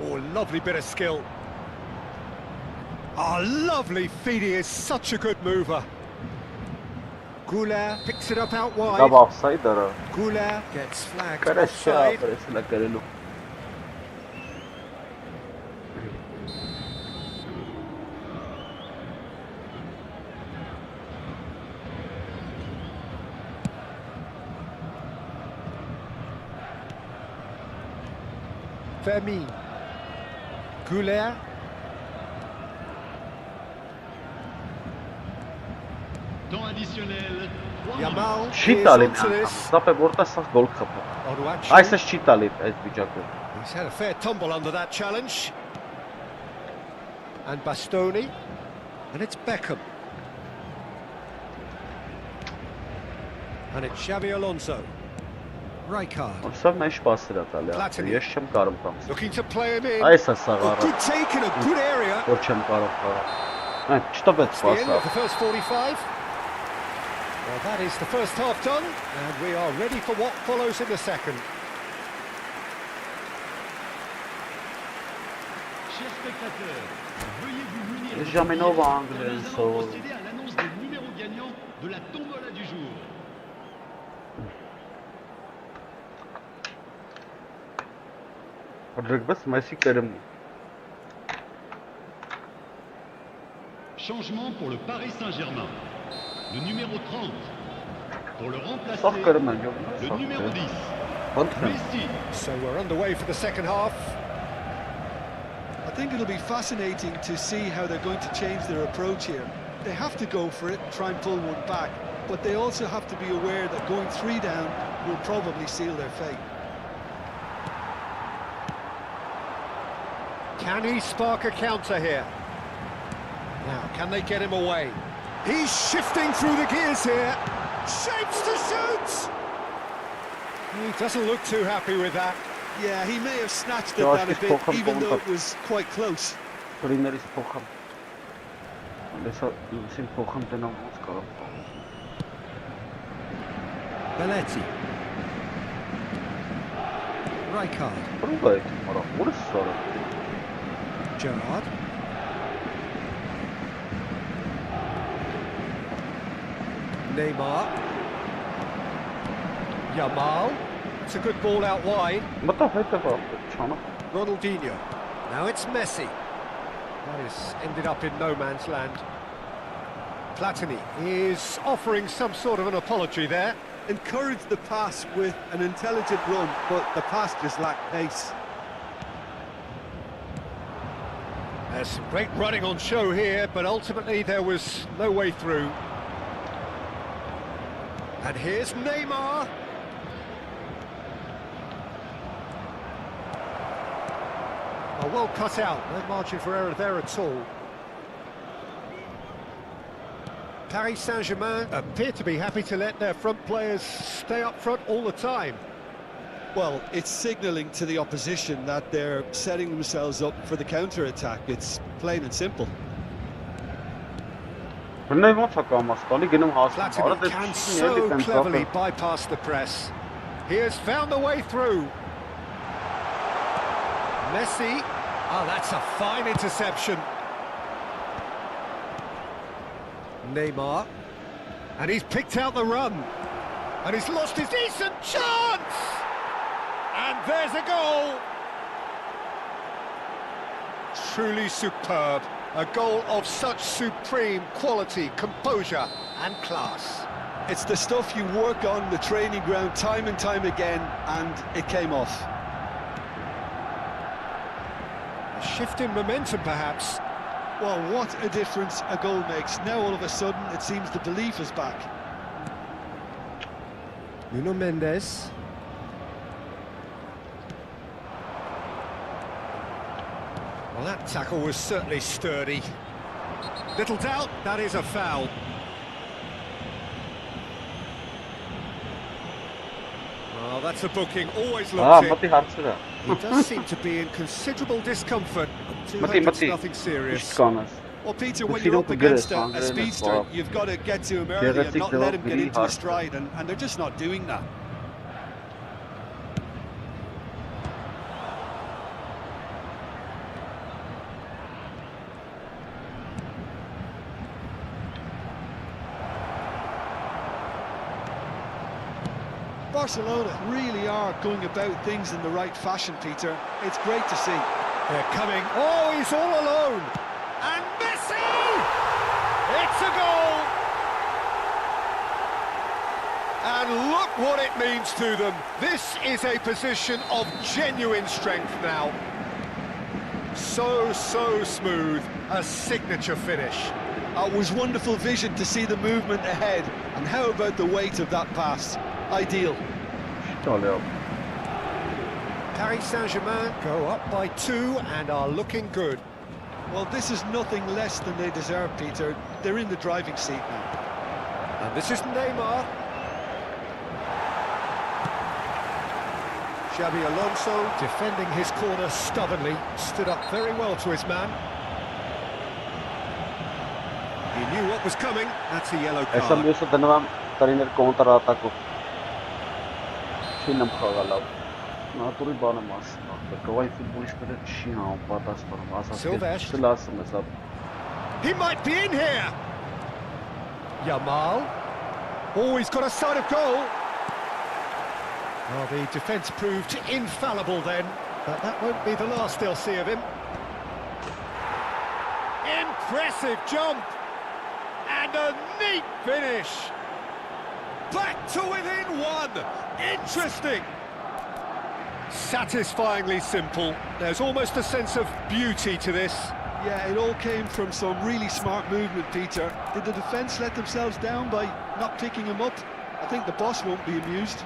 Oh, lovely bit of skill. Oh, lovely feed. He is such a good mover. Goulart picks it up out wide. Goulart gets flagged offside. Fermi. Goulart. Temps additionnel. Yamal is Չիտալի onto this. Ստապե որտե սա գոլ խփա։ Onuachu. Այս էս չիտալի այս վիճակը։ He's had a fair tumble under that challenge. And Bastoni. And it's Beckham. And it's Xabi Alonso. Rijkaard. Սա մեծ պասեր է տալի։ Ես չեմ կարող կամ։ Looking to play him in. Այս է A սաղարը։ good take in a good area. Որ չեմ կարող խաղալ։ Չտպեց The end պասը։ of the first 45. Well, that is the first half done, and we are ready for what follows in the second. Chers spectateurs, veuillez vous munir de Jamais billets nova afin anglais, de so- procéder à l'annonce des numéros gagnants de la tombola du jour. Ռգբս Մեսի կերեմ։ Changement pour le Paris Saint-Germain. Le numéro 30. Pour le remplacer, Սաղ կերեմ են le numéro 10. Ոնց է։ Messi. So we're underway for the second half. I think it'll be fascinating to see how they're going to change their approach here. They have to go for it, try and pull one back, but they also have to be aware that going 3 down will probably seal their fate. Can he spark a counter here? Now, can they get him away? He's shifting through the gears here. Shapes to shoot! He doesn't look too happy with that. Yeah, he may have snatched at Josh that a is bit, Pokham even though it Pokham. was quite close. Պրիներից փոխամ։ Լեսա լուսին փոխամ տնամ ոնց կարող։ Belletti. Rijkaard. Պրուվ է մորա։ Ո՞րս սարը։ Gerrard. Neymar. Yamal. It's a good ball out wide. Մտա հետը վա չանա։ Ronaldinho. Now it's Messi. That has ended up in no man's land. Platini is offering some sort of an apology there. Encouraged the pass with an intelligent run, but the pass just lacked pace. There's some great running on show here, but ultimately there was no way through. And here's Neymar. Oh, well cut out, no margin for error there at all. Paris Saint-Germain appear to be happy to let their front players stay up front all the time. Well, it's signalling to the opposition that they're setting themselves up for the counter-attack. It's plain and simple. Բնավ ոնց է կամաց տալի գնում հասնում։ Platini can so cleverly bypass the press. He has found the way through. Messi. Oh, that's a fine interception. Neymar. And he's picked out the run. And he's lost his decent chance! And there's a goal! Truly superb. A goal of such supreme quality, composure and class. It's the stuff you work on the training ground time and time again, and it came off. A shift in momentum, perhaps. Well, what a difference a goal makes. Now all of a sudden it seems the belief is back. Nuno Mendes. Well, that tackle was certainly sturdy. Little doubt, that is a foul. Oh, that's a booking, always looked մտի it. հարցրա։ He does seem to be in considerable discomfort. It's nothing serious. Well, Peter, when you're up against a speedster, you've got to get to him early and not let him get into a stride, and they're just not doing that. Barcelona really are going about things in the right fashion, Peter. It's great to see. They're coming. Oh, he's all alone. And Messi! It's a goal! And look what it means to them. This is a position of genuine strength now. So smooth. A signature finish. It was wonderful vision to see the movement ahead. And how about the weight of that pass? Ideal. Paris Saint-Germain go up by 2 and are looking good. Well, this is nothing less than they deserve, Peter. They're in the driving seat now. And this is Neymar. Xabi Alonso defending his corner stubbornly, stood up very well to his man. He knew what was coming. That's a yellow card. Essa mjësë të nëvam të rinër kontra ataku. Që nëmë këgalau. Në aturi banë masë. Këvaj futbolistëre që në patas për masë. Silvesh. Që lasë me sa. He might be in here. Yamal. Oh, he's got a side of goal. Well, the defence proved infallible then, but that won't be the last they'll see of him. Impressive jump! And a neat finish! Back to within 1! Interesting! Satisfyingly simple. There's almost a sense of beauty to this. Yeah, it all came from some really smart movement, Peter. Did the defence let themselves down by not picking him up? I think the boss won't be amused.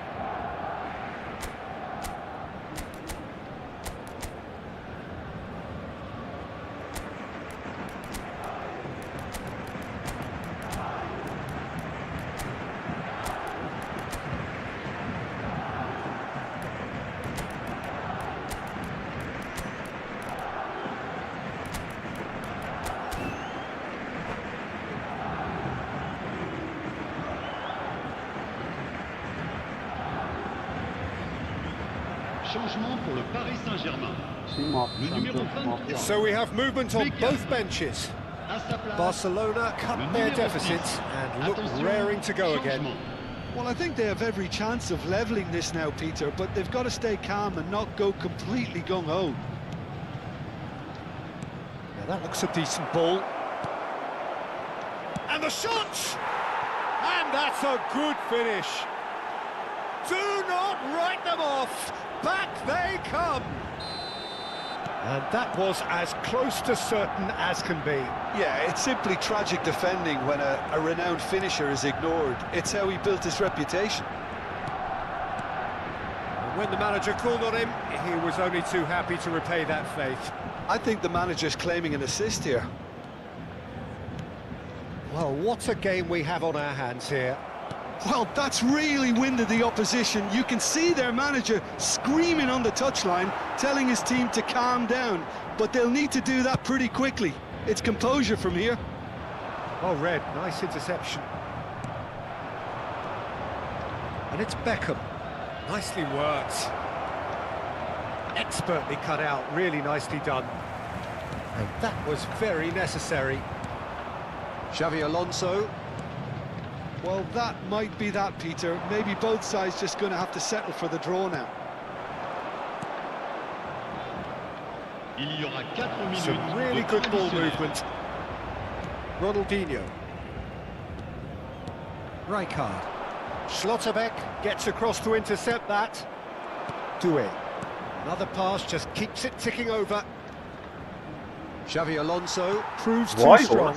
Changement pour le Paris Saint-Germain. Le numéro 23. So we have movement on both benches. Barcelona cut their deficits and look raring to go again. Well, I think they have every chance of levelling this now, Peter, but they've got to stay calm and not go completely gung-ho. Now that looks a decent ball. And the shot! And that's a good finish. Do not write them off. Back they come. And that was as close to certain as can be. Yeah, it's simply tragic defending when a renowned finisher is ignored. It's how he built his reputation. And when the manager called on him, he was only too happy to repay that faith. I think the manager's claiming an assist here. Well, what a game we have on our hands here. Well, that's really winded the opposition. You can see their manager screaming on the touchline, telling his team to calm down. But they'll need to do that pretty quickly. It's composure from here. Oh, Red, nice interception. And it's Beckham. Nicely worked. Expertly cut out, really nicely done. And that was very necessary. Xavi Alonso. Well, that might be that, Peter. Maybe both sides just going to have to settle for the draw now. Il y aura 4 minutes. Some really good ball movement. Ronaldinho. Rijkaard. Schlotterbeck gets across to intercept that. Doué. Another pass just keeps it ticking over. Xavi Alonso proves too strong.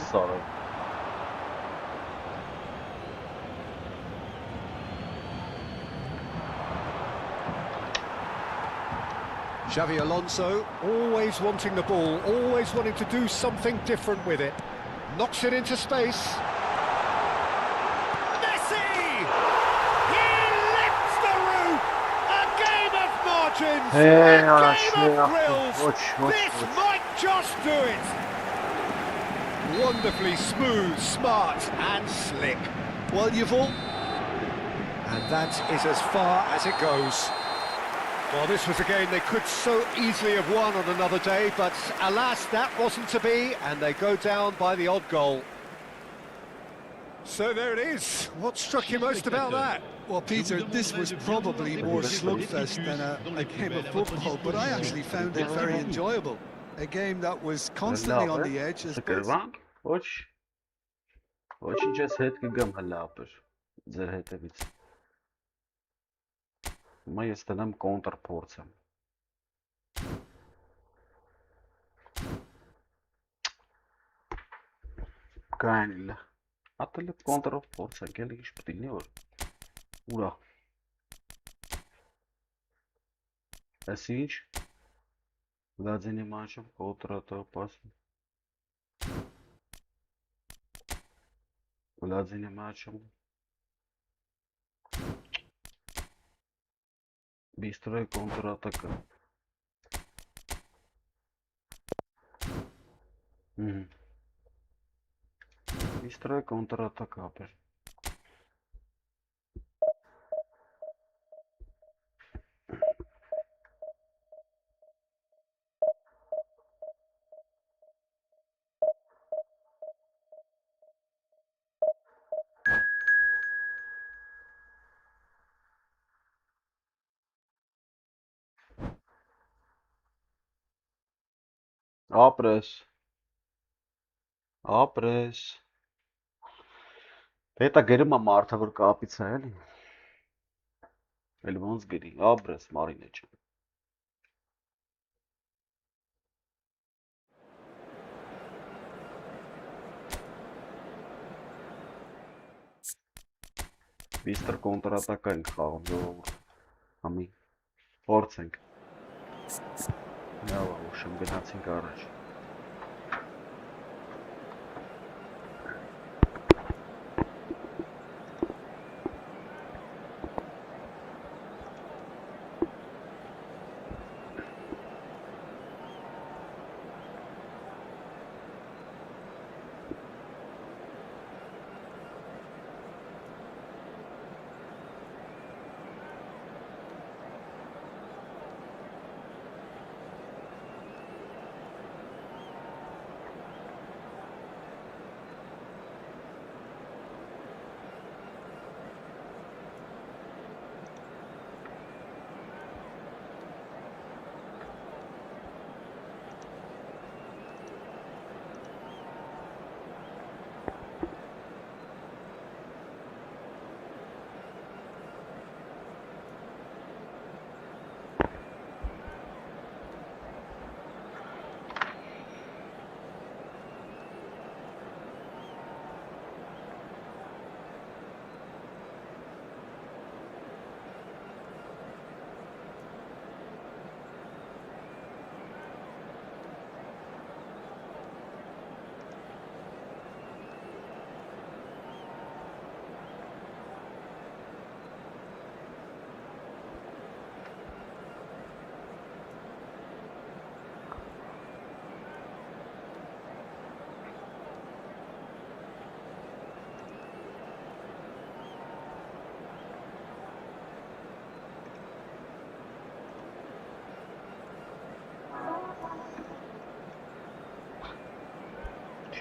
Xavi Alonso, always wanting the ball, always wanting to do something different with it. Knocks it into space. Messi! He lifts the roof! A game of margins! A game of thrills! This might just do it! Wonderfully smooth, smart and slick. Well, you've all... And that is as far as it goes. Well, this was a game they could so easily have won on another day, but alas, that wasn't to be, and they go down by the odd goal. So there it is. What struck you most about that? Well, Peter, this was probably more slugfest than a game of football, but I actually found it very enjoyable. A game that was constantly on the edge. Ոչինչ ես հետ կգամ հլա ապր, ձեր հետևից։ Հիմա ես տնեմ կոնտր փորձեմ։ Կայնիլ։ Ատել է կոնտրով փորձենք, էլի ինչ պետք լինի որ։ Ուրա։ Այս ինչ։ Վլադինի մանչում կոնտրատը պասում։ Владимир матчем. Быстрая контратака. Быстрая контратака. Ապրես, հետա գերում է մարդը, որ կապից է, էլի, էլ ոնց գերի, ապրես, մարին է չեմ։ Բիստր կոնտրատակա ենք խաղում, ժողովուրդ, համի, փորձենք։ Լավ, ուշեմ գնացինք առաջ։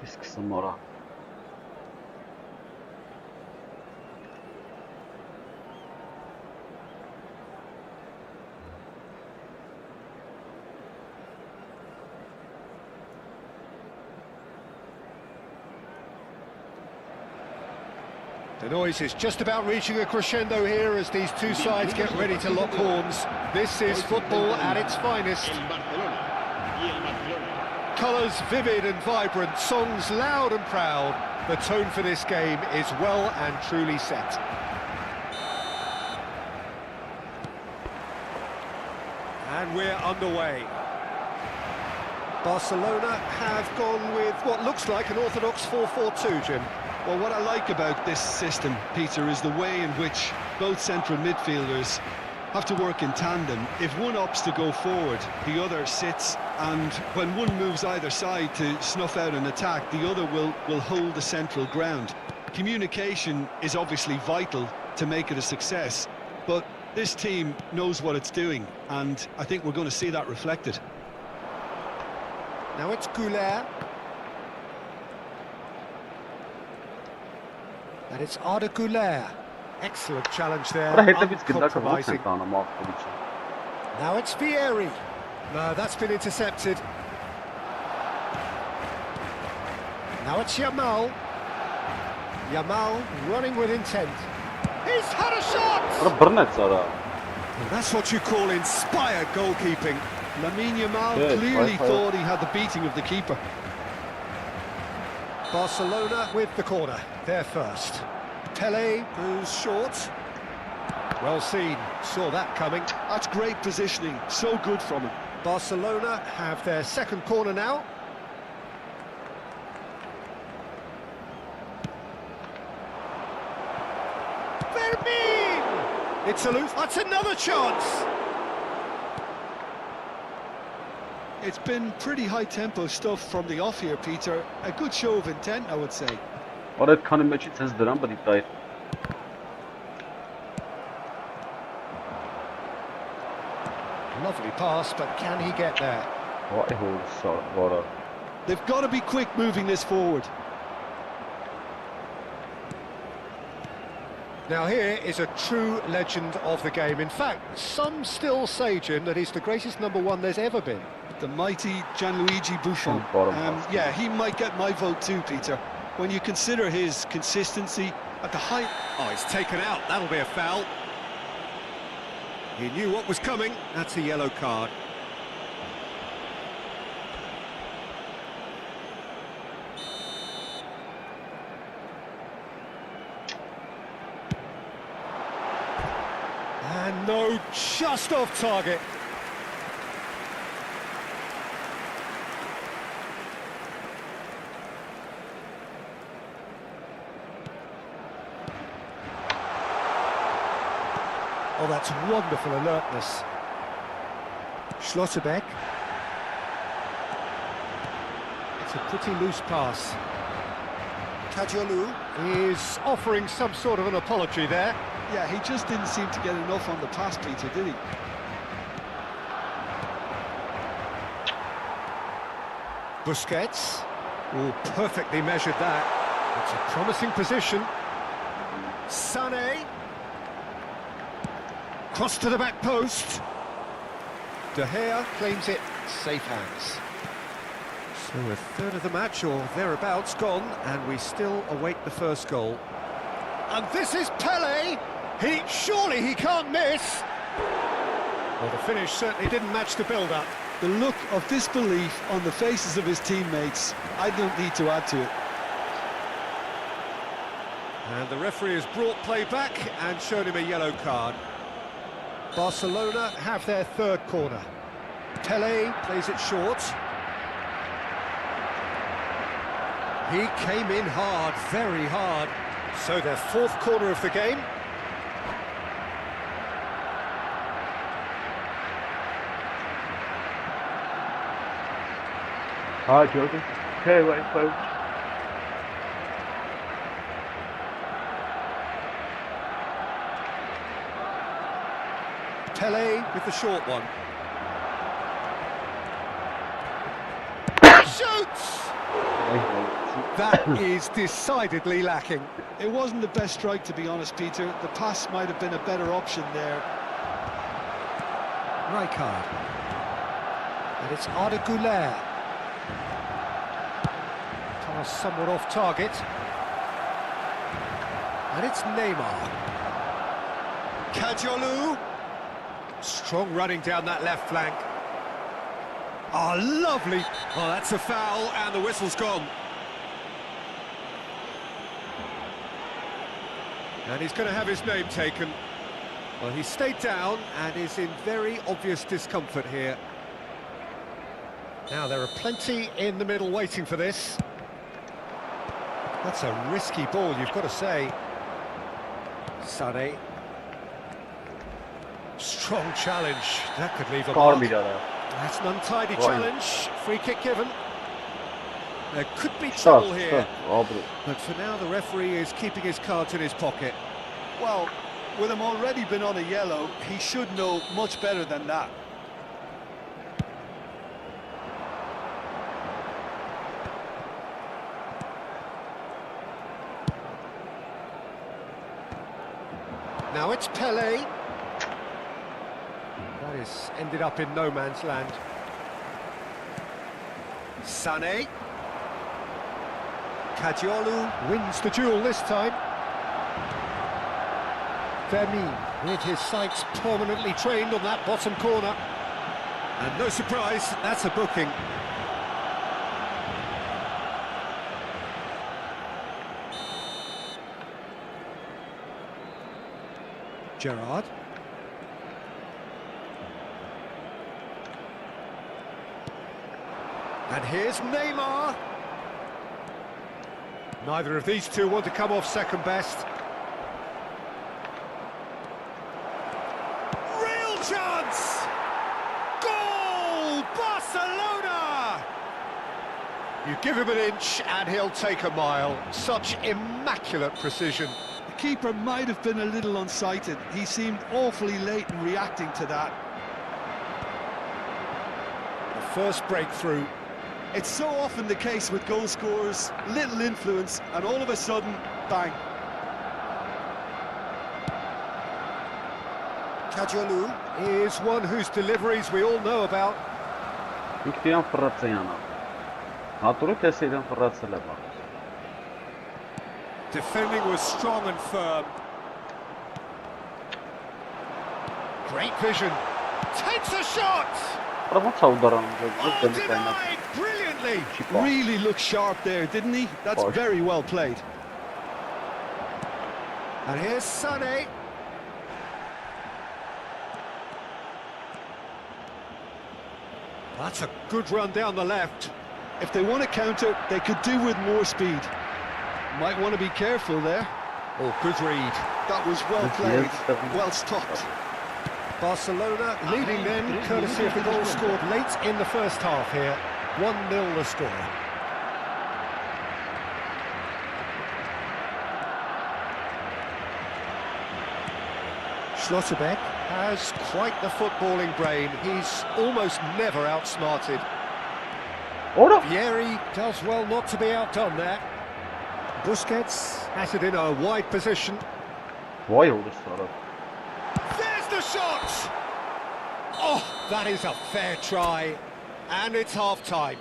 Սկսեմ արա։ The noise is just about reaching a crescendo here as these two sides get ready to lock horns. This is football at its finest. Colours vivid and vibrant, songs loud and proud. The tone for this game is well and truly set. And we're underway. Barcelona have gone with what looks like an orthodox 4-4-2, Jim. Well, what I like about this system, Peter, is the way in which both central midfielders have to work in tandem. If one opts to go forward, the other sits, and when one moves either side to snuff out an attack, the other will hold the central ground. Communication is obviously vital to make it a success, but this team knows what it's doing, and I think we're going to see that reflected. Now it's Goulet. And it's Arda Goulet. Excellent challenge there. Հետևից գնդակը ո՞նց են տանում ավտորիցը։ Now it's Vieri. No, that's been intercepted. Now it's Yamal. Yamal running with intent. He's had a shot! Բռնեց արա։ That's what you call inspired goalkeeping. Lamine Yamal clearly thought he had the beating of the keeper. Barcelona with the corner. They're first. Pele goes short. Well seen. Saw that coming. That's great positioning. So good from him. Barcelona have their second corner now. Vermeer! It's aloof. That's another chance. It's been pretty high-tempo stuff from the off here, Peter. A good show of intent, I would say. Or it kind of matches his drum, but he died. Lovely pass, but can he get there? What a hole, sorry. They've got to be quick moving this forward. Now here is a true legend of the game. In fact, some still say, Jim, that he's the greatest number one there's ever been. The mighty Gianluigi Buffon. Yeah, he might get my vote too, Peter. When you consider his consistency at the height... Oh, he's taken out. That'll be a foul. He knew what was coming. That's a yellow card. And no, just off target. Oh, that's wonderful alertness. Schlotterbeck. It's a pretty loose pass. Kajolu is offering some sort of an apology there. Yeah, he just didn't seem to get enough on the pass, Peter, did he? Busquets. Oh, perfectly measured that. It's a promising position. Sané. Cross to the back post. De Gea claims it. Safe hands. So a third of the match, or thereabouts, gone, and we still await the first goal. And this is Pele. Surely he can't miss. Well, the finish certainly didn't match the build-up. The look of disbelief on the faces of his teammates, I don't need to add to it. And the referee has brought play back and shown him a yellow card. Barcelona have their third corner. Pele plays it short. He came in hard, very hard. So their fourth corner of the game. Hi, Jordan. Okay, wait, folks. Pele with the short one. Shoots! That is decidedly lacking. It wasn't the best strike, to be honest, Peter. The pass might have been a better option there. Rijkaard. And it's Arda Güler. Pass somewhat off target. And it's Neymar. Kajolu. Strong running down that left flank. Oh, lovely. Oh, that's a foul, and the whistle's gone. And he's going to have his name taken. Well, he stayed down and is in very obvious discomfort here. Now, there are plenty in the middle waiting for this. That's a risky ball, you've got to say. Sané. Strong challenge. That could leave a mark. That's an untidy challenge. Free kick given. There could be trouble here. But for now, the referee is keeping his cards in his pocket. Well, with him already been on a yellow, he should know much better than that. Now it's Pele. That is ended up in no man's land. Sané. Kadiolu wins the duel this time. Deppi, with his sights permanently trained on that bottom corner. And no surprise, that's a booking. Gerrard. And here's Neymar. Neither of these two want to come off second best. Real chance! Goal! Barcelona! You give him an inch and he'll take a mile. Such immaculate precision. The keeper might have been a little unsighted. He seemed awfully late in reacting to that. The first breakthrough. It's so often the case with goal scorers, little influence, and all of a sudden, bang. Kadiolu is one whose deliveries we all know about. Defending was strong and firm. Great vision. Takes a shot! Oh, denied brilliantly! Really looked sharp there, didn't he? That's very well played. And here's Sané. That's a good run down the left. If they want to counter, they could do with more speed. Might want to be careful there. Oh, good read. That was well played, well stopped. Barcelona leading then, courtesy of the goal scored late in the first half here. 1-0 the score. Schlotterbeck has quite the footballing brain. He's almost never outsmarted. Vieri does well not to be outdone there. Busquets has it in a wide position. There's the shot! Oh, that is a fair try. And it's half-time.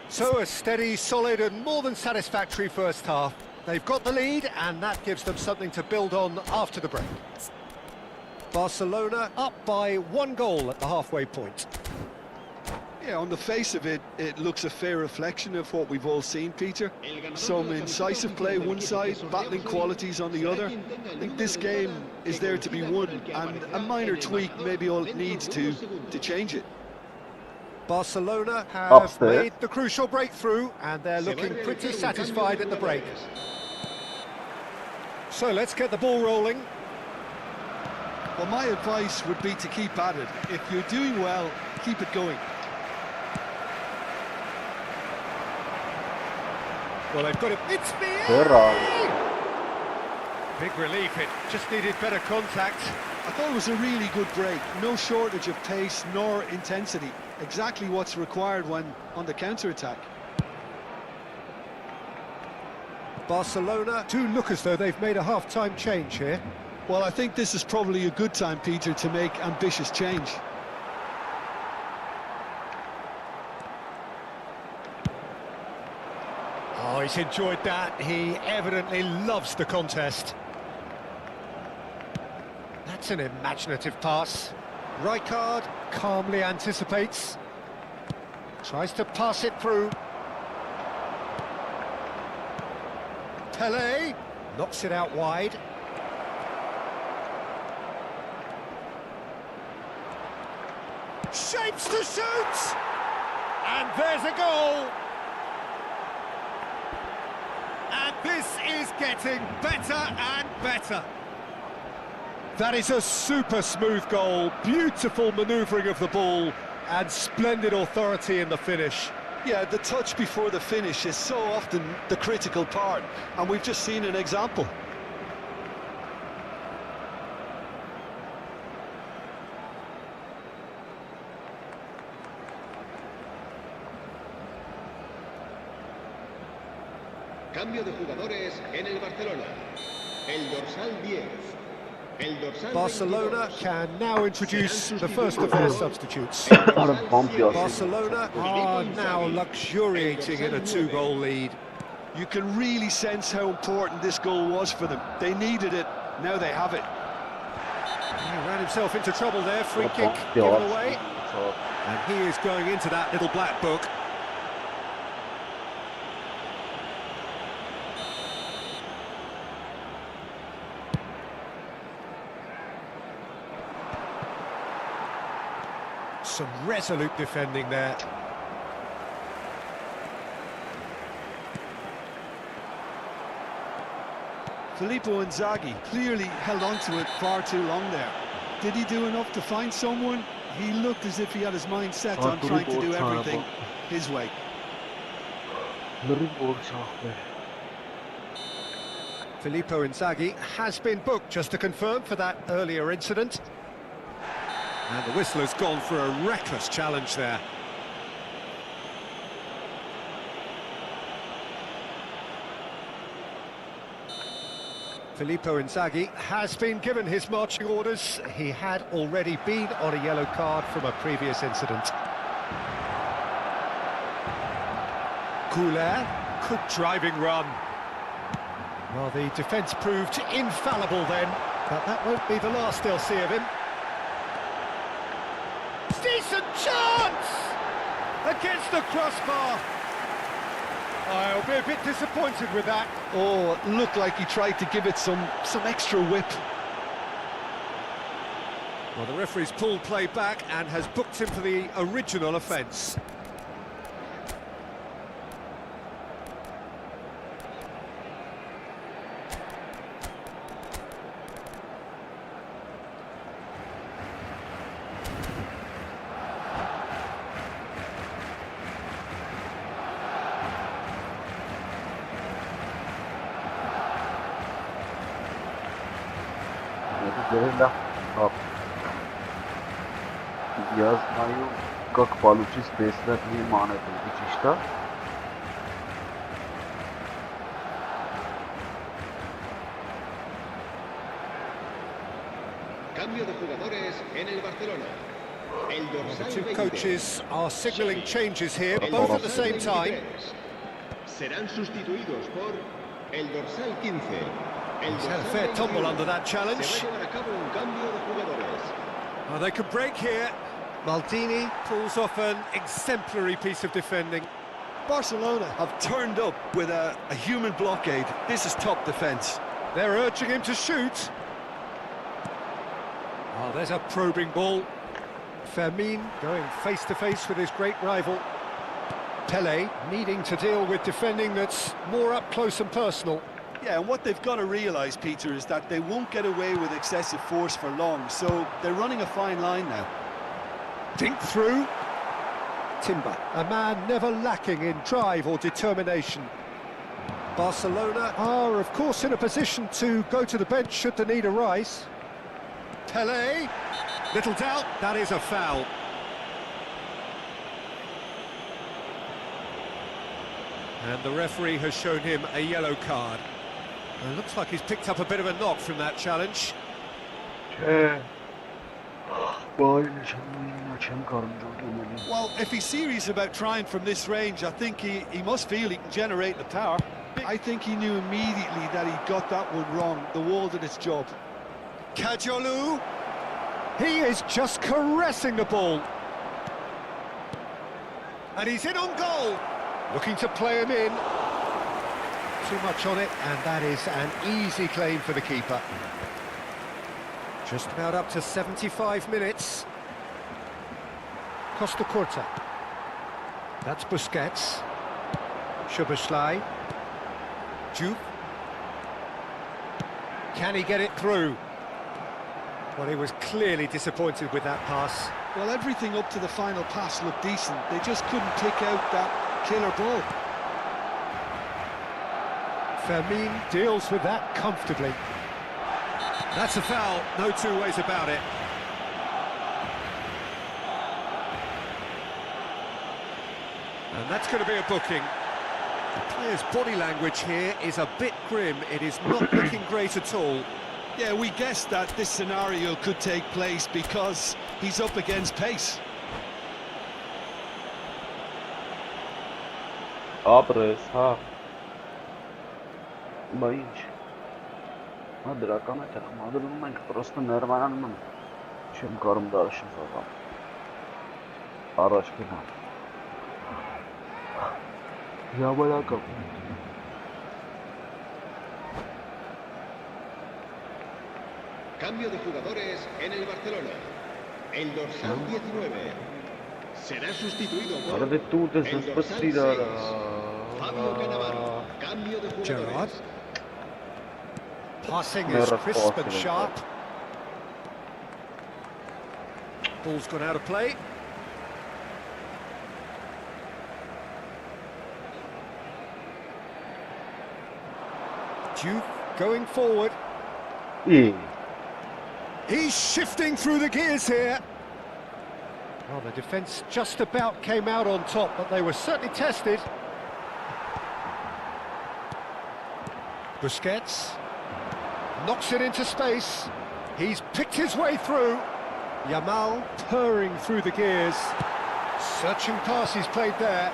So a steady, solid and more than satisfactory first half. They've got the lead and that gives them something to build on after the break. Barcelona up by 1 goal at the halfway point. Yeah, on the face of it, it looks a fair reflection of what we've all seen, Peter. Some incisive play one side, battling qualities on the other. I think this game is there to be won, and a minor tweak maybe all it needs to change it. Barcelona have made the crucial breakthrough, and they're looking pretty satisfied at the break. So let's get the ball rolling. Well, my advice would be to keep at it. If you're doing well, keep it going. Well, they've got it. It's the big relief. It just needed better contact. I thought it was a really good break. No shortage of pace nor intensity. Exactly what's required when on the counter-attack. Barcelona do look as though they've made a half-time change here. Well, I think this is probably a good time, Peter, to make ambitious change. Oh, he's enjoyed that. He evidently loves the contest. That's an imaginative pass. Rijkaard calmly anticipates. Tries to pass it through. Pele knocks it out wide. Shapes to shoot! And there's a goal! And this is getting better and better. That is a super smooth goal, beautiful manoeuvring of the ball, and splendid authority in the finish. Yeah, the touch before the finish is so often the critical part, and we've just seen an example. Cambio de jugadores en el Barcelona. El dorsal 10, Barcelona can now introduce the first of their substitutes. Barcelona are now luxuriating in a 2-goal lead. You can really sense how important this goal was for them. They needed it, now they have it. He ran himself into trouble there, free kick given away. And he is going into that little black book. Some resolute defending there. Filippo Inzaghi clearly held on to it far too long there. Did he do enough to find someone? He looked as if he had his mind set on trying to do everything his way. Filippo Inzaghi has been booked, just to confirm, for that earlier incident. And the whistle has gone for a reckless challenge there. Filippo Inzaghi has been given his marching orders. He had already been on a yellow card from a previous incident. Couler, good driving run. Well, the defence proved infallible then, but that won't be the last they'll see of him. Decent chance! Against the crossbar. I'll be a bit disappointed with that. Oh, it looked like he tried to give it some extra whip. Well, the referee's pulled play back and has booked him for the original offence. Я знаю, как получить бесплатные монеты. Чисто? Cambio de jugadores en el Barcelona. El The dorsal two 20. coaches are signalling changes here, both at the same time. Serán sustituidos por el dorsal 15. He's had a fair tumble under that challenge. Se va a llevar a cabo un cambio de jugadores. Well, they could break here. Maldini pulls off an exemplary piece of defending. Barcelona have turned up with a human blockade. This is top defence. They're urging him to shoot. Oh, there's a probing ball. Fermin going face-to-face with his great rival. Pele needing to deal with defending that's more up close and personal. Yeah, and what they've got to realise, Peter, is that they won't get away with excessive force for long, so they're running a fine line now. Dink through. Timber, a man never lacking in drive or determination. Barcelona are, of course, in a position to go to the bench should the need arise. Pele, little doubt, that is a foul. And the referee has shown him a yellow card. It looks like he's picked up a bit of a knock from that challenge. Well, if he's serious about trying from this range, I think he must feel he can generate the power. I think he knew immediately that he got that one wrong. The wall did its job. Kajolu, he is just caressing the ball. And he's in on goal. Looking to play him in. Too much on it, and that is an easy claim for the keeper. Just about up to 75 minutes. Costa Curta. That's Busquets. Szoboszlai. Juve. Can he get it through? Well, he was clearly disappointed with that pass. Well, everything up to the final pass looked decent. They just couldn't pick out that killer ball. Fermin deals with that comfortably. That's a foul, no two ways about it. And that's going to be a booking. The player's body language here is a bit grim. It is not looking great at all. Yeah, we guessed that this scenario could take place because he's up against pace. Ապրես, հա։ Բա ինչ։ Հա դրական է, թե խմադրում ենք, պրոստը ներվայանում եմ։ Չեմ կարում դարաշին զաղամ։ Առաջ գնամ։ Ժամանակը։ Cambio de jugadores en el Barcelona. El dorsal 19 será sustituido por Ahora de tú te el dorsal 6. despaciras. Fabio Cannavaro. Cambio de Gerrard. jugadores. Passing is Gerrard crisp and passing. sharp. Ball's gone out of play. Duke going forward. Yeah. He's shifting through the gears here. Well, the defence just about came out on top, but they were certainly tested. Busquets knocks it into space. He's picked his way through. Yamal purring through the gears. Searching pass he's played there.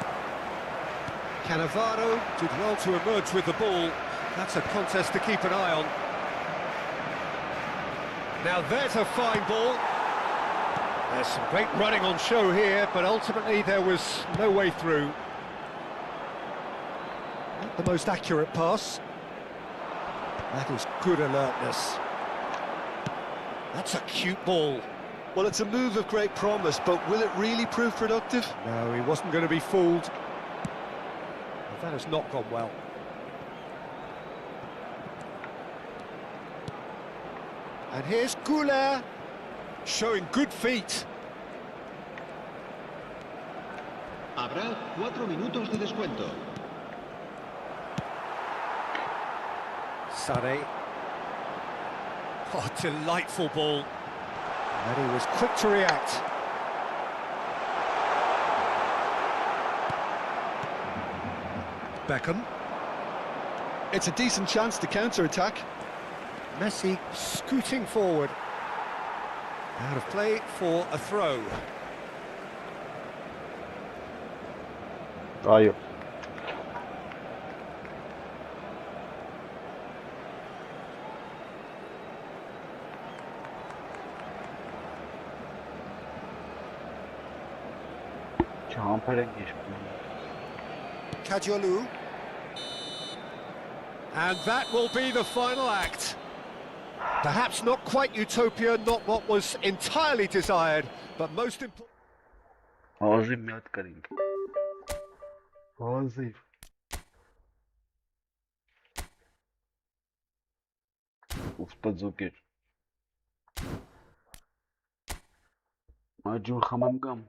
Cannavaro did well to emerge with the ball. That's a contest to keep an eye on. Now there's a fine ball. There's some great running on show here, but ultimately there was no way through. Not the most accurate pass. That is good alertness. That's a cute ball. Well, it's a move of great promise, but will it really prove productive? No, he wasn't going to be fooled. But that has not gone well. And here's Goulet, showing good feet. Habrá 4 minutos de descuento. Sane. Oh, delightful ball. And he was quick to react. Beckham. It's a decent chance to counter-attack. Messi scooting forward. Out of play for a throw. Այո։ Չհամբեր ենք իշպում։ Kajolu. And that will be the final act. Perhaps not quite utopia, not what was entirely desired, but most important. Հազիվ մի հատ կրինք։ Հազիվ։ Ուստա ձուկեր։ Մաջուն խամամ գամ։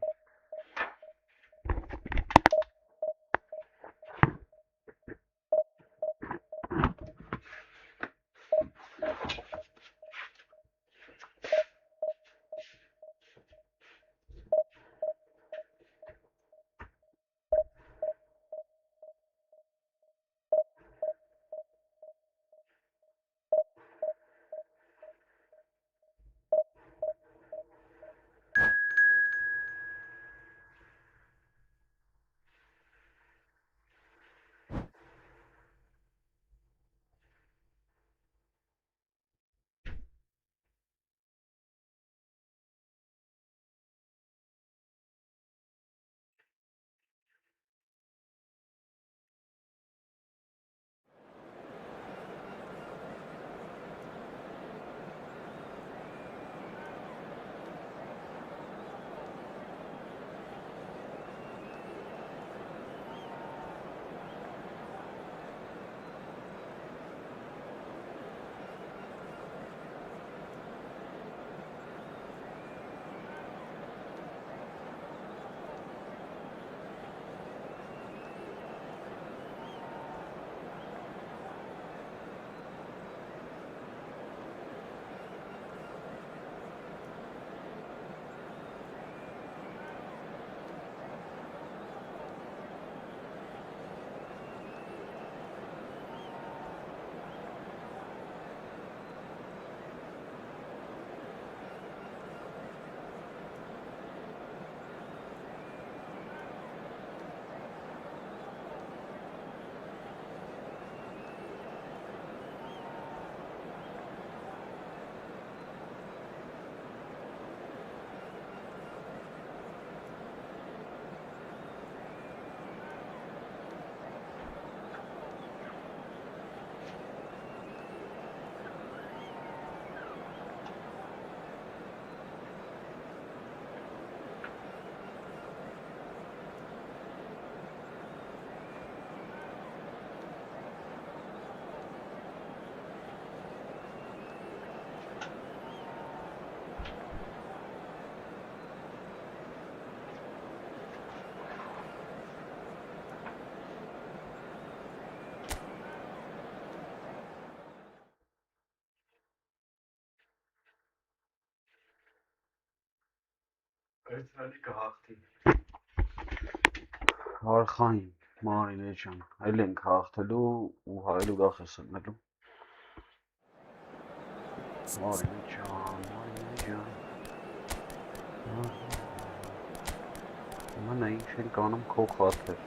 Արխային, Մարին էջան, այլ ենք հաղթելու ու հայելու գախ ես ընելու։ Մարին էջան, Մանա ինչ են կանում քո խաթեր։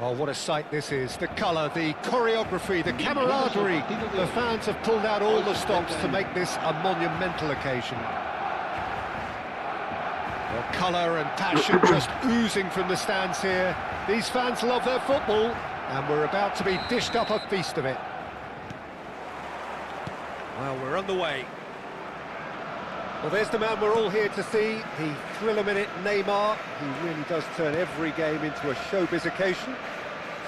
Oh, what a sight this is. The colour, the choreography, the camaraderie. The fans have pulled out all the stops to make this a monumental occasion. Well, colour and passion just oozing from the stands here. These fans love their football, and we're about to be dished up a feast of it. Well, we're underway. Well, there's the man we're all here to see, the thriller-minute Neymar. He really does turn every game into a showbiz occasion.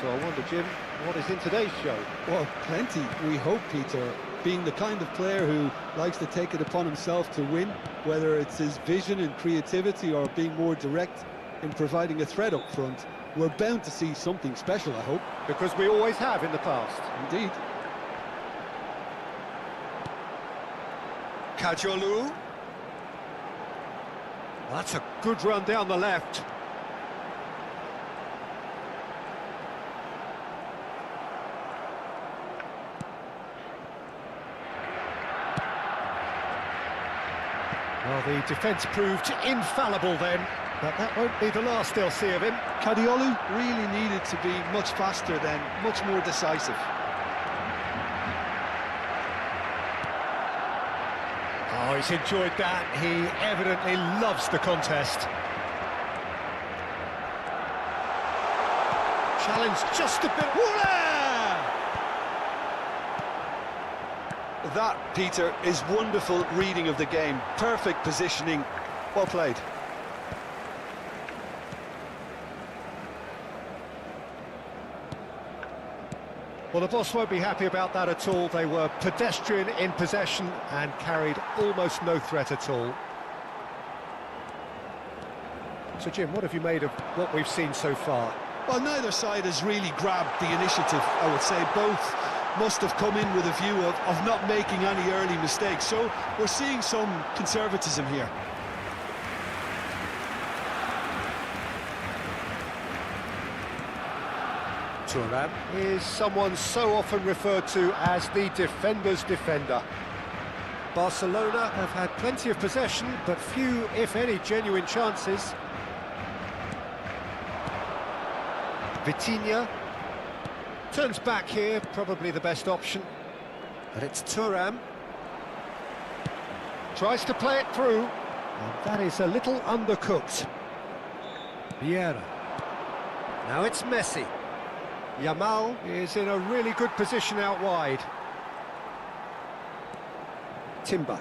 So I wonder, Jim, what is in today's show? Well, plenty, we hope, Peter. Being the kind of player who likes to take it upon himself to win, whether it's his vision and creativity or being more direct in providing a threat up front, we're bound to see something special, I hope. Because we always have in the past. Indeed. Kajolu. That's a good run down the left. Well, the defence proved infallible then, but that won't be the last they'll see of him. Kadiolu really needed to be much faster then, much more decisive. Oh, he's enjoyed that. He evidently loves the contest. Challenge just a bit. That, Peter, is wonderful reading of the game. Perfect positioning. Well played. Well, the boss won't be happy about that at all. They were pedestrian in possession and carried almost no threat at all. So, Jim, what have you made of what we've seen so far? Well, neither side has really grabbed the initiative, I would say. Both must have come in with a view of not making any early mistakes. So we're seeing some conservatism here. Thuram is someone so often referred to as the defender's defender. Barcelona have had plenty of possession, but few, if any, genuine chances. Vitinha turns back here, probably the best option. But it's Thuram. Tries to play it through. And that is a little undercooked. Vieira. Now it's Messi. Yamal is in a really good position out wide. Timber.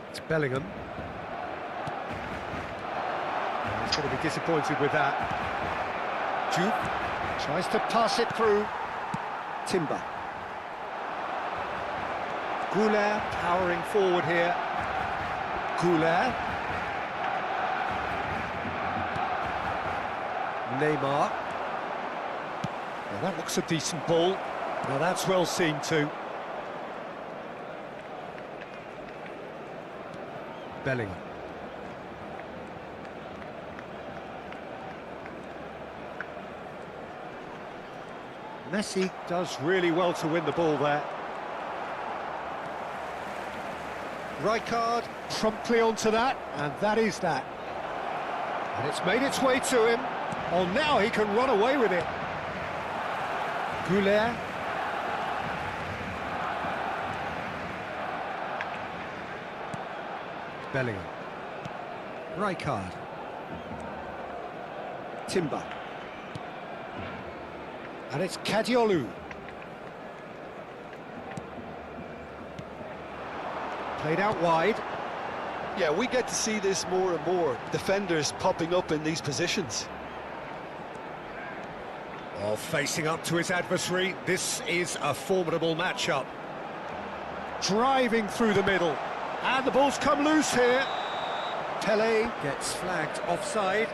It's Bellingham. He's going to be disappointed with that. Juke tries to pass it through. Timber. Goulet powering forward here. Goulet. Neymar. Well, that looks a decent ball. Now that's well seen too. Bellingham. Messi does really well to win the ball there. Rijkaard promptly onto that, and that is that. And it's made its way to him. Oh, now he can run away with it. Goulet. Bellingham. Rijkaard. Timber. And it's Kadiolu. Played out wide. Yeah, we get to see this more and more. Defenders popping up in these positions. Oh, Well, facing up to his adversary, this is a formidable matchup. Driving through the middle, and the ball's come loose here. Pele gets flagged offside.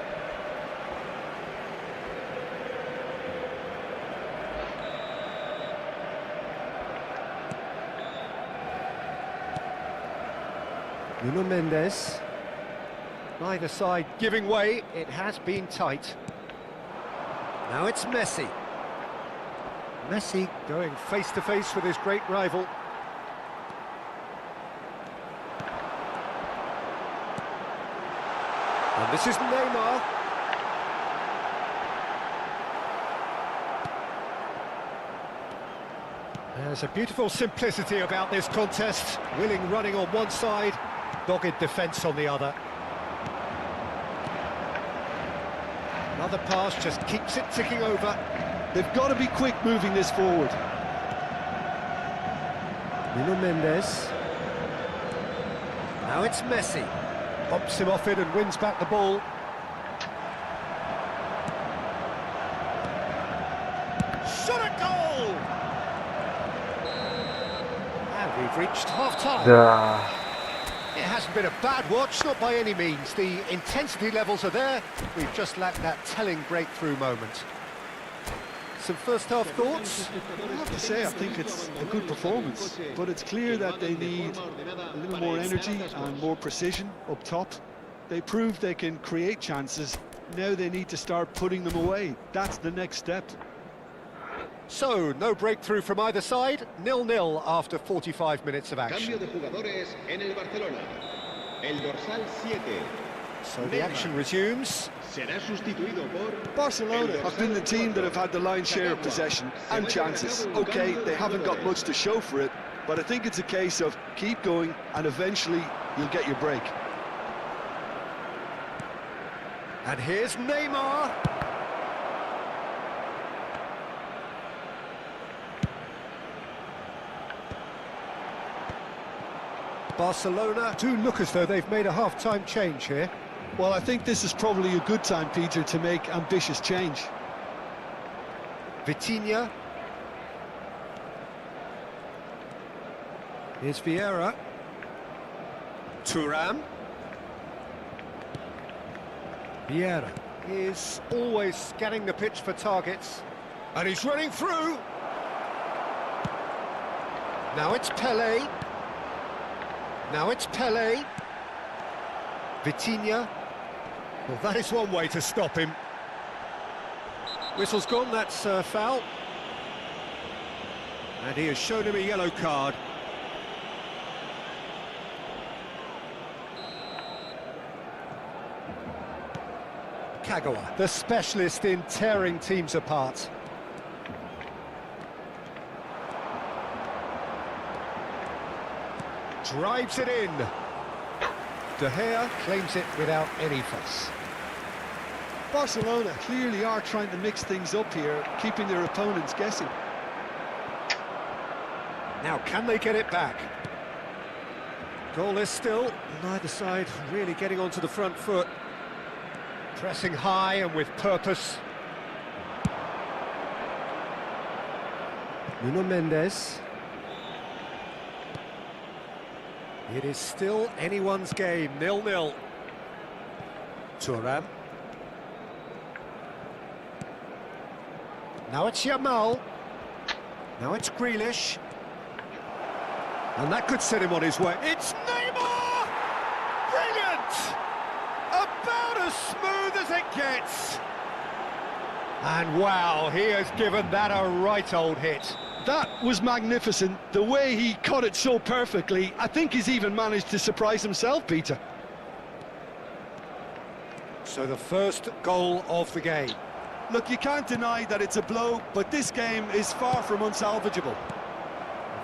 Nuno Mendes. Neither side giving way. It has been tight. Now it's Messi. Messi going face to face with his great rival. And this is Neymar. There's a beautiful simplicity about this contest. Willing running on one side, dogged defence on the other. Another pass just keeps it ticking over. They've got to be quick moving this forward. Nuno Mendes. Now it's Messi. Bumps him off it and wins back the ball. Shot at goal! And we've reached half-time. It hasn't been a bad watch, not by any means. The intensity levels are there. We've just lacked that telling breakthrough moment. Some first-half thoughts? I have to say, I think it's a good performance, but it's clear that they need a little more energy and more precision up top. They proved they can create chances. Now they need to start putting them away. That's the next step. So, no breakthrough from either side, 0-0 after 45 minutes of action. Cambio de jugadores en el Barcelona. El dorsal 7. So the action resumes. Será sustituido por Barcelona have been the team that have had the lion's share of possession and chances. Okay, they haven't got much to show for it, but I think it's a case of keep going and eventually you'll get your break. And here's Neymar. Barcelona do look as though they've made a half-time change here. Well, I think this is probably a good time, Peter, to make ambitious change. Vitinha. Here's Vieira. Thuram. Vieira is always scanning the pitch for targets. And he's running through. Now it's Pele. Now it's Pele. Vitinha. Well, that is one way to stop him. Whistle's gone, that's foul. And he has shown him a yellow card. Kagawa, the specialist in tearing teams apart. Drives it in. De Gea claims it without any fuss. Barcelona clearly are trying to mix things up here, keeping their opponents guessing. Now, can they get it back? Goalless still, neither side really getting onto the front foot. Pressing high and with purpose. Nuno Mendes. It is still anyone's game, 0-0. Thuram. Now it's Yamal. Now it's Grealish. And that could set him on his way. It's Neymar! Brilliant! About as smooth as it gets. And wow, he has given that a right old hit. That was magnificent. The way he caught it so perfectly, I think he's even managed to surprise himself, Peter. So the first goal of the game. Look, you can't deny that it's a blow, but this game is far from unsalvageable.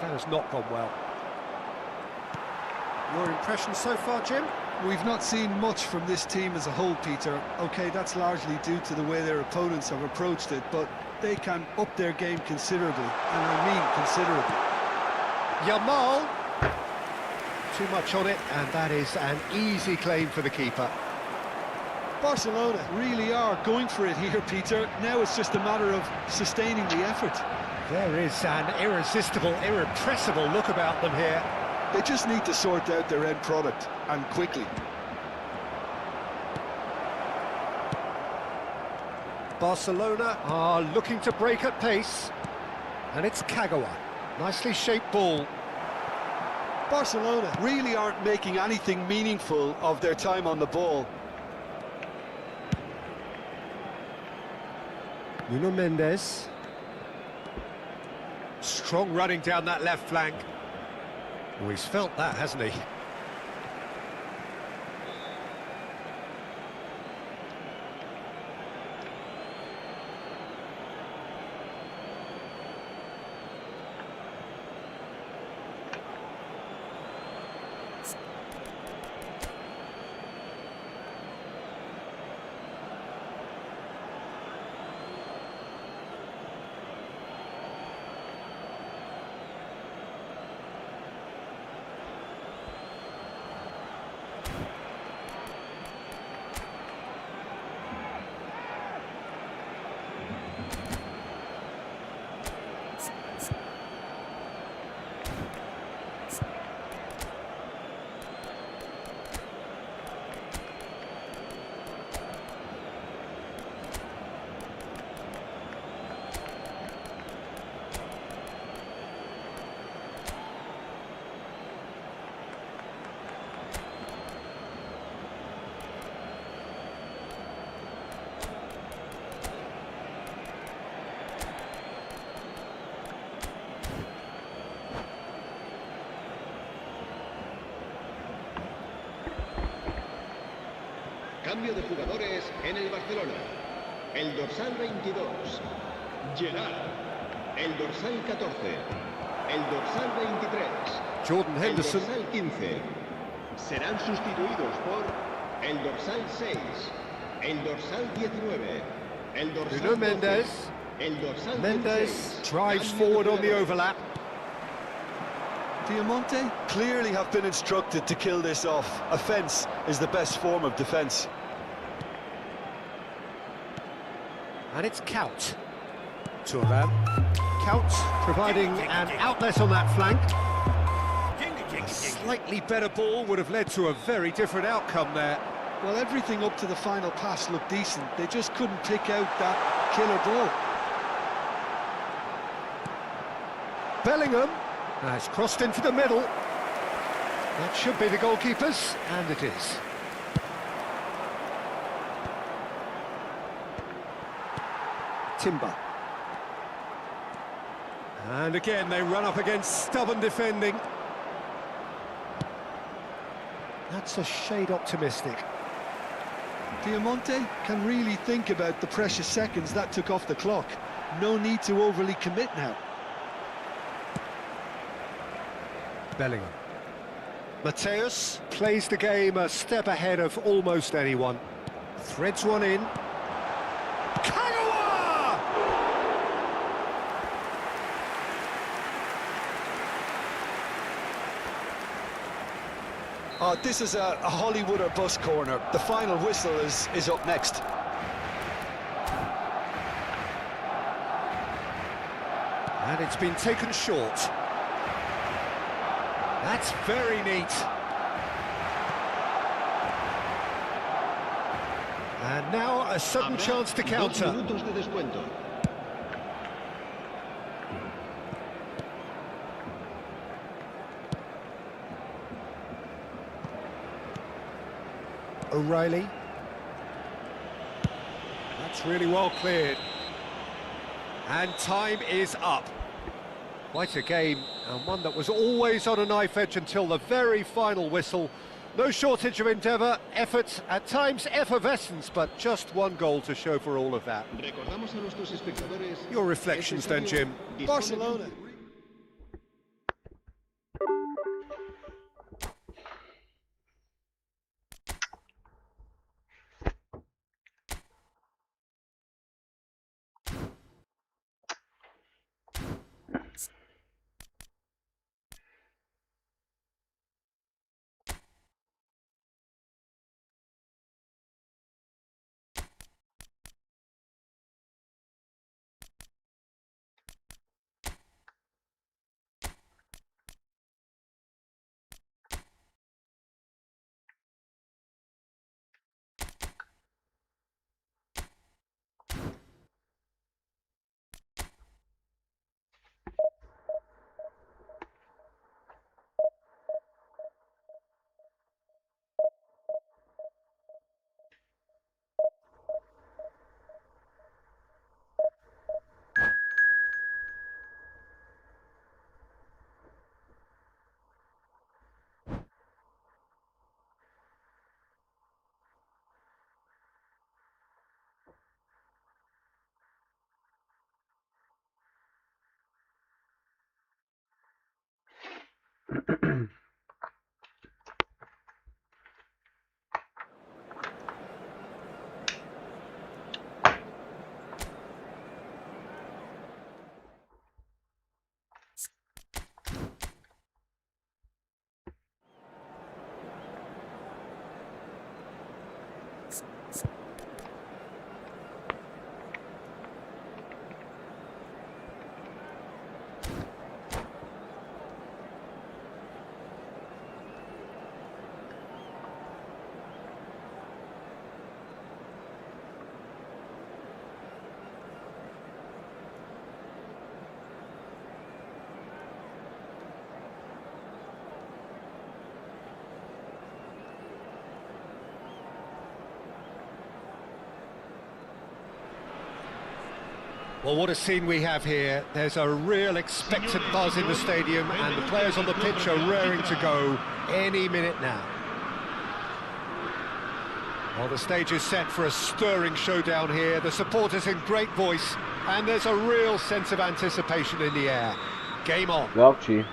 That has not gone well. Your impression so far, Jim? We've not seen much from this team as a whole, Peter. OK, that's largely due to the way their opponents have approached it, but they can up their game considerably, and I mean considerably. Yamal. Too much on it, and that is an easy claim for the keeper. Barcelona really are going for it here, Peter. Now it's just a matter of sustaining the effort. There is an irresistible, irrepressible look about them here. They just need to sort out their end product, and quickly. Barcelona are looking to break at pace. And it's Kagawa. Nicely shaped ball. Barcelona really aren't making anything meaningful of their time on the ball. Nuno Mendes. Strong running down that left flank. Oh, he's felt that, hasn't he? Cambio de jugadores en el Barcelona. El dorsal 22, Gerard. El dorsal 14, el dorsal 23, Jordan el Henderson. dorsal 15. Serán sustituidos por el dorsal 6, el dorsal 19, el dorsal Nuno 12, Mendes. el dorsal Mendes 16. drives Cambio de forward on the jugadores. overlap. Diamante clearly have been instructed to kill this off. Offence is the best form of defence. And it's Kaut. Thuram. Kaut providing an outlet on that flank. A slightly better ball would have led to a very different outcome there. Well, everything up to the final pass looked decent. They just couldn't pick out that killer ball. Bellingham has crossed into the middle. That should be the goalkeepers, and it is. Timber. And again, they run up against stubborn defending. That's a shade optimistic. Diamante can really think about the precious seconds that took off the clock. No need to overly commit now. Bellingham. Mateus plays the game a step ahead of almost anyone. Threads one in. Kagawa! Oh, this is a Hollywood or bust corner. The final whistle is up next. And it's been taken short. That's very neat. And now a sudden Habrá chance to 2 counter. minutos de descuento. O'Reilly. That's really well cleared. And time is up. Quite a game, and one that was always on a knife edge until the very final whistle. No shortage of endeavour, effort, at times effervescence, but just one goal to show for all of that. Recordamos a nuestros espectadores. Your reflections then, Jim. Barcelona Well, what a scene we have here. There's a real expectant buzz in the stadium, and the players on the pitch are raring to go any minute now. Well, the stage is set for a stirring showdown here. The supporters in great voice, and there's a real sense of anticipation in the air. Game on. Lovely.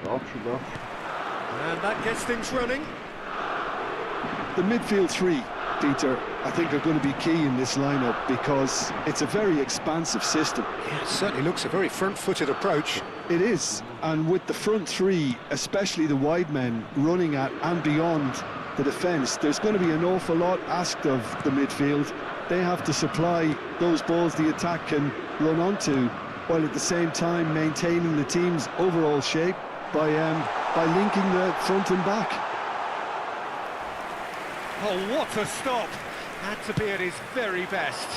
And that gets things running. The midfield three, Peter, I think are going to be key in this lineup because it's a very expansive system. Yeah, it certainly looks a very front-footed approach. It is, and with the front three, especially the wide men, running at and beyond the defence, there's going to be an awful lot asked of the midfield. They have to supply those balls the attack can run onto, while at the same time maintaining the team's overall shape by linking the front and back. Oh, what a stop! Had to be at his very best.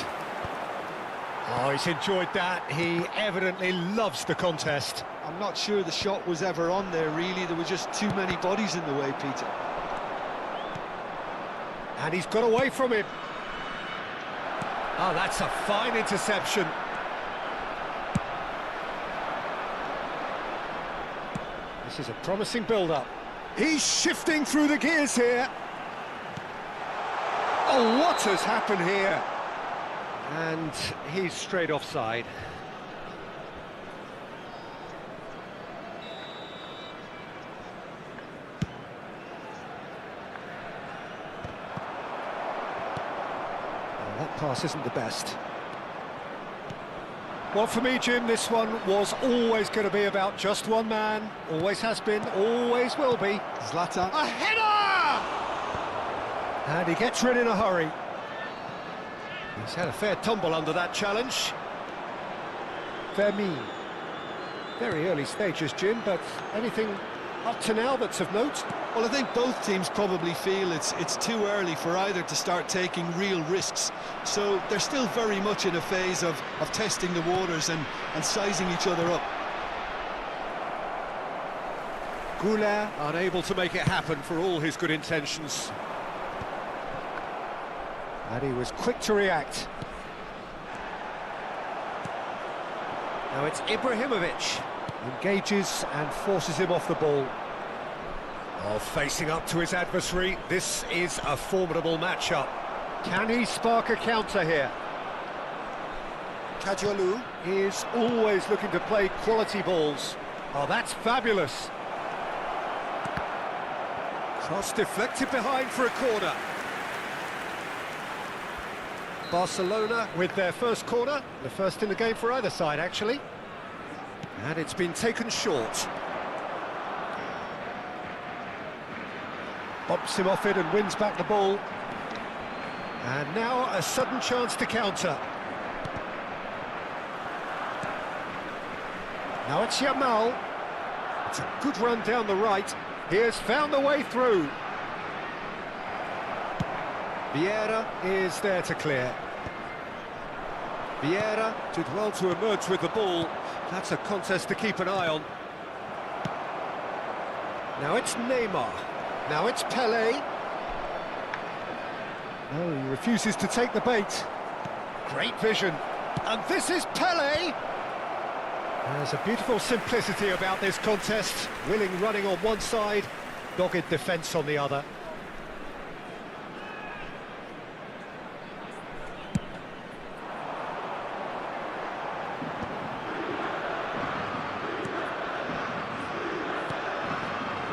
Oh, he's enjoyed that. He evidently loves the contest. I'm not sure the shot was ever on there, really. There were just too many bodies in the way, Peter. And he's got away from him. Oh, that's a fine interception. This is a promising build-up. He's shifting through the gears here. Oh, what has happened here? And he's straight offside. Well, that pass isn't the best. Well, for me, Jim, this one was always going to be about just one man. Always has been, always will be. Zlatan. A header! And he gets rid in a hurry. He's had a fair tumble under that challenge. Vermeer. Very early stages, Jim, but anything up to now that's of note? Well, I think both teams probably feel it's too early for either to start taking real risks. So they're still very much in a phase of testing the waters and sizing each other up. Goulart unable to make it happen for all his good intentions. And he was quick to react. Now it's Ibrahimovic. Engages and forces him off the ball. Oh, facing up to his adversary, this is a formidable matchup. Can he spark a counter here? Kajolu is always looking to play quality balls. Oh, that's fabulous. Cross deflected behind for a corner. Barcelona with their first corner, the first in the game for either side, actually. And it's been taken short. Bumps him off it and wins back the ball. And now a sudden chance to counter. Now it's Yamal. It's a good run down the right. He has found the way through. Vieira is there to clear. Vieira did well to emerge with the ball. That's a contest to keep an eye on. Now it's Neymar. Now it's Pelé. No, he refuses to take the bait. Great vision. And this is Pelé. There's a beautiful simplicity about this contest. Willing running on one side, dogged defence on the other.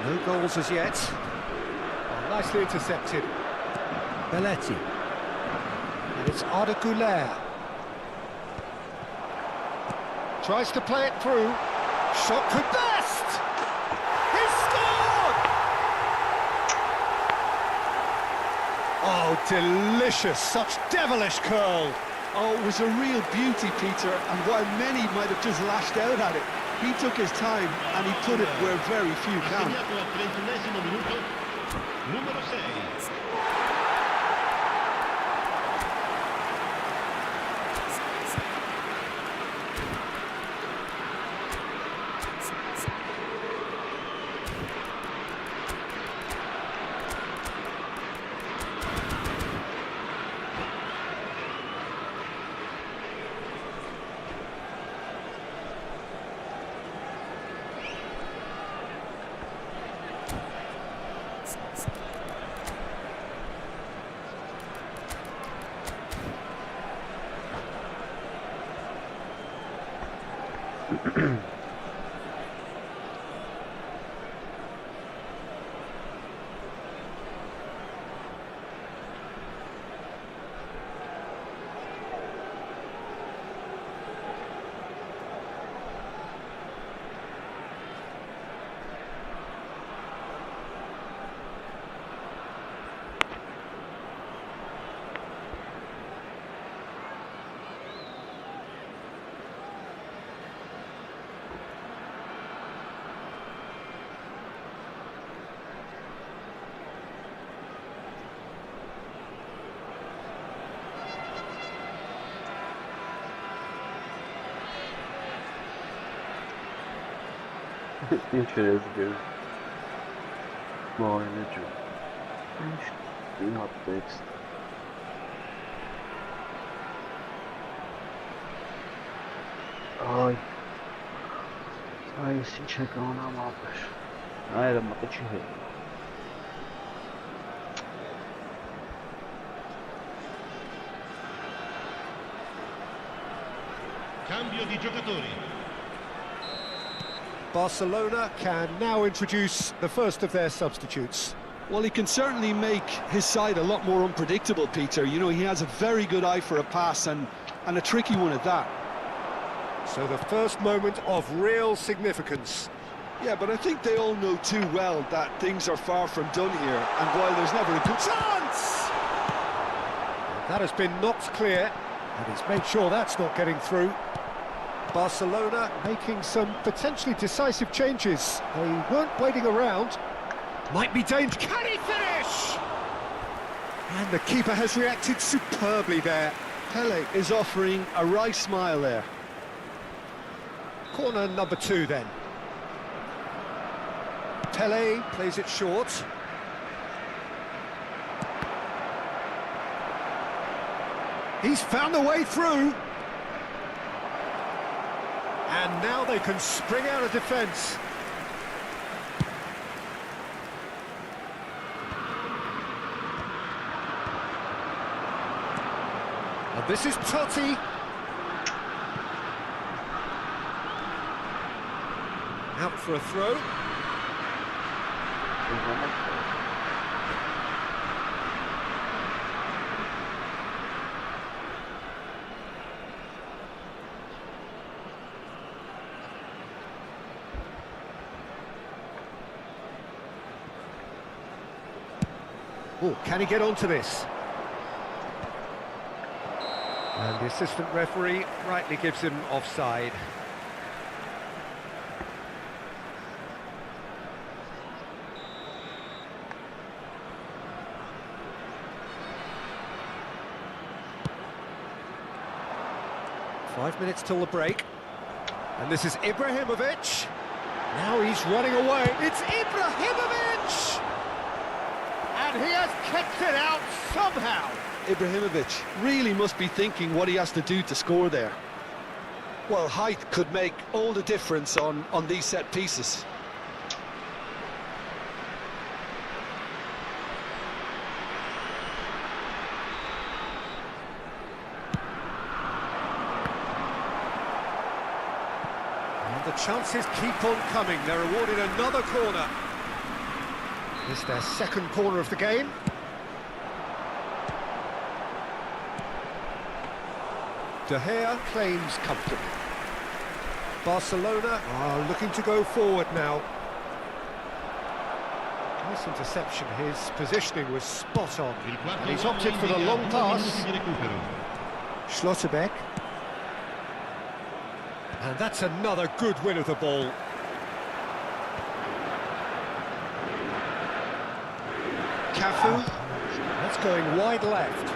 No goals as yet. Oh, nicely intercepted. Belletti. And it's Arda Güler. Tries to play it through. Shot could best! He scored! Oh, delicious. Such devilish curl. Oh, it was a real beauty, Peter, and while many might have just lashed out at it, he took his time and he put it where very few can. Segnato al 31esimo minuto, numero 6. Interesting. Muayeneci. Not text. Ay. Ay, si çekan ama yapar. Hayır, ama da çiğ. Cambio di giocatori. Barcelona can now introduce the first of their substitutes. Well, he can certainly make his side a lot more unpredictable, Peter. You know, he has a very good eye for a pass and a tricky one at that. So the first moment of real significance. Yeah, but I think they all know too well that things are far from done here, and while there's never a good chance! That has been knocked clear, and he's made sure that's not getting through. Barcelona making some potentially decisive changes. They weren't waiting around. Might be dangerous. Can he finish? And the keeper has reacted superbly there. Pele is offering a wry smile there. Corner number 2 then. Pele plays it short. He's found the way through. And now they can spring out of defence. And this is Totti. Out for a throw. Oh, can he get onto this? And the assistant referee rightly gives him offside. Five minutes till the break. And this is Ibrahimovic. Now he's running away. It's Ibrahimovic! And he has kept it out somehow. Ibrahimovic really must be thinking what he has to do to score there. Well, height could make all the difference on these set pieces. And the chances keep on coming. They're awarded another corner. It's their second corner of the game. De Gea claims comfortably. Barcelona are looking to go forward now. Nice interception, his positioning was spot on. And he's opted for the long pass. Schlotterbeck. And that's another good win of the ball. Cafu, that's going wide left.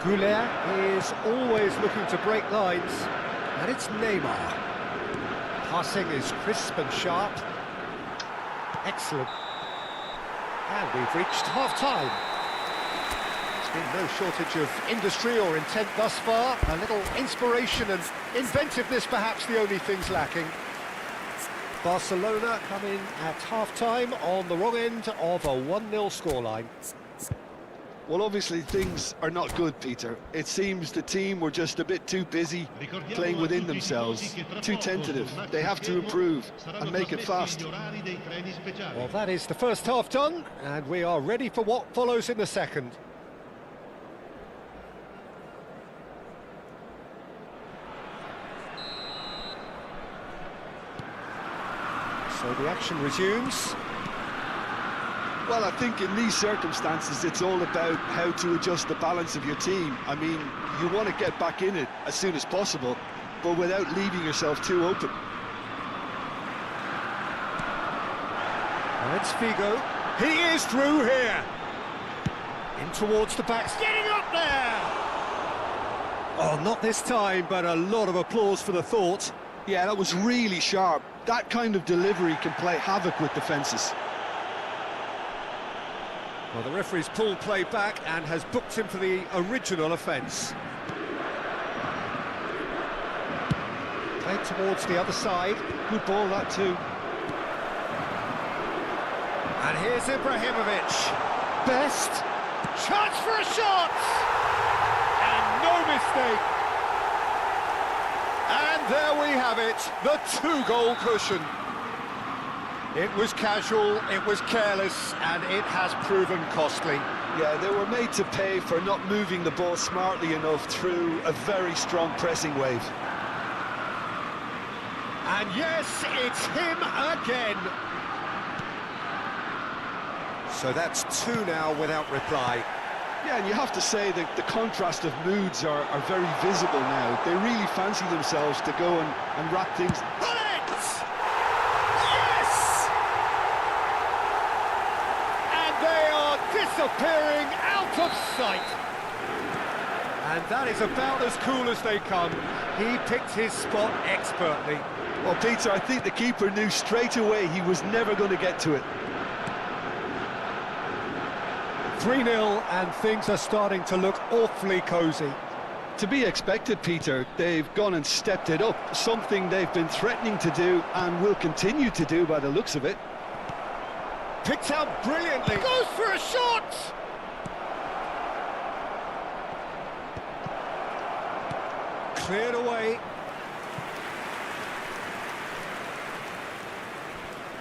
Goulet is always looking to break lines, and it's Neymar. Passing is crisp and sharp. Excellent. And we've reached half-time. There's been no shortage of industry or intent thus far. A little inspiration and inventiveness, perhaps the only things lacking. Barcelona come in at half-time on the wrong end of a 1-0 scoreline. Well, obviously things are not good, Peter. It seems the team were just a bit too busy playing within themselves, too tentative. They have to improve and make it fast. Well, that is the first half done, and we are ready for what follows in the second. So the action resumes. Well, I think in these circumstances, it's all about how to adjust the balance of your team. I mean, you want to get back in it as soon as possible, but without leaving yourself too open. And it's Figo. He is through here. In towards the backs, getting up there! Oh, not this time, but a lot of applause for the thought. Yeah, that was really sharp. That kind of delivery can play havoc with defences. Well, the referee's pulled play back and has booked him for the original offence. Played towards the other side. Good ball, that too. And here's Ibrahimovic. Best. Chance for a shot! And no mistake. And there we have it, the 2-goal cushion. It was casual, it was careless, and it has proven costly. Yeah, they were made to pay for not moving the ball smartly enough through a very strong pressing wave. And yes, it's him again. So that's 2 now without reply. Yeah, and you have to say that the contrast of moods are very visible now. They really fancy themselves to go and wrap things. Disappearing out of sight. And that is about as cool as they come. He picked his spot expertly. Well, Peter, I think the keeper knew straight away he was never going to get to it. 3-0, and things are starting to look awfully cosy. To be expected, Peter. They've gone and stepped it up, something they've been threatening to do and will continue to do by the looks of it. Picked out brilliantly. Goes for a shot! Cleared away.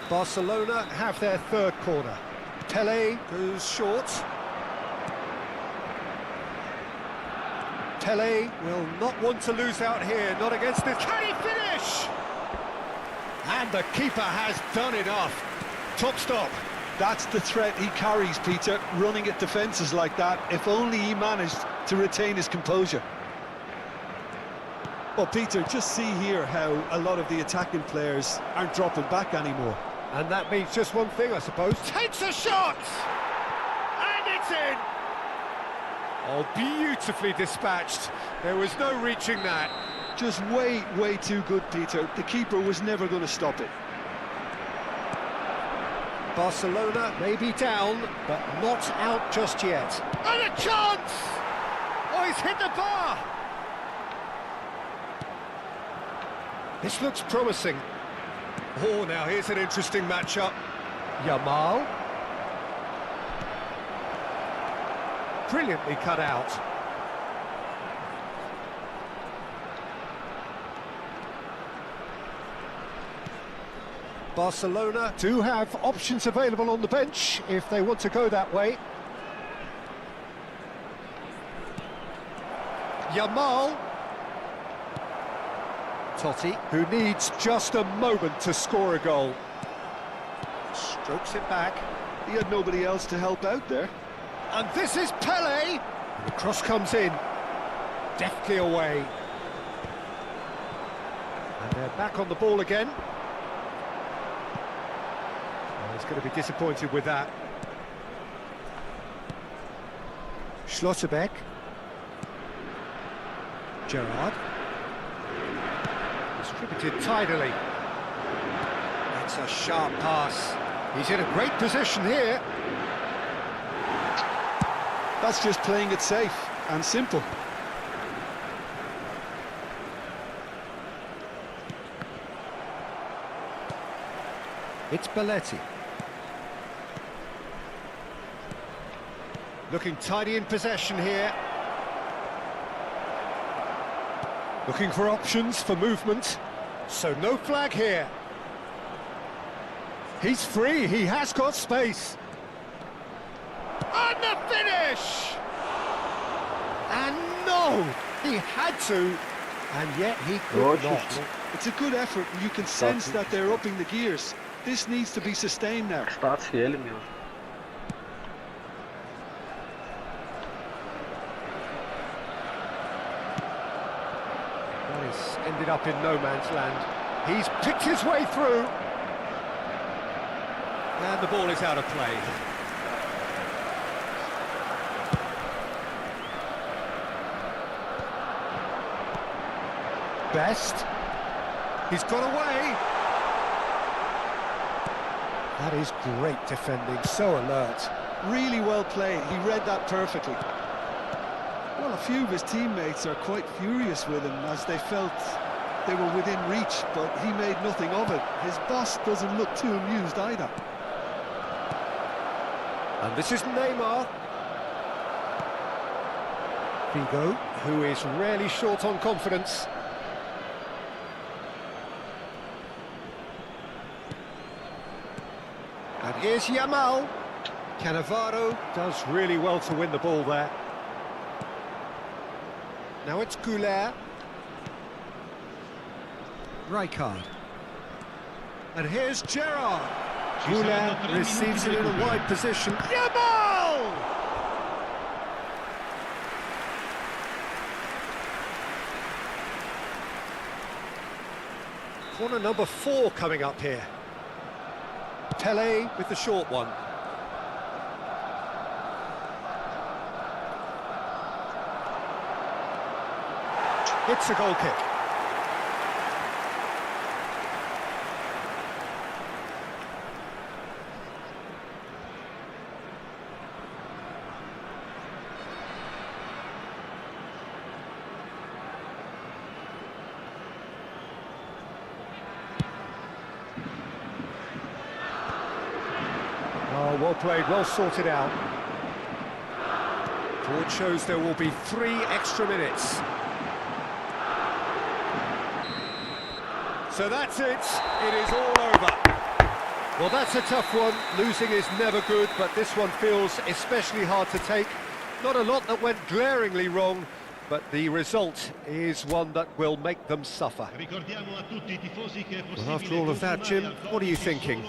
Barcelona have their third corner. Tele goes short. Tele will not want to lose out here, not against this. Can he finish? And the keeper has done enough. Top stop. That's the threat he carries, Peter, running at defences like that, if only he managed to retain his composure. Well, Peter, just see here how a lot of the attacking players aren't dropping back anymore. And that means just one thing, I suppose. Takes a shot! And it's in! Oh, beautifully dispatched. There was no reaching that. Just way, way too good, Peter. The keeper was never going to stop it. Barcelona may be down, but not out just yet. And a chance! Oh, he's hit the bar! This looks promising. Oh, now here's an interesting matchup. Yamal. Brilliantly cut out. Barcelona do have options available on the bench if they want to go that way. Yamal. Totti, who needs just a moment to score a goal. Strokes it back. He had nobody else to help out there. And this is Pele. The cross comes in. Deftly away. And they're back on the ball again. Oh, he's going to be disappointed with that. Schlotterbeck. Gerrard. Distributed tidily. That's a sharp pass. He's in a great position here. That's just playing it safe and simple. It's Belletti. Looking tidy in possession here. Looking for options for movement. So no flag here. He's free, he has got space. And the finish! And no, he had to, and yet he could not. It's a good effort, and you can sense that they're upping the gears. This needs to be sustained now. He's ended up in no man's land. He's picked his way through. And the ball is out of play. Best. He's got away. That is great defending, so alert. Really well played, he read that perfectly. Well, a few of his teammates are quite furious with him as they felt they were within reach, but he made nothing of it. His boss doesn't look too amused either. And this is Neymar. Figo, who is rarely short on confidence. And here's Yamal. Cannavaro does really well to win the ball there. Now it's Goulet. Rijkaard. And here's Gerrard. Goulet receives it in a wide position. Yamal! Corner number 4 coming up here. Pele with the short one. It's a goal kick. Oh, well played, well sorted out. Board shows there will be 3 extra minutes. So that's it, it is all over. Well, that's a tough one. Losing is never good, but this one feels especially hard to take. Not a lot that went glaringly wrong, but the result is one that will make them suffer. Well, after all of that, Jim, what are you thinking?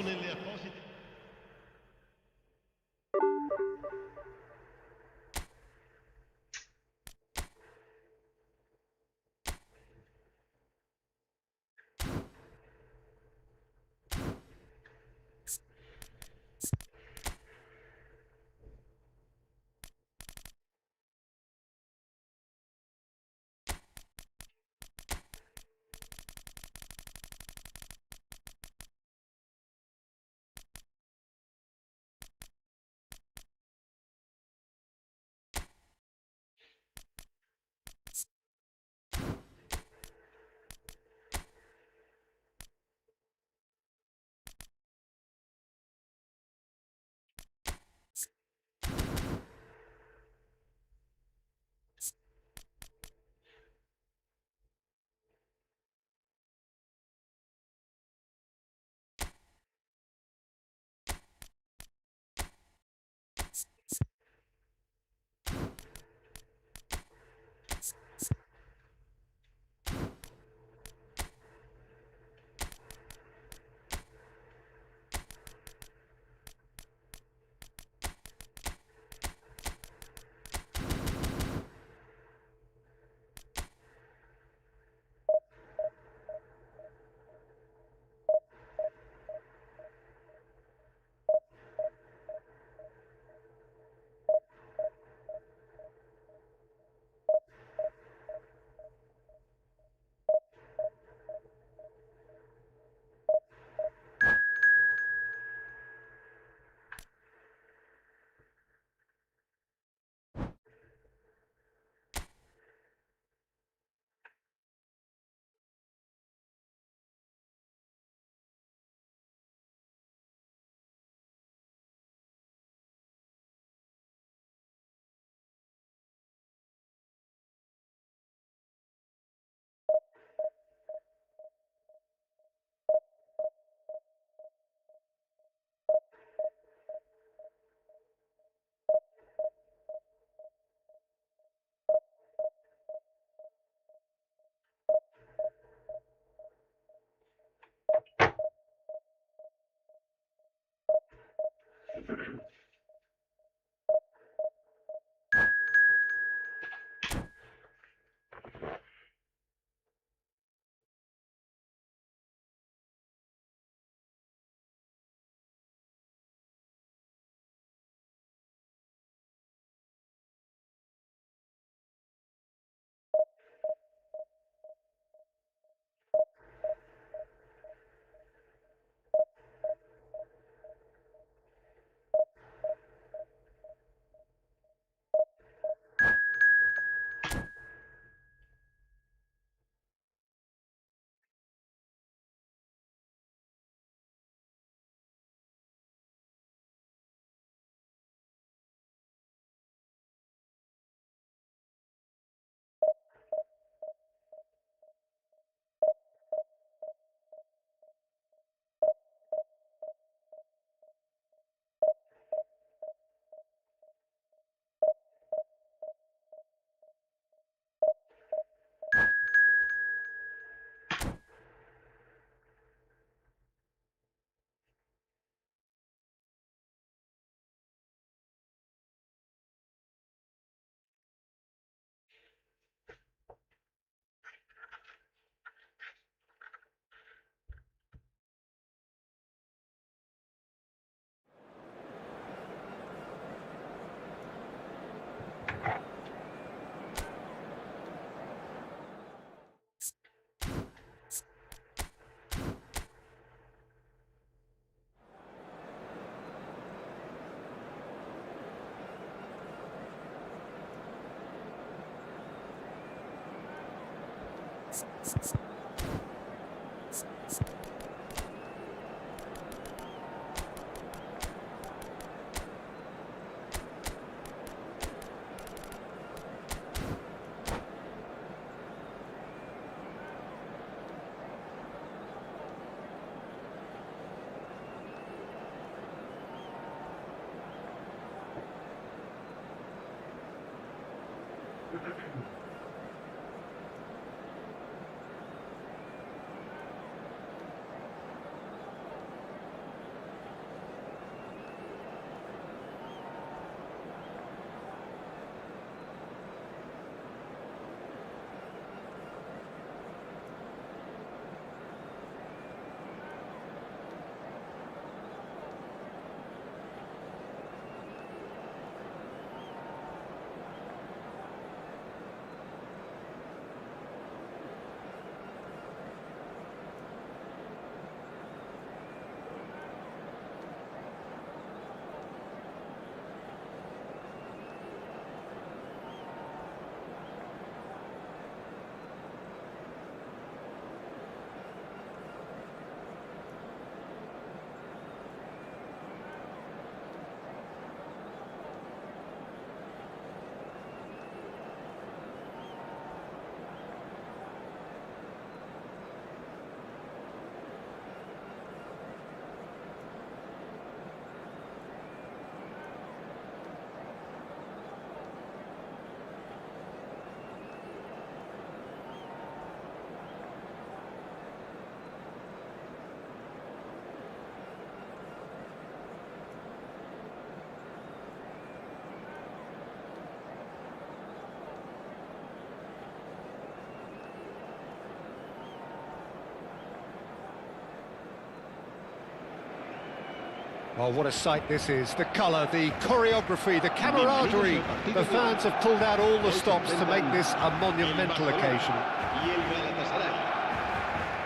Oh, what a sight this is. The colour, the choreography, the camaraderie. The fans have pulled out all the stops to make this a monumental occasion.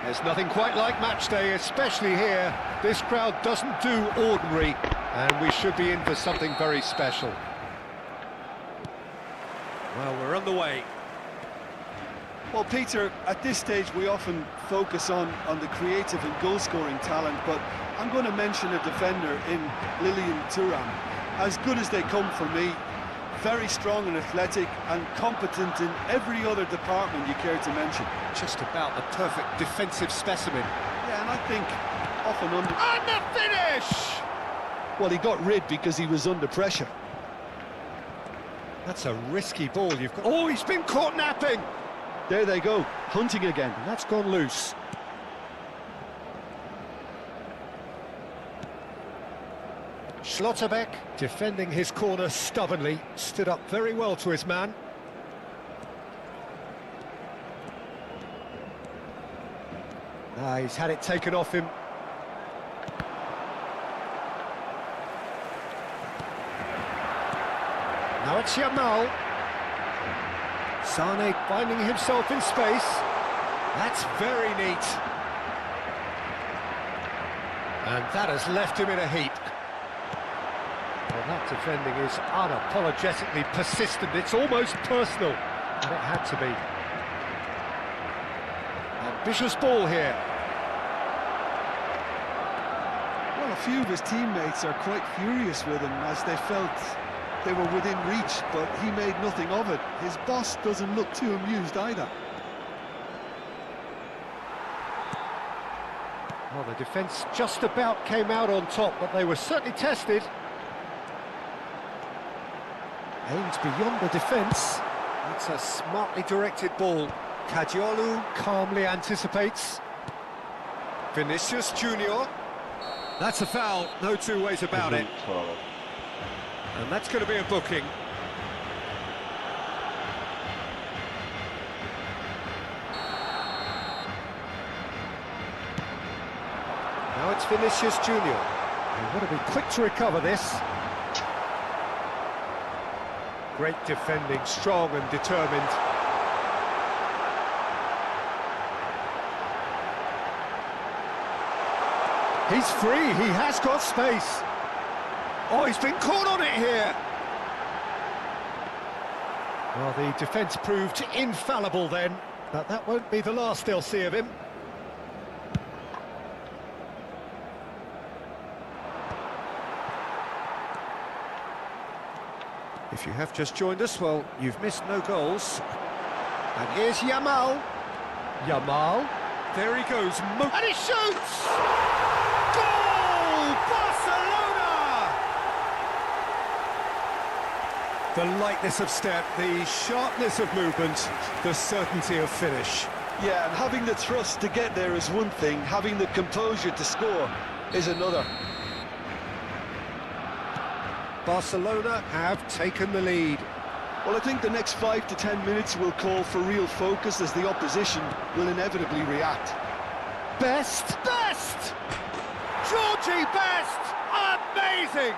There's nothing quite like match day, especially here. This crowd doesn't do ordinary, and we should be in for something very special. Well, we're on the way. Well, Peter, at this stage we often focus on the creative and goal-scoring talent, but I'm going to mention a defender in Lilian Thuram. As good as they come for me, very strong and athletic and competent in every other department you care to mention. Just about the perfect defensive specimen. Yeah, and I think often under... And the finish! Well, he got rid because he was under pressure. That's a risky ball you've got. Oh, he's been caught napping! There they go, hunting again. And that's gone loose. Schlotterbeck, defending his corner stubbornly, stood up very well to his man. He's had it taken off him. Now it's Yamal. Sane finding himself in space. That's very neat. And that has left him in a heap. Well, that defending is unapologetically persistent. It's almost personal. And it had to be. Ambitious ball here. Well, a few of his teammates are quite furious with him as they felt they were within reach, but he made nothing of it. His boss doesn't look too amused either. Well, the defence just about came out on top, but they were certainly tested. Aimed beyond the defence. It's a smartly directed ball. Kadiolu calmly anticipates. Vinicius Junior. That's a foul, no two ways about it. And that's going to be a booking. Now it's Vinicius Junior. They've got to be quick to recover this. Great defending, strong and determined. He's free, he has got space. Oh, he's been caught on it here. Well, the defence proved infallible then. But that won't be the last they'll see of him. If you have just joined us, well, you've missed no goals. And here's Yamal. Yamal. There he goes. And he shoots! Goal! Barcelona! The lightness of step, the sharpness of movement, the certainty of finish. Yeah, and having the thrust to get there is one thing, having the composure to score is another. Barcelona have taken the lead. Well, I think the next 5 to 10 minutes will call for real focus as the opposition will inevitably react. Best! Georgie Best! Amazing!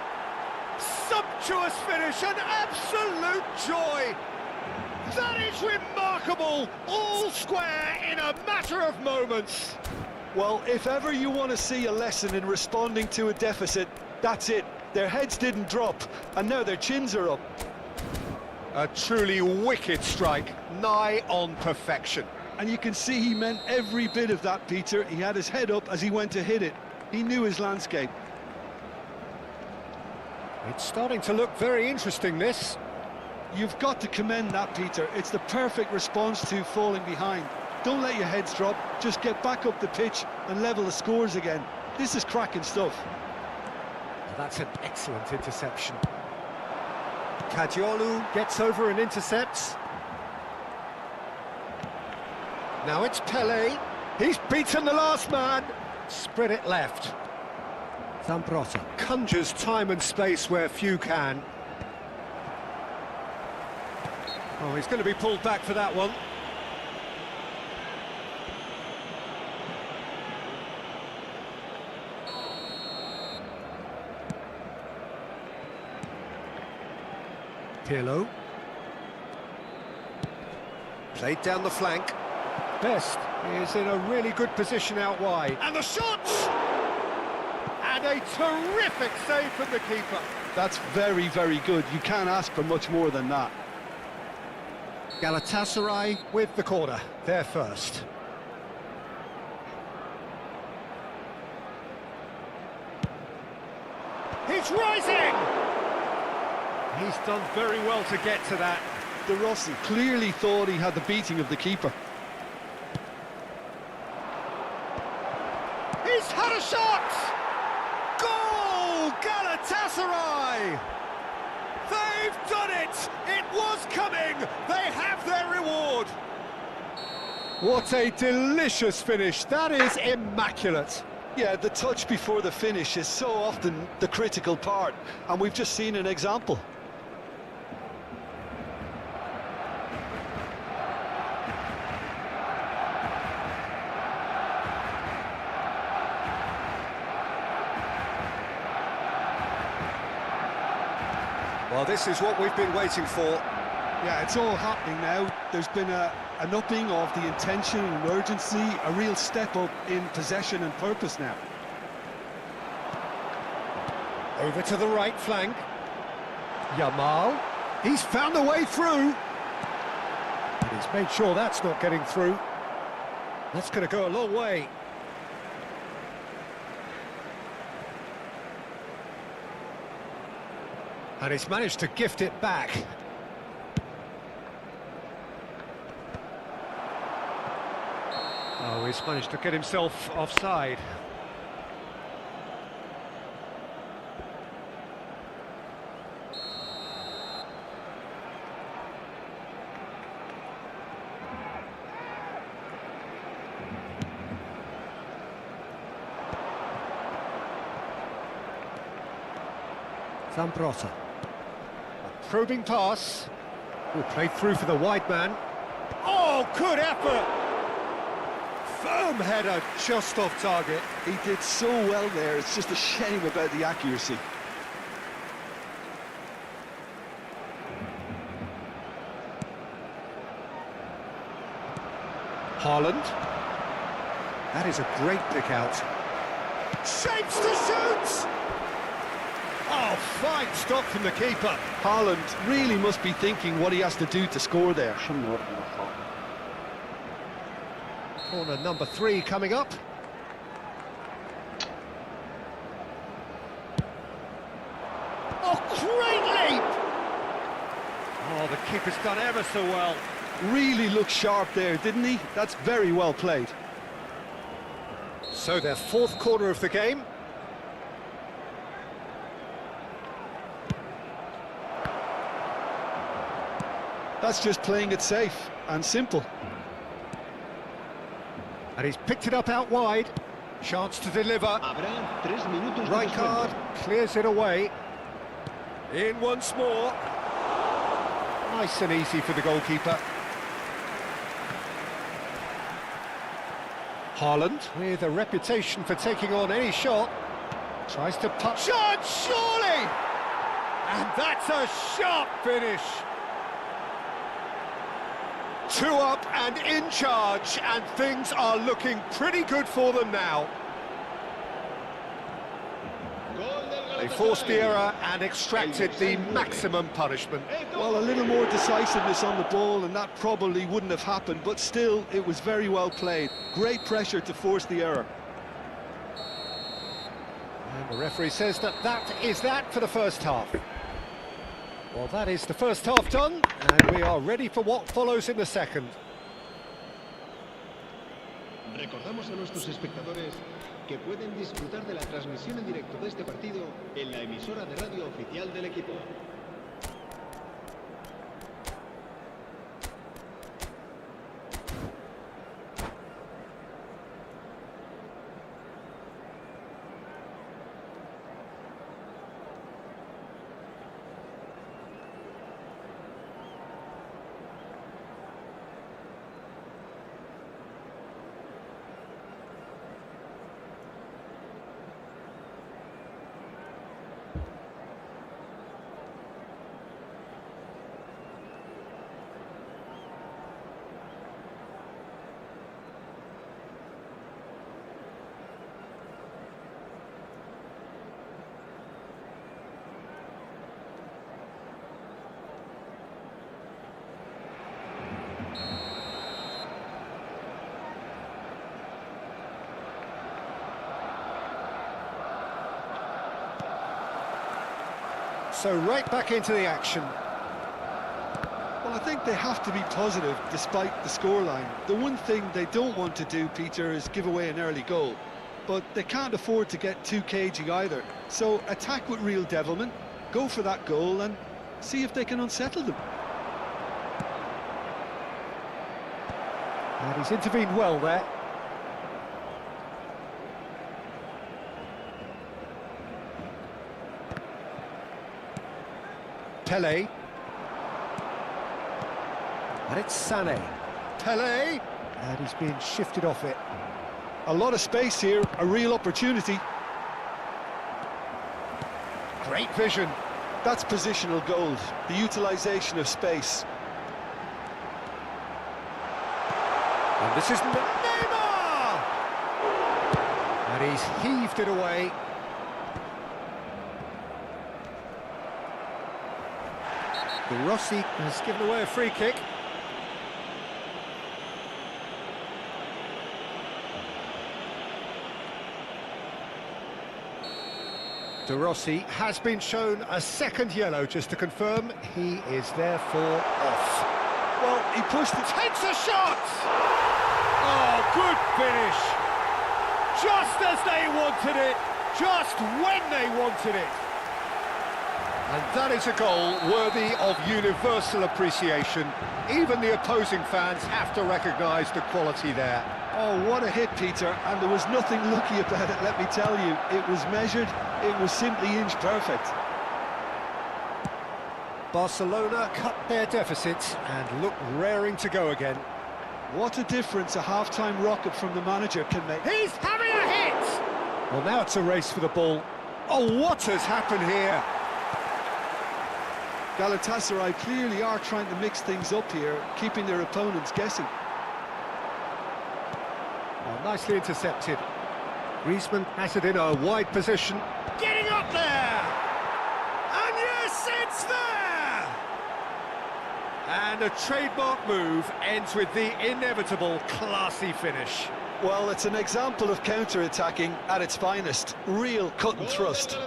Sumptuous finish, an absolute joy! That is remarkable! All square in a matter of moments! Well, if ever you want to see a lesson in responding to a deficit, that's it. Their heads didn't drop, and now their chins are up. A truly wicked strike, nigh on perfection. And you can see he meant every bit of that, Peter. He had his head up as he went to hit it. He knew his landscape. It's starting to look very interesting, this. You've got to commend that, Peter. It's the perfect response to falling behind. Don't let your heads drop, just get back up the pitch and level the scores again. This is cracking stuff. That's an excellent interception. Kadiolu gets over and intercepts. Now it's Pele. He's beaten the last man. Spread it left. Zambrotta conjures time and space where few can. Oh, he's going to be pulled back for that one. Pirlo. Played down the flank. Best is in a really good position out wide. And the shots! And a terrific save from the keeper. That's very, very good. You can't ask for much more than that. Galatasaray with the corner. They're first. He's rising! He's done very well to get to that. De Rossi clearly thought he had the beating of the keeper. He's had a shot! Goal! Galatasaray! They've done it! It was coming! They have their reward! What a delicious finish. That is immaculate. Yeah, the touch before the finish is so often the critical part, and we've just seen an example. Well, this is what we've been waiting for. Yeah, it's all happening now. There's been an upping of the intention and urgency, a real step up in possession and purpose now. Over to the right flank. Yamal. He's found a way through. But he's made sure that's not getting through. That's going to go a long way. And he's managed to gift it back. Oh, he's managed to get himself offside. Zambrotta. A probing pass. Will play through for the wide man. Oh, good effort! Firm header, just off target. He did so well there, it's just a shame about the accuracy. Haaland. That is a great pick out. Shapes to shoot! Oh, fine stop from the keeper. Haaland really must be thinking what he has to do to score there. Corner number 3 coming up. Oh, great leap! Oh, the keeper's done ever so well. Really looked sharp there, didn't he? That's very well played. So their 4th corner of the game. That's just playing it safe and simple. And he's picked it up out wide. Chance to deliver. Right card, clears it away. In once more. Nice and easy for the goalkeeper. Haaland, with a reputation for taking on any shot, tries to punch. Shot, surely! And that's a sharp finish. 2 up and in charge, and things are looking pretty good for them now. They forced the error and extracted the maximum punishment. Well, a little more decisiveness on the ball and that probably wouldn't have happened, but still, it was very well played. Great pressure to force the error. And the referee says that is that for the first half. Well, that is the first half done, and we are ready for what follows in the second. Recordamos a nuestros espectadores que pueden disfrutar de la transmisión en directo de este partido en la emisora de radio oficial del equipo. So right back into the action. Well, I think they have to be positive despite the scoreline. The one thing they don't want to do, Peter, is give away an early goal. But they can't afford to get too cagey either. So attack with real devilment, go for that goal and see if they can unsettle them. And he's intervened well there. Pele. And it's Sané. Pele. And he's being shifted off it. A lot of space here, a real opportunity. Great vision. That's positional gold, the utilisation of space. And this is Neymar! And he's heaved it away. Rossi has given away a free kick. De Rossi has been shown a second yellow, just to confirm he is therefore off. Well, he pushed it. Takes a shot! Oh, good finish! Just as they wanted it, just when they wanted it. And that is a goal worthy of universal appreciation. Even the opposing fans have to recognise the quality there. Oh, what a hit, Peter, and there was nothing lucky about it, let me tell you. It was measured, it was simply inch perfect. Barcelona cut their deficit and look raring to go again. What a difference a half-time rocket from the manager can make. He's having a hit! Well, now it's a race for the ball. Oh, what has happened here? Galatasaray clearly are trying to mix things up here, keeping their opponents guessing. Oh, nicely intercepted. Griezmann has it in a wide position. Getting up there! And yes, it's there! And a trademark move ends with the inevitable classy finish. Well, it's an example of counter-attacking at its finest. Real cut and thrust.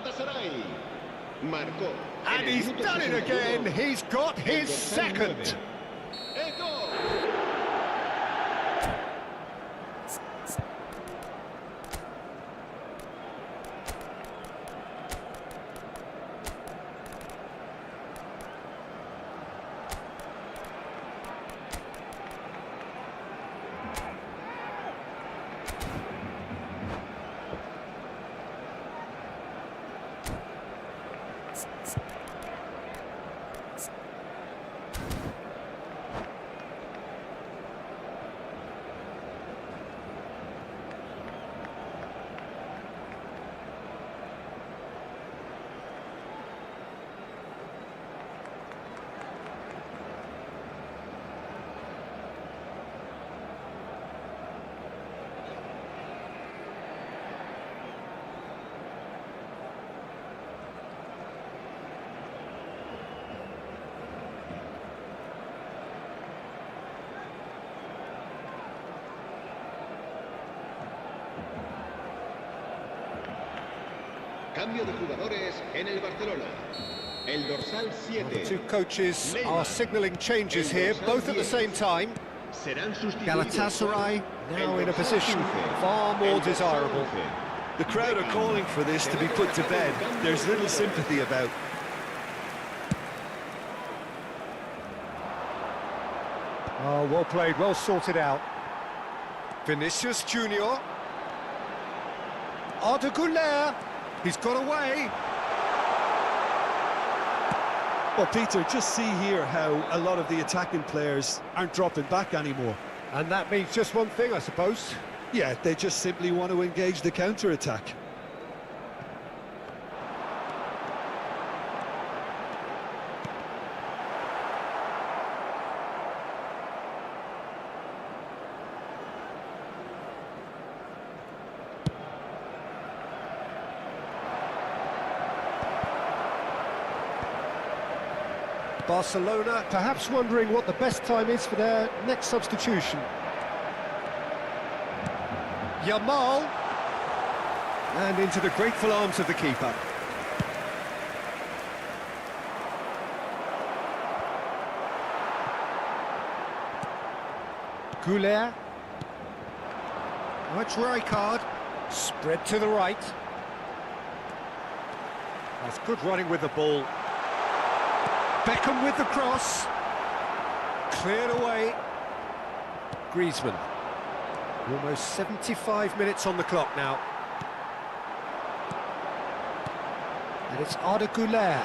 And he's done it again. He's got his second. Cambio de jugadores en el Barcelona. El dorsal 7. The two coaches are signalling changes here, both at the same time. Galatasaray now in a position far more desirable. The crowd are calling for this to be put to bed. There's little sympathy about. Oh, well played, well sorted out. Vinicius Junior. Arda Güler. He's got away. Well, Peter, just see here how a lot of the attacking players aren't dropping back anymore. And that means just one thing, I suppose. Yeah, they just simply want to engage the counter-attack. Barcelona perhaps wondering what the best time is for their next substitution. Yamal. And into the grateful arms of the keeper. Güler. That's Rijkaard. Spread to the right. That's good running with the ball. Beckham with the cross. Cleared away. Griezmann. Almost 75 minutes on the clock now. And it's Arda Güler.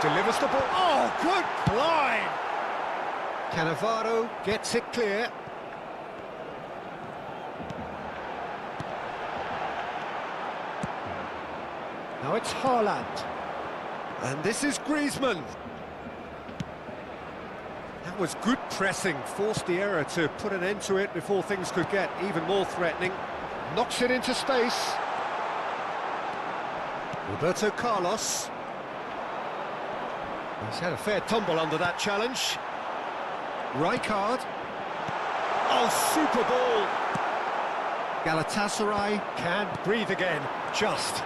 Delivers the ball. Oh, good line! Cannavaro gets it clear. Now it's Haaland. And this is Griezmann. That was good pressing, forced the error to put an end to it before things could get even more threatening. Knocks it into space. Roberto Carlos. He's had a fair tumble under that challenge. Rijkaard. Oh, super ball. Galatasaray can breathe again, just.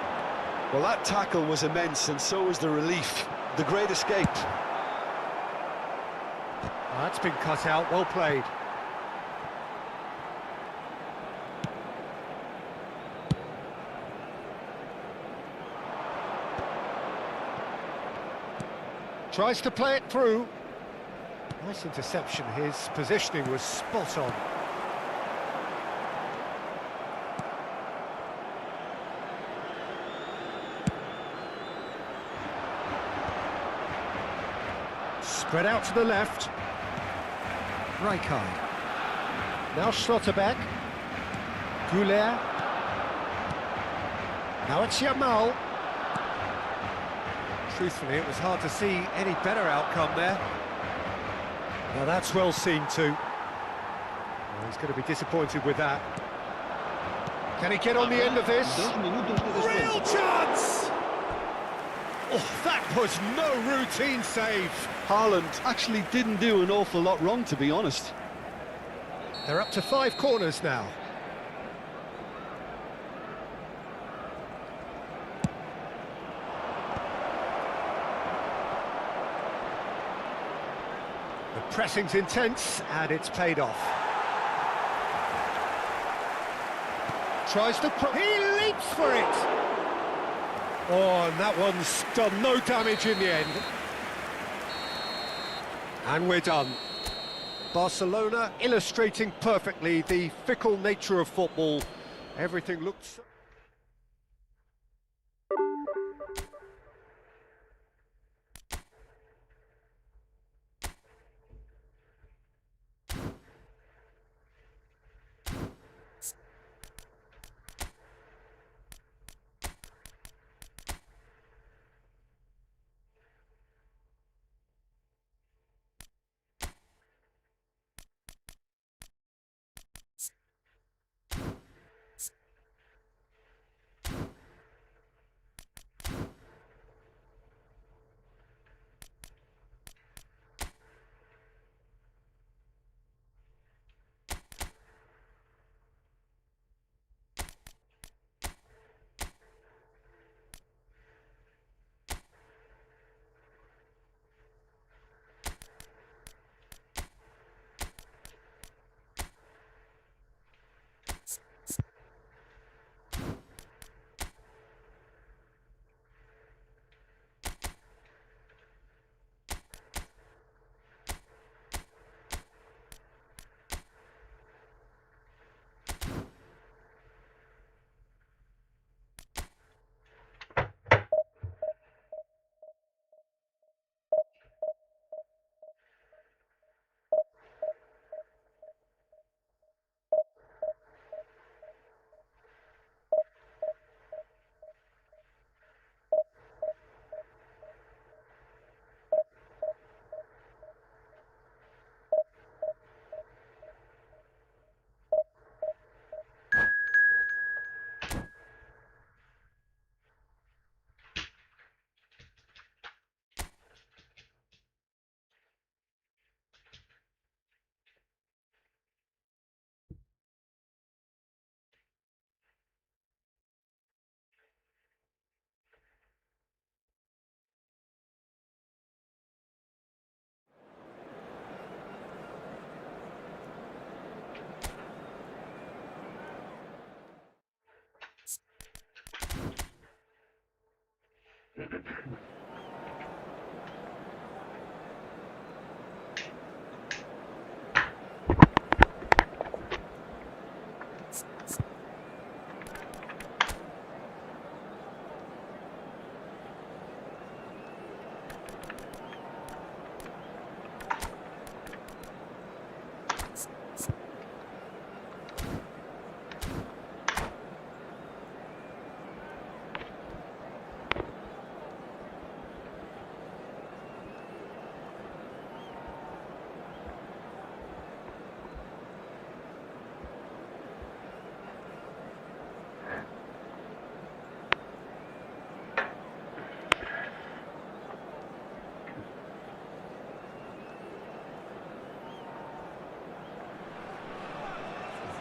Well, that tackle was immense, and so was the relief. The great escape. That's been cut out, well played. Tries to play it through. Nice interception, his positioning was spot on. Spread out to the left. Rijkaard. Now Schlotterbeck. Güler. Now it's Yamal. Truthfully, it was hard to see any better outcome there. Now that's well seen too. Well, he's going to be disappointed with that. Can he get on the end of this? Real chance! Oh, that was no routine save. Haaland actually didn't do an awful lot wrong, to be honest. They're up to 5 corners now. The pressing's intense, and it's paid off. Tries to... He leaps for it! Oh, and that one's done no damage in the end. And we're done. Barcelona illustrating perfectly the fickle nature of football. Everything looks...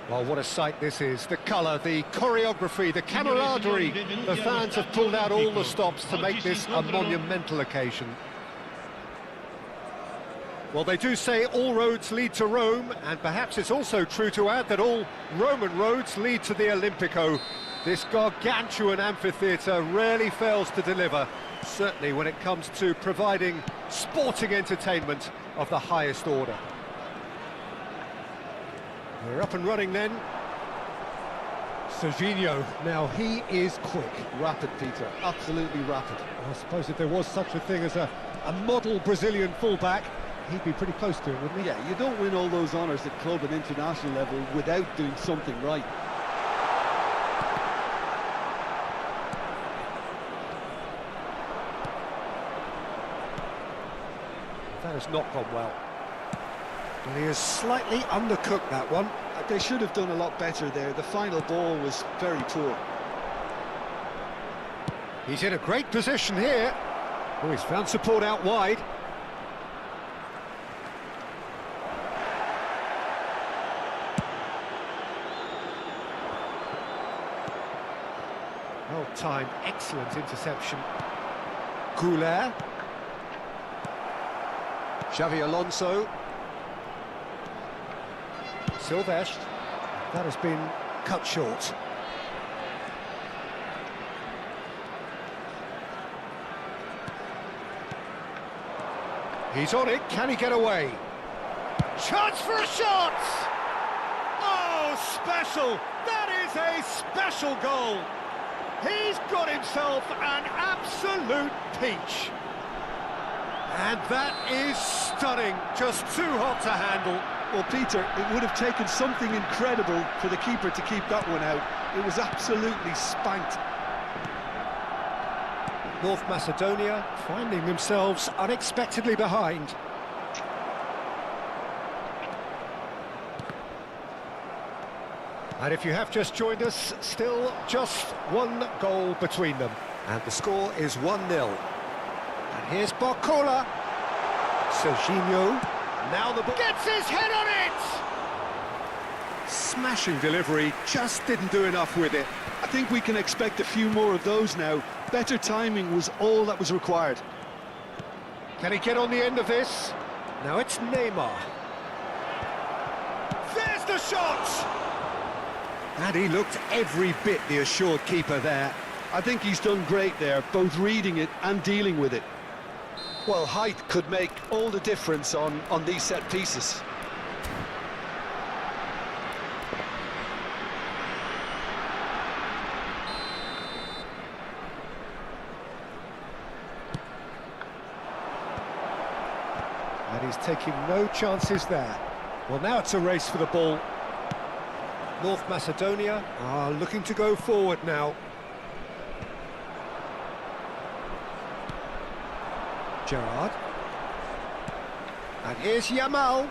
Well, what a sight this is. The colour, the choreography, the camaraderie. The fans have pulled out all the stops to make this a monumental occasion. Well, they do say all roads lead to Rome, and perhaps it's also true to add that all Roman roads lead to the Olimpico. This gargantuan amphitheatre rarely fails to deliver, certainly when it comes to providing sporting entertainment of the highest order. We're up and running then. Serginho, now he is quick. Rapid, Peter, absolutely rapid. I suppose if there was such a thing as a model Brazilian fullback, he'd be pretty close to it, wouldn't he? Yeah, you don't win all those honours at club and international level without doing something right. That has not gone well. And he has slightly undercooked that one. They should have done a lot better there. The final ball was very poor. He's in a great position here. Oh, he's found support out wide. Well timed, excellent interception. Goulet. Xavi Alonso. Silvestre. That has been cut short. He's on it, can he get away? Chance for a shot! Oh, special! That is a special goal! He's got himself an absolute peach. And that is stunning, just too hot to handle. Well, Peter, it would have taken something incredible for the keeper to keep that one out. It was absolutely spanked. North Macedonia finding themselves unexpectedly behind. And if you have just joined us, still just one goal between them. And the score is 1-0. And here's Barcola. Serginho. Now the ball gets his head on it! Smashing delivery, just didn't do enough with it. I think we can expect a few more of those now. Better timing was all that was required. Can he get on the end of this? Now it's Neymar. There's the shot! And he looked every bit the assured keeper there. I think he's done great there, both reading it and dealing with it. Well, height could make all the difference on these set pieces. And he's taking no chances there. Well, now it's a race for the ball. North Macedonia are looking to go forward now. Gerrard. And here's Yamal.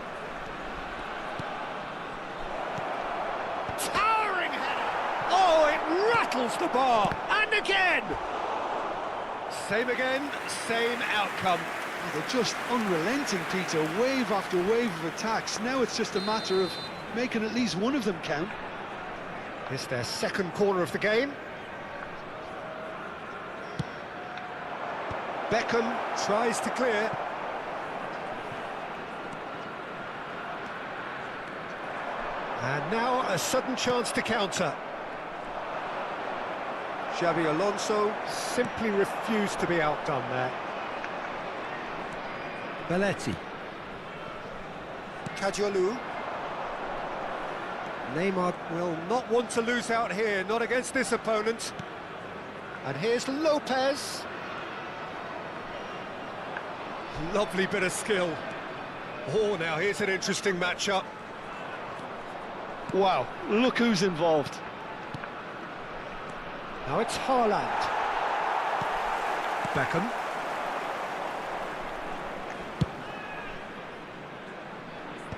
Towering header! Oh, it rattles the bar! And again! Same again, same outcome. They're just unrelenting, Peter. Wave after wave of attacks. Now it's just a matter of making at least one of them count. It's their second corner of the game. Beckham tries to clear. And now a sudden chance to counter. Xavi Alonso simply refused to be outdone there. Belletti. Cadiolou. Neymar will not want to lose out here, not against this opponent. And here's Lopez. Lovely bit of skill. Oh, now here's an interesting matchup. Wow, look who's involved. Now it's Haaland. Beckham.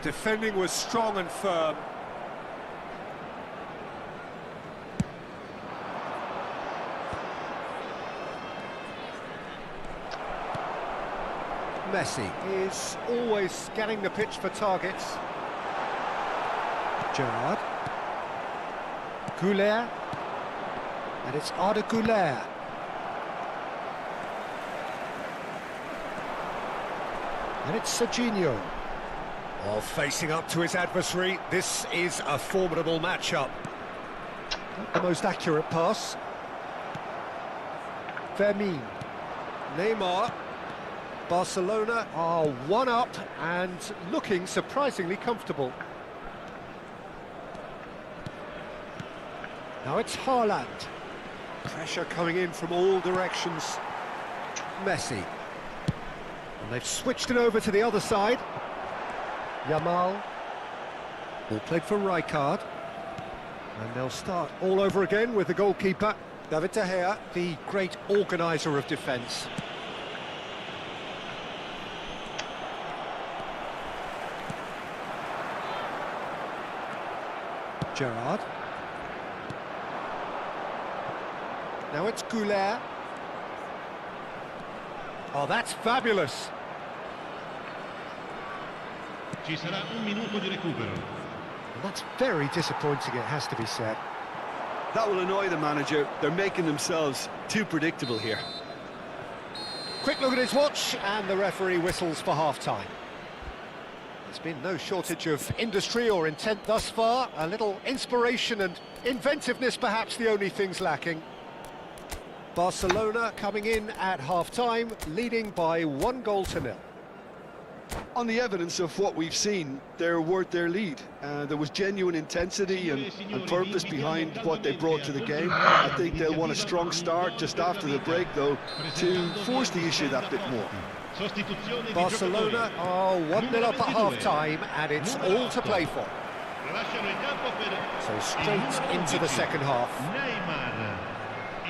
Defending was strong and firm. Messi is always scanning the pitch for targets. Gerrard. Goulet. And it's Arda Goulet. And it's Serginho. Oh, facing up to his adversary, this is a formidable matchup. Not the most accurate pass. Vermin. Neymar. Barcelona are one up and looking surprisingly comfortable. Now it's Haaland. Pressure coming in from all directions. Messi. And they've switched it over to the other side. Yamal. Ball played for Rijkaard. And they'll start all over again with the goalkeeper, David De Gea, the great organiser of defence. Gerrard. Now it's Goulet. Oh, that's fabulous. Ci sarà un minuto di recupero. And that's very disappointing, it has to be said. That will annoy the manager. They're making themselves too predictable here. Quick look at his watch, and the referee whistles for half-time. There's been no shortage of industry or intent thus far. A little inspiration and inventiveness, perhaps the only things lacking. Barcelona coming in at half-time, leading by 1-0. On the evidence of what we've seen, they're worth their lead. There was genuine intensity and purpose behind what they brought to the game. I think they'll want a strong start just after the break, though, to force the issue that bit more. Barcelona are 1-0 up at half-time, and it's all to play for. So straight into the second half.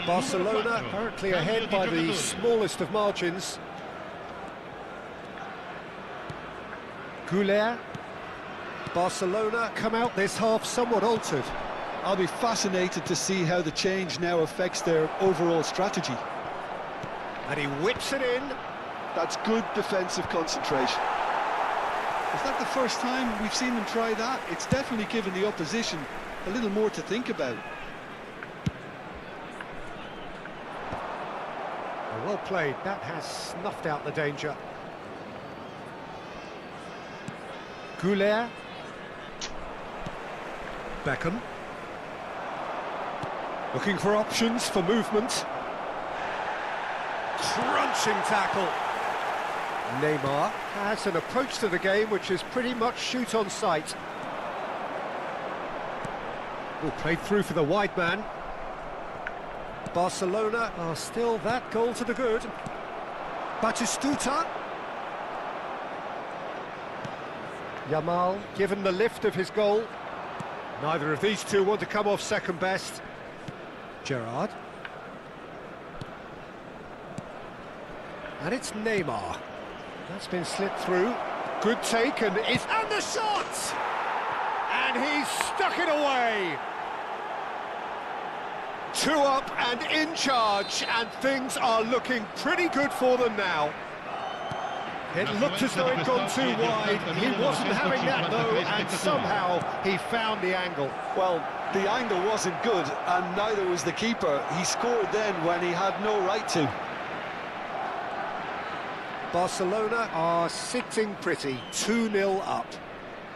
Barcelona currently ahead by the smallest of margins. Goulet. Barcelona come out this half somewhat altered. I'll be fascinated to see how the change now affects their overall strategy. And he whips it in. That's good defensive concentration. Is that the first time we've seen them try that? It's definitely given the opposition a little more to think about. Well played, that has snuffed out the danger. Goulet. Beckham. Looking for options for movement. Crunching tackle. Neymar has an approach to the game which is pretty much shoot on sight. Well, played through for the wide man. Barcelona are still that goal to the good. Batistuta. Yamal given the lift of his goal. Neither of these two want to come off second best. Gerrard. And it's Neymar. That's been slipped through. Good take and the shot! And he's stuck it away! 2 up and in charge, and things are looking pretty good for them now. It looked as though it'd gone too wide. He wasn't having that though, and somehow he found the angle. Well, the angle wasn't good, and neither was the keeper. He scored then when he had no right to. Barcelona are sitting pretty, 2-0 up.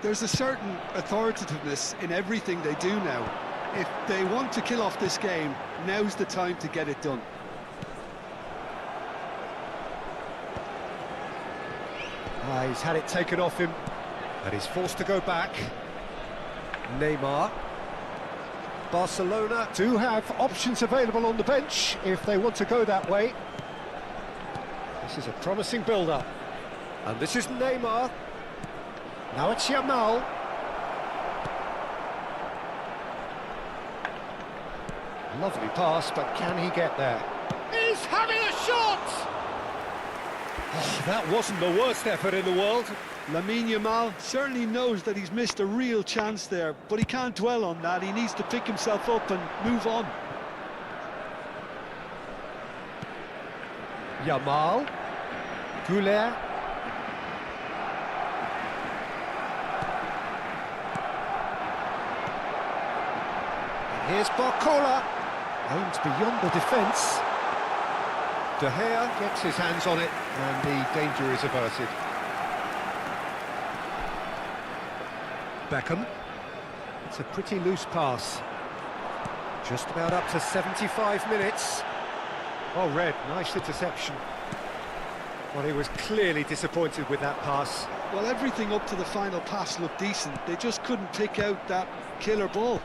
There's a certain authoritativeness in everything they do now. If they want to kill off this game, now's the time to get it done. He's had it taken off him, and he's forced to go back. Neymar. Barcelona do have options available on the bench if they want to go that way. This is a promising build-up. And this is Neymar. Now it's Yamal. Lovely pass, but can he get there? He's having a shot! Oh, that wasn't the worst effort in the world. Lamine Yamal certainly knows that he's missed a real chance there, but he can't dwell on that. He needs to pick himself up and move on. Yamal. Goulet. Here's Barcola. Aimed beyond the defence. De Gea gets his hands on it, and the danger is averted. Beckham. It's a pretty loose pass. Just about up to 75 minutes. Oh, Red, nice interception. Well, he was clearly disappointed with that pass. Well, everything up to the final pass looked decent. They just couldn't pick out that killer ball.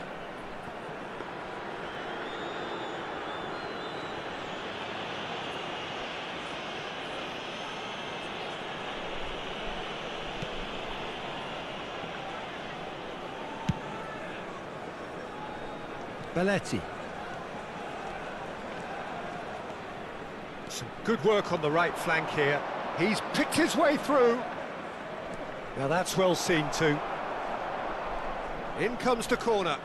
Belletti. Some good work on the right flank here. He's picked his way through. Now that's well seen too. In comes the corner.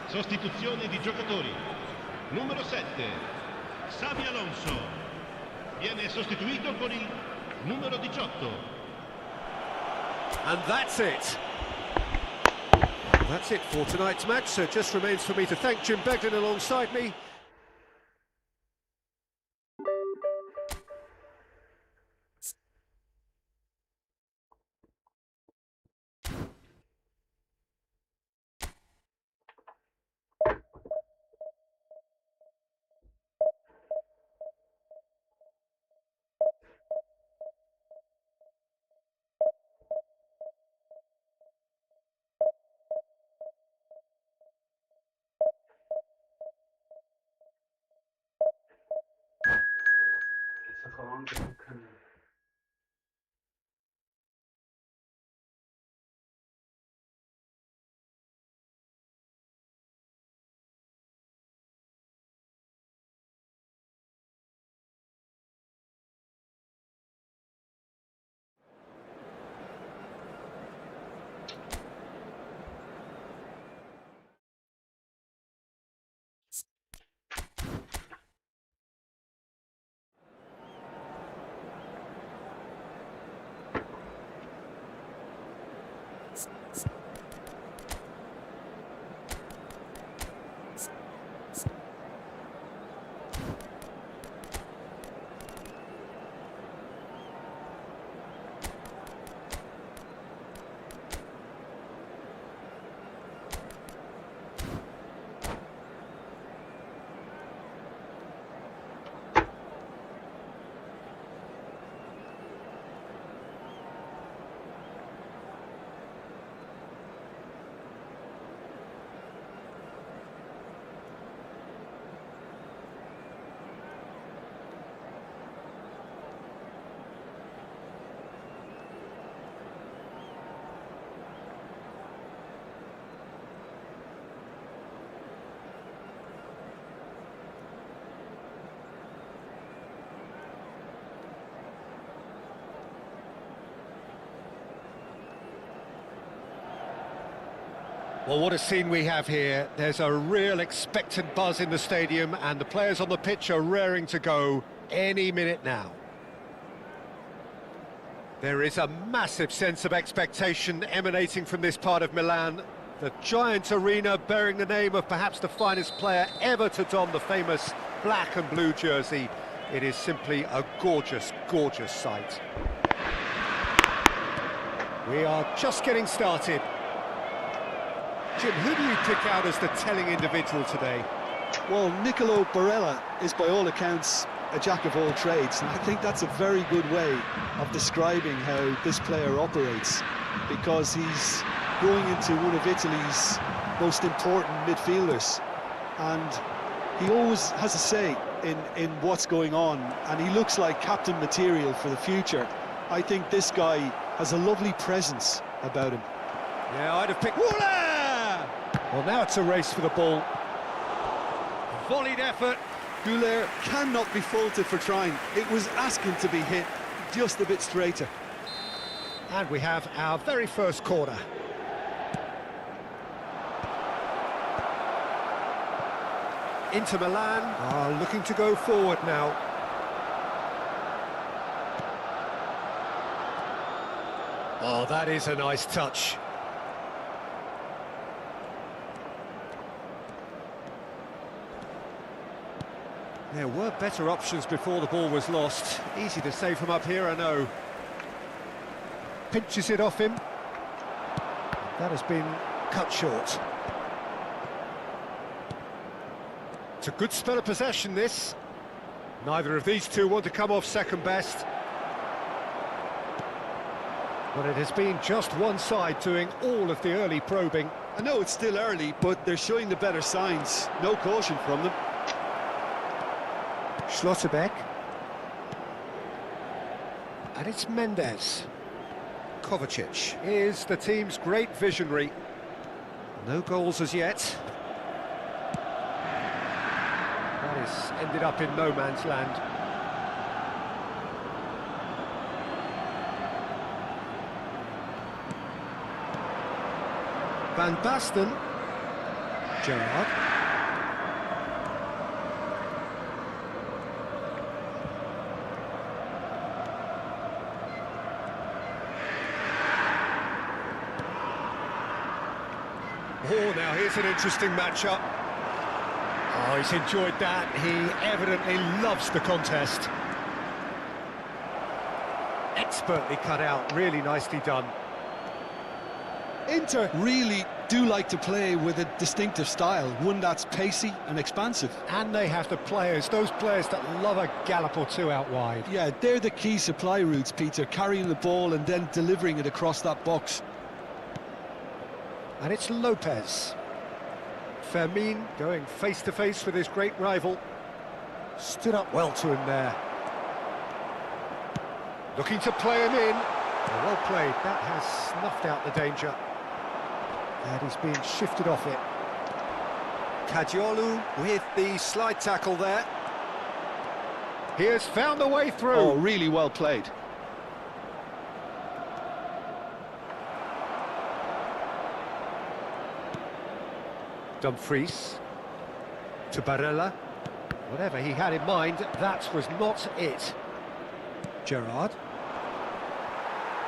Sostituzione di giocatori. Numero 7, Xabi Alonso. Viene sostituito con il numero 18. And that's it. That's it for tonight's match, so it just remains for me to thank Jim Begden alongside me. Well, what a scene we have here. There's a real expectant buzz in the stadium and the players on the pitch are raring to go any minute now. There is a massive sense of expectation emanating from this part of Milan. The giant arena bearing the name of perhaps the finest player ever to don the famous black and blue jersey. It is simply a gorgeous, gorgeous sight. We are just getting started. Jim, who do you pick out as the telling individual today? Well, Nicolo Barella is by all accounts a jack of all trades, and I think that's a very good way of describing how this player operates, because he's going into one of Italy's most important midfielders, and he always has a say in what's going on, and he looks like captain material for the future. I think this guy has a lovely presence about him. Yeah, I'd have picked... Well, now it's a race for the ball. Volleyed effort. Goulet cannot be faulted for trying. It was asking to be hit just a bit straighter. And we have our very first corner. Inter Milan are looking to go forward now. Oh, that is a nice touch. There were better options before the ball was lost. Easy to say from up here, I know. Pinches it off him. That has been cut short. It's a good spell of possession, this. Neither of these two want to come off second best. But it has been just one side doing all of the early probing. I know it's still early, but they're showing the better signs. No caution from them. Schlotterbeck. And it's Mendes. Kovacic is the team's great visionary. No goals as yet. That has ended up in no man's land. Van Basten. Gerrard. Oh, now here's an interesting matchup. Oh, he's enjoyed that. He evidently loves the contest. Expertly cut out, really nicely done. Inter really do like to play with a distinctive style, one that's pacey and expansive. And they have the players, those players that love a gallop or two out wide. Yeah, they're the key supply routes, Peter, carrying the ball and then delivering it across that box. And it's Lopez. Fermin going face-to-face with his great rival. Stood up well to him there. Looking to play him in. Well played, that has snuffed out the danger. And he's being shifted off it. Kajiolu with the slide tackle there. He has found a way through. Oh, really well played. Dumfries to Barella. Whatever he had in mind, that was not it. Gerrard.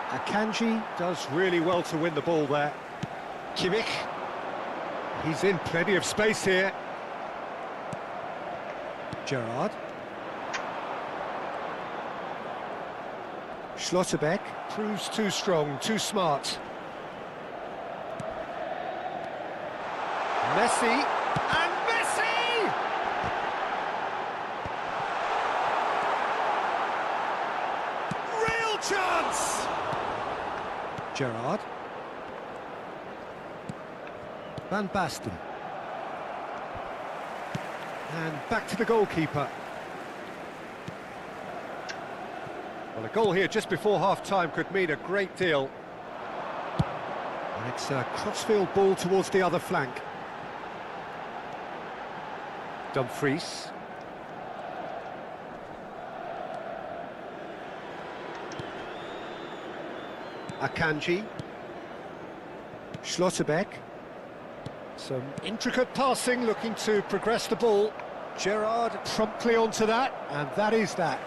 Akanji does really well to win the ball there. Kimmich. He's in plenty of space here. Gerrard. Schlotterbeck proves too strong, too smart. Messi, and Messi! Real chance! Gerrard. Van Basten. And back to the goalkeeper. Well, a goal here just before half-time could mean a great deal. And it's a crossfield ball towards the other flank. Dumfries. Akanji. Schlotterbeck. Some intricate passing, looking to progress the ball. Gerrard promptly onto that, and that is that.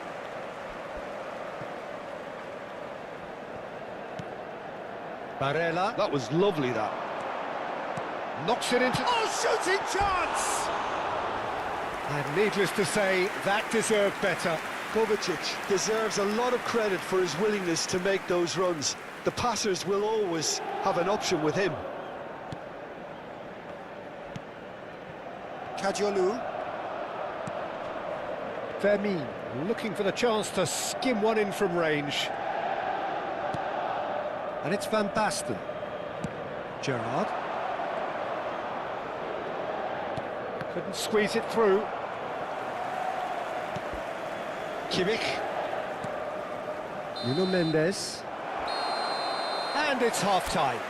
Barella. That was lovely, that. Knocks it into... Oh, shooting chance! And needless to say, that deserved better. Kovacic deserves a lot of credit for his willingness to make those runs. The passers will always have an option with him. Kajiolu. Fermin looking for the chance to skim one in from range. And it's Van Basten. Gerrard. Couldn't squeeze it through. Kimmich. Nuno Mendes. And it's half-time.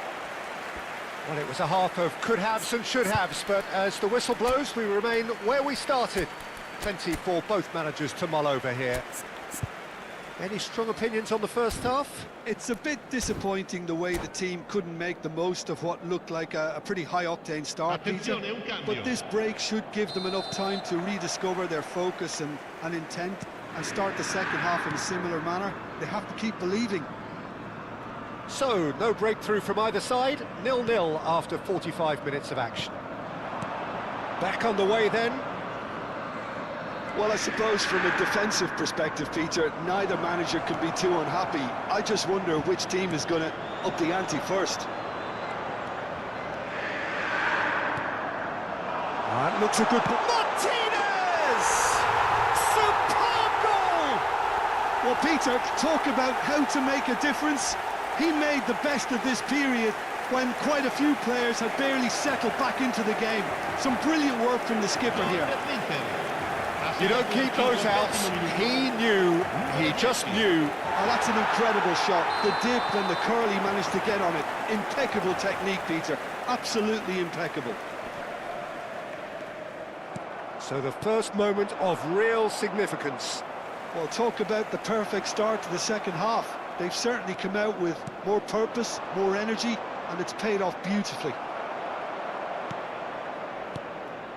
Well, it was a half of could-haves and should-haves, but as the whistle blows, we remain where we started. Plenty for both managers to mull over here. Any strong opinions on the first half? It's a bit disappointing the way the team couldn't make the most of what looked like a pretty high-octane start, Peter. But this break should give them enough time to rediscover their focus and intent and start the second half in a similar manner. They have to keep believing. So, no breakthrough from either side, 0-0 after 45 minutes of action. Back on the way then. Well, I suppose from a defensive perspective, Peter, neither manager can be too unhappy. I just wonder which team is going to up the ante first. That looks a good ball. Martinez! Superb goal! Well, Peter, talk about how to make a difference. He made the best of this period when quite a few players had barely settled back into the game. Some brilliant work from the skipper here. You don't keep those outs. He knew, he just knew. Oh, that's an incredible shot. The dip and the curl he managed to get on it. Impeccable technique, Peter. Absolutely impeccable. So the first moment of real significance. Well, talk about the perfect start to the second half. They've certainly come out with more purpose, more energy, and it's paid off beautifully.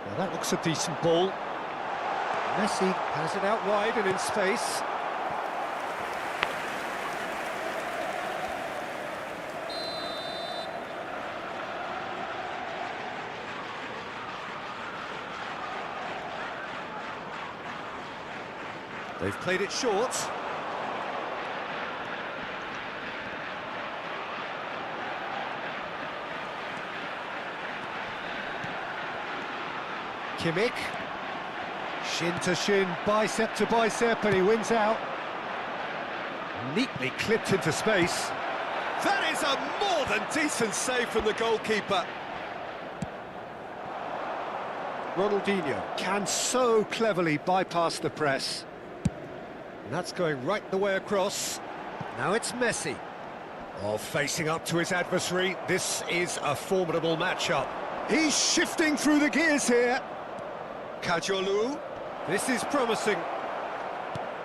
Well, that looks a decent ball. Messi has it out wide and in space. They've played it short. Kimmich. Shin to shin, bicep to bicep, and he wins out. Neatly clipped into space. That is a more than decent save from the goalkeeper. Ronaldinho can so cleverly bypass the press. And that's going right the way across. Now it's Messi. Oh, facing up to his adversary. This is a formidable matchup. He's shifting through the gears here. Kajolu. This is promising.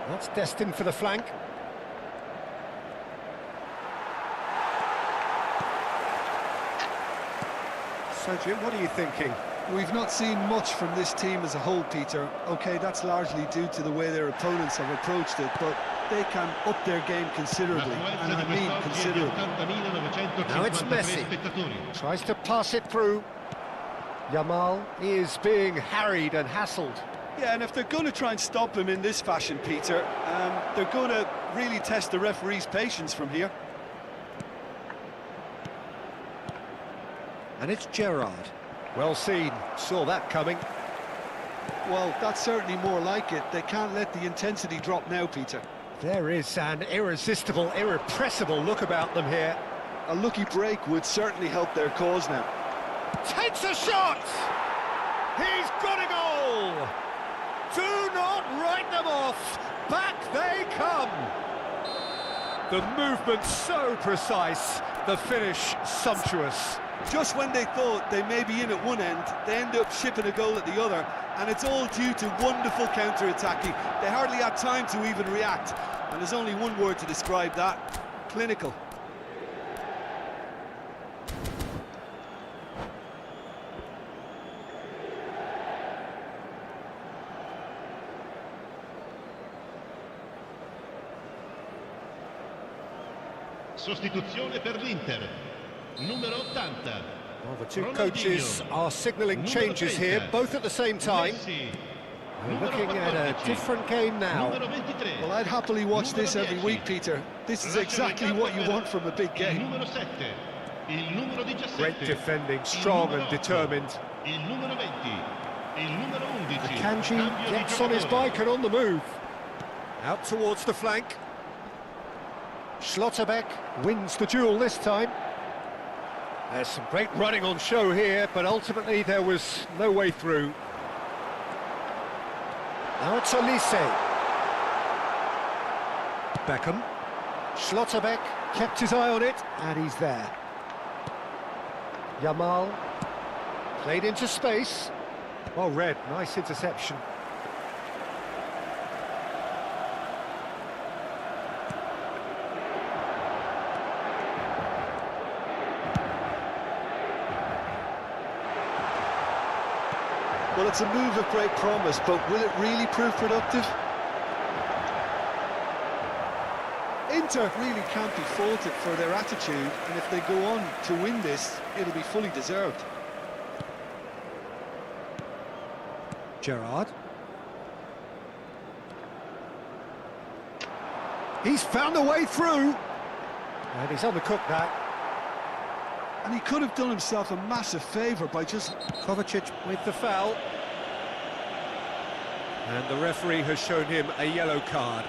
That's destined for the flank. So, Jim, what are you thinking? We've not seen much from this team as a whole, Peter. OK, that's largely due to the way their opponents have approached it, but they can up their game considerably, and I mean considerably. Now it's Messi. Tries to pass it through. Yamal is being harried and hassled. Yeah, and if they're going to try and stop him in this fashion, Peter, they're going to really test the referee's patience from here. And it's Gerrard. Well seen, saw that coming. Well, that's certainly more like it. They can't let the intensity drop now, Peter. There is an irresistible, irrepressible look about them here. A lucky break would certainly help their cause now. Takes a shot! He's got a goal! Do not write them off! Back they come! The movement so precise, the finish sumptuous. Just when they thought they may be in at one end, they end up shipping a goal at the other, and it's all due to wonderful counter-attacking. They hardly had time to even react, and there's only one word to describe that: clinical. Sostituzione per l'Inter. Numero 80. Well, the two coaches are signalling changes here, both at the same time. We're looking at a different game now. Well, I'd happily watch this every week, Peter. This is exactly what you want from a big game. Great defending, strong and determined. The Kanji gets on his bike and on the move. Out towards the flank. Schlotterbeck wins the duel this time. There's some great running on show here, but ultimately there was no way through. Now it's Olise. Beckham. Schlotterbeck kept his eye on it, and he's there. Yamal. Played into space. Well read, nice interception. Well, it's a move of great promise, but will it really prove productive? Inter really can't be faulted for their attitude, and if they go on to win this, it'll be fully deserved. Gerrard. He's found a way through. And he's undercooked that. And he could have done himself a massive favour by just... Kovacic with the foul. And the referee has shown him a yellow card.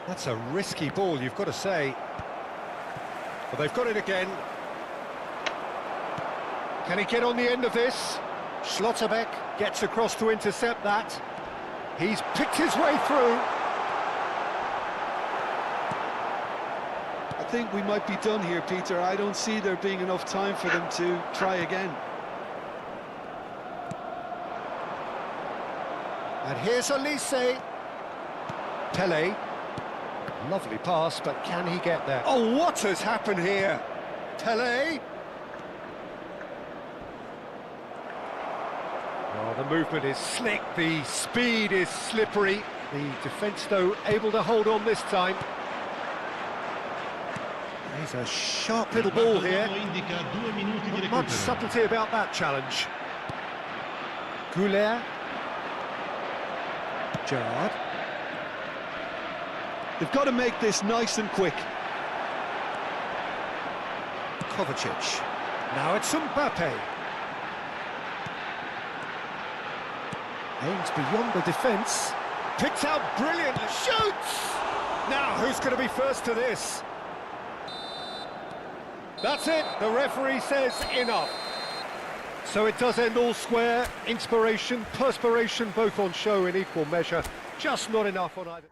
That's a risky ball, you've got to say. But they've got it again. Can he get on the end of this? Schlotterbeck gets across to intercept that. He's picked his way through. I think we might be done here, Peter. I don't see there being enough time for them to try again. And here's Elise. Pele. Lovely pass, but can he get there? Oh, what has happened here? Pele. Oh, the movement is slick, the speed is slippery. The defence, though, able to hold on this time. He's a sharp little ball here. Not much subtlety about that challenge. Goulet. Gerrard. They've got to make this nice and quick. Kovacic. Now it's Mbappe. Aims beyond the defence. Picks out brilliantly. Shoots! Now, who's going to be first to this? That's it. The referee says enough. So it does end all square. Inspiration, perspiration, both on show in equal measure. Just not enough on either.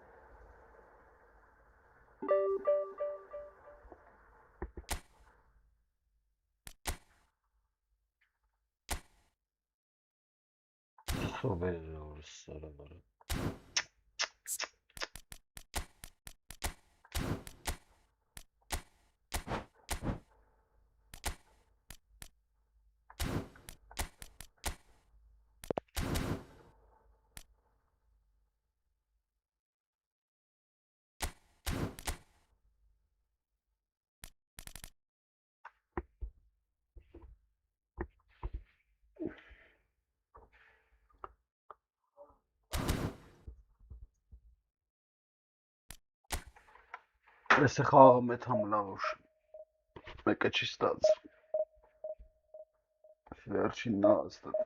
Esse խաղը մեծ համլավուշ մեկը չի ստաց վերջին նա ստաց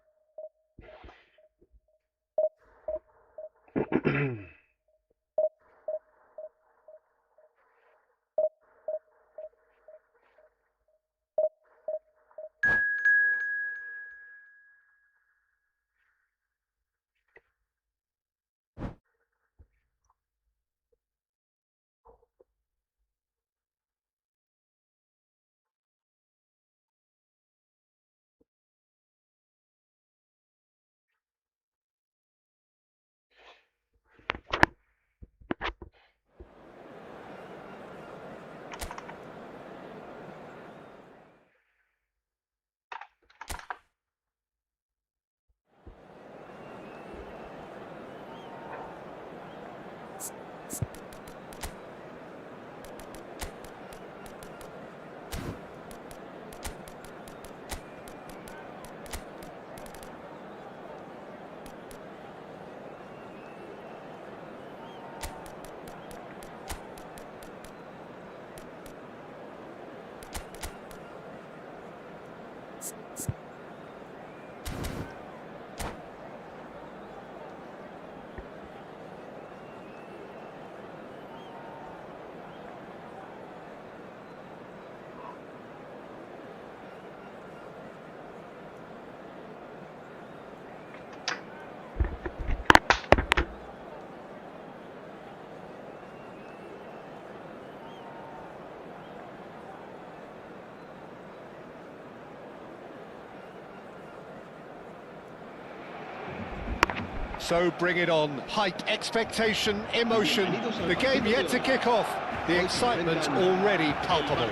So bring it on. Hype, expectation, emotion. The game yet to kick off. The excitement already palpable.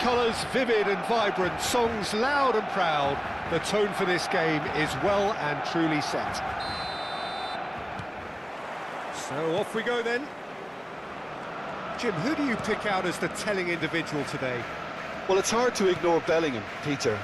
Colours vivid and vibrant, songs loud and proud. The tone for this game is well and truly set. So off we go then. Jim, who do you pick out as the telling individual today? Well, it's hard to ignore Bellingham, Peter,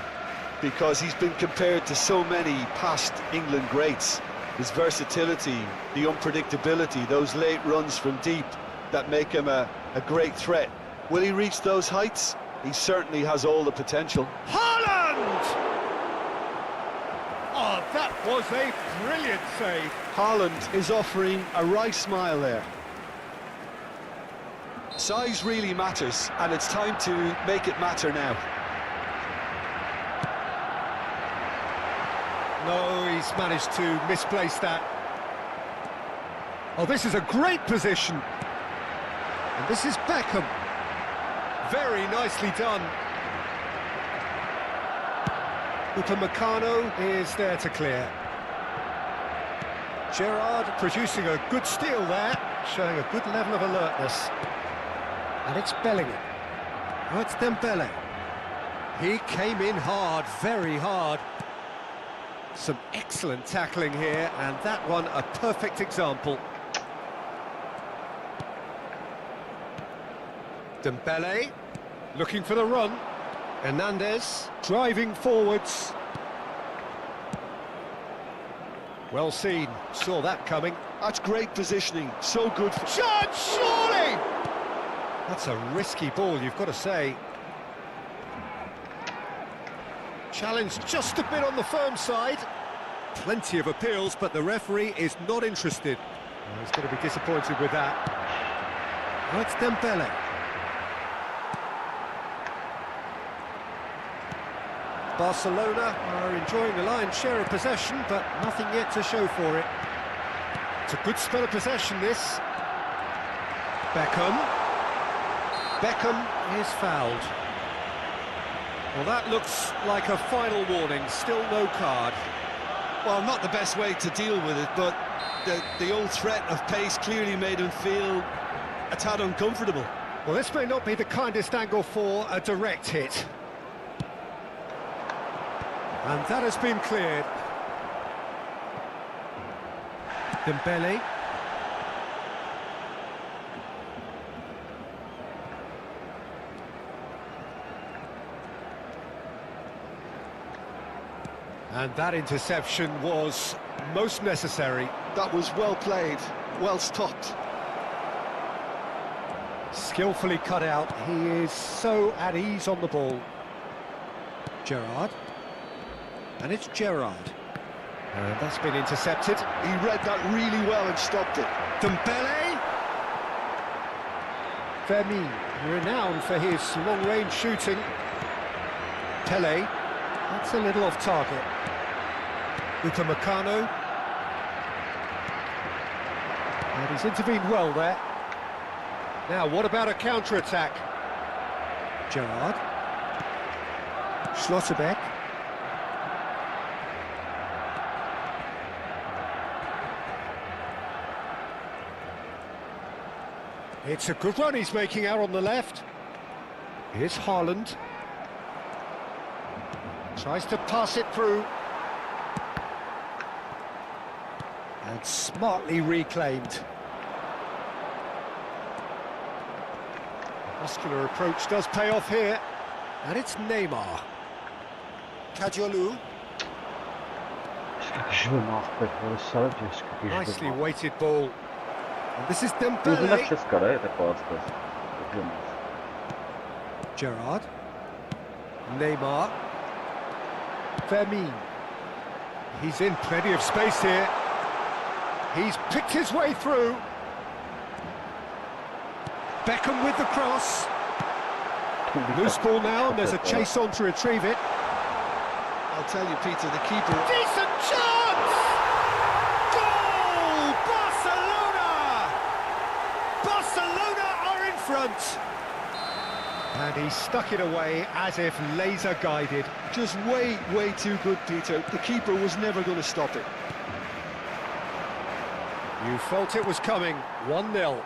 because he's been compared to so many past England greats. His versatility, the unpredictability, those late runs from deep that make him a great threat. Will he reach those heights? He certainly has all the potential. Haaland! Oh, that was a brilliant save. Haaland is offering a wry smile there. Size really matters, and it's time to make it matter now. No, he's managed to misplace that. Oh, this is a great position. And this is Beckham. Very nicely done. Upamecano is there to clear. Gerrard producing a good steal there, showing a good level of alertness. And it's Bellingham. Oh, it's Dembele. He came in hard, very hard. Some excellent tackling here, and that one a perfect example. Dembele, looking for the run. Hernandez, driving forwards. Well seen, saw that coming. That's great positioning, so good. Shot, surely! That's a risky ball, you've got to say. Challenge just a bit on the firm side. Plenty of appeals, but the referee is not interested. Oh, he's going to be disappointed with that. Oh, it's Dembele. Barcelona are enjoying the lion's share of possession, but nothing yet to show for it. It's a good spell of possession, this. Beckham. Beckham is fouled. Well, that looks like a final warning, still no card. Well, not the best way to deal with it, but the old threat of pace clearly made him feel a tad uncomfortable. Well, this may not be the kindest angle for a direct hit. And that has been cleared. Dembele. And that interception was most necessary. That was well played, well stopped. Skillfully cut out. He is so at ease on the ball. Gerrard. And it's Gerrard. And that's been intercepted. He read that really well and stopped it. Dembele. Fermin, renowned for his long-range shooting. Pele. That's a little off target. Upamecano. And he's intervened well there. Now, what about a counter-attack? Gerrard. Schlotterbeck. It's a good run he's making out on the left. Here's Haaland. Tries to pass it through. And smartly reclaimed. Muscular approach does pay off here. And it's Neymar. Kajolu. Nicely weighted ball. And this is Dembele. Gerrard. Neymar. Fermin. He's in plenty of space here. He's picked his way through. Beckham with the cross. Loose ball now, and there's a chase on to retrieve it. I'll tell you, Peter, the keeper... Decent chance! Goal! Barcelona! Barcelona are in front. And he stuck it away as if laser guided. Just way too good, Peter. The keeper was never going to stop it. You felt it was coming. 1-0.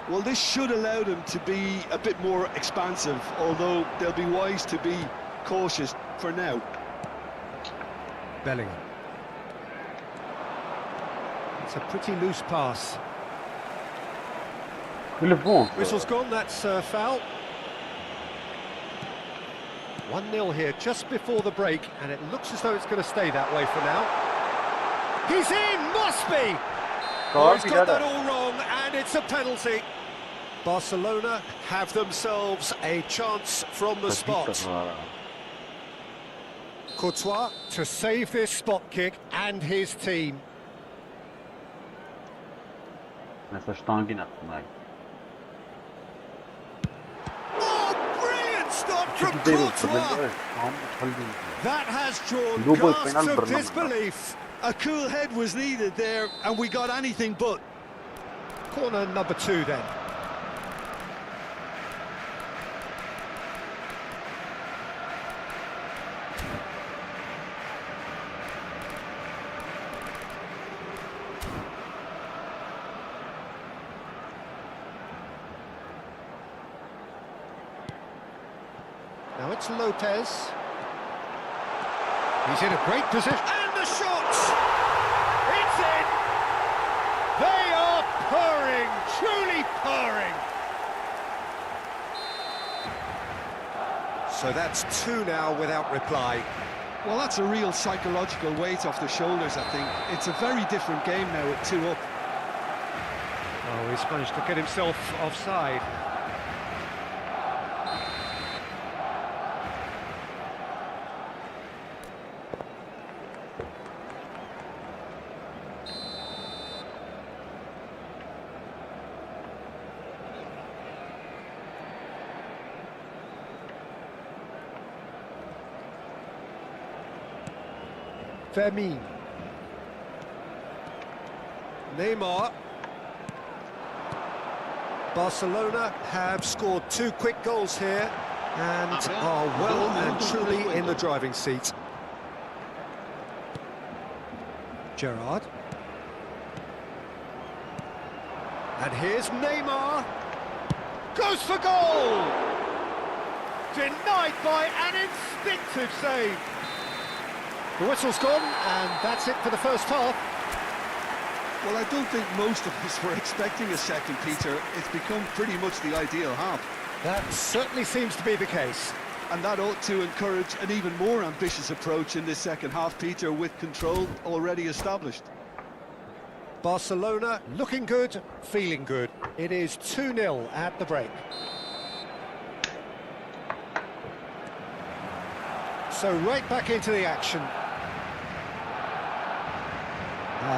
Well, this should allow them to be a bit more expansive, although they'll be wise to be cautious for now. Bellingham. It's a pretty loose pass. Whistle's gone, that's foul. 1-0 here, just before the break, and it looks as though it's going to stay that way for now. He's in, must be! Oh, he's got that all wrong, and it's a penalty. Barcelona have themselves a chance from the spot. Courtois to save this spot kick and his team. Oh, brilliant stop from Courtois! That has drawn gasps of disbelief. A cool head was needed there, and we got anything but. Corner number 2 then. Now it's Lopez. He's in a great position. And the shot! It's in! They are purring, truly purring. So that's 2 now without reply. Well, that's a real psychological weight off the shoulders, I think. It's a very different game now with 2 up. Oh, he's managed to get himself offside. Fermin. Neymar. Barcelona have scored 2 quick goals here and are well and truly in the driving seat. Gerrard. And here's Neymar. Goes for goal! Denied by an instinctive save. The whistle's gone, and that's it for the first half. Well, I don't think most of us were expecting a second, Peter. It's become pretty much the ideal half. That certainly seems to be the case. And that ought to encourage an even more ambitious approach in this second half, Peter, with control already established. Barcelona looking good, feeling good. It is 2-0 at the break. So right back into the action.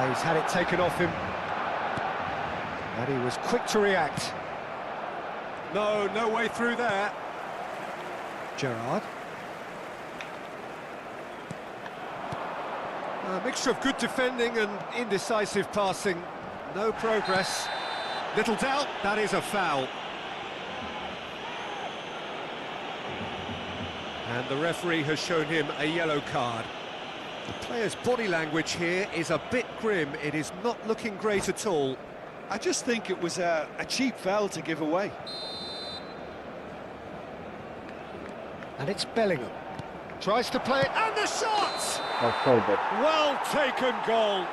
He's had it taken off him. And he was quick to react. No way through there. Gerrard. A mixture of good defending and indecisive passing. No progress. Little doubt, that is a foul. And the referee has shown him a yellow card. The player's body language here is a bit grim. It is not looking great at all. I just think it was a cheap foul to give away. And it's Bellingham. Tries to play it, and the shot! October. Well taken goal.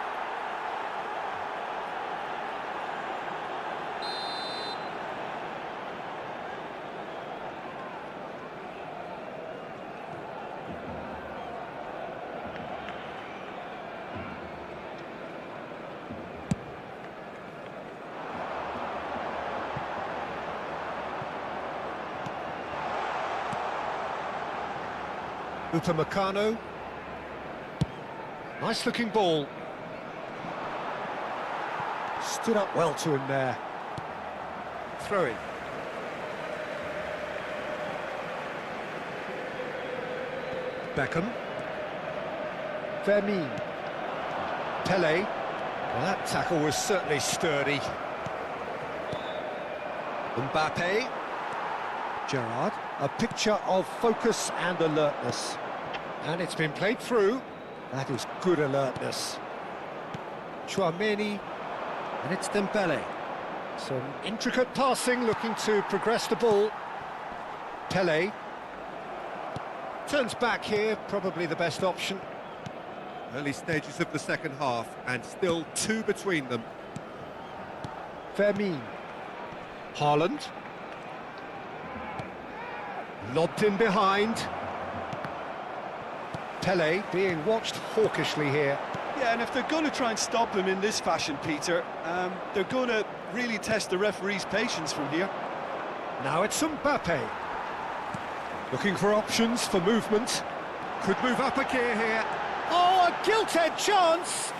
Upamecano. Nice looking ball. Stood up well to him there. Throw in. Beckham. Fermin. Pele. Well, that tackle was certainly sturdy. Mbappe. Gerrard. A picture of focus and alertness. And it's been played through. That is good alertness. Chouameni. And it's Dembele. Some intricate passing, looking to progress the ball. Pele. Turns back here, probably the best option. Early stages of the second half, and still 2 between them. Fermin. Haaland. Lobbed in behind. Pele being watched hawkishly here. Yeah, and if they're going to try and stop him in this fashion, Peter, they're going to really test the referee's patience from here. Now it's Mbappe. Looking for options for movement. Could move up a gear here. Oh, a gilt-edged chance!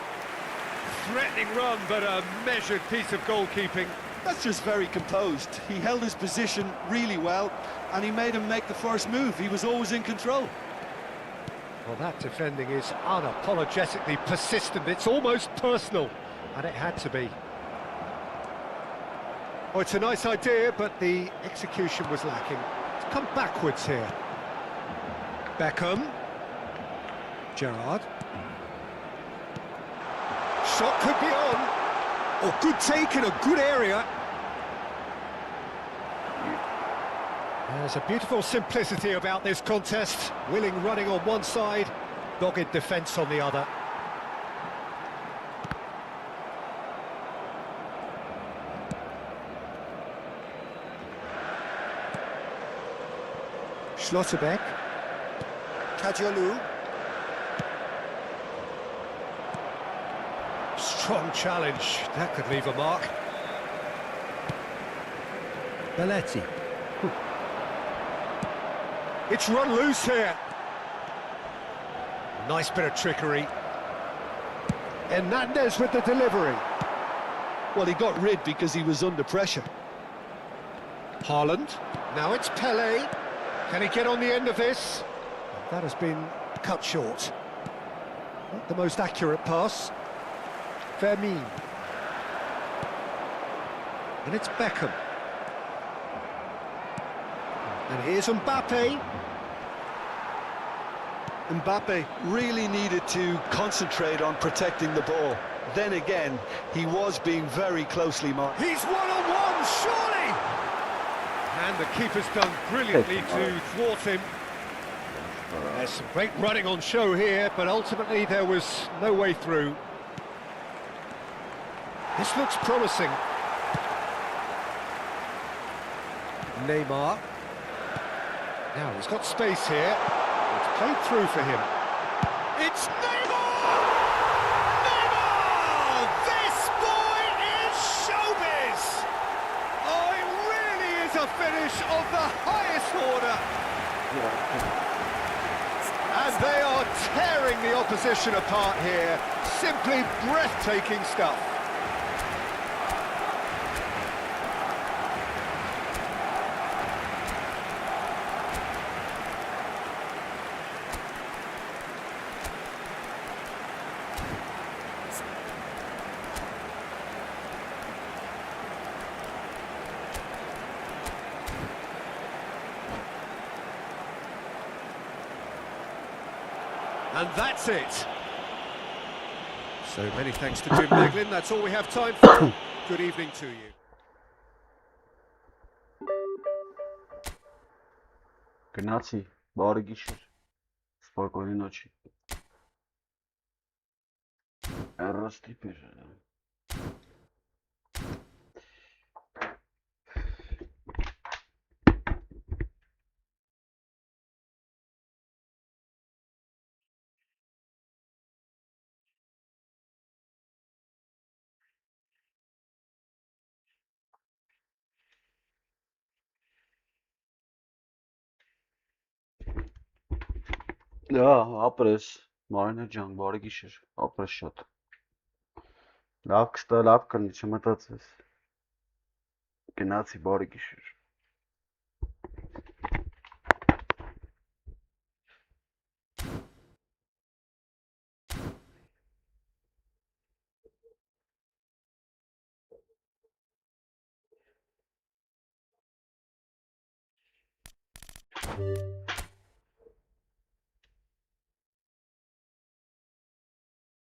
Threatening run, but a measured piece of goalkeeping. That's just very composed. He held his position really well, and he made him make the first move. He was always in control. Well, that defending is unapologetically persistent. It's almost personal, and it had to be. Oh, it's a nice idea, but the execution was lacking. It's come backwards here. Beckham. Gerrard. Shot could be on. Oh, good take in a good area. There's a beautiful simplicity about this contest. Willing running on one side, dogged defence on the other. Schlotterbeck. Kadiolu. Strong challenge. That could leave a mark. Belletti. It's run loose here. Nice bit of trickery. Hernandez with the delivery. Well, he got rid because he was under pressure. Haaland. Now it's Pele. Can he get on the end of this? That has been cut short. Not the most accurate pass. Fermin. And it's Beckham. And here's Mbappe. Mbappe really needed to concentrate on protecting the ball. Then again, he was being very closely marked. He's one-on-one, surely! And the keeper's done brilliantly to thwart him. There's some great running on show here, but ultimately there was no way through. This looks promising. Neymar. Now he's got space here. It's played through for him. It's Neymar! Neymar! This boy is showbiz! Oh, it really is a finish of the highest order. And they are tearing the opposition apart here. Simply breathtaking stuff. And that's it. So many thanks to Jim Meglin. That's all we have time for. Good evening to you. Gnazi, բարի գիշեր, սպокойной ночи. Ռոստիպեր։ Ապրես, Մարինե ջան, բարի գիշեր, ապրես շատ։ Լավ կստա, լավ կնի, չմտածես։ Գնացի, բարի գիշեր։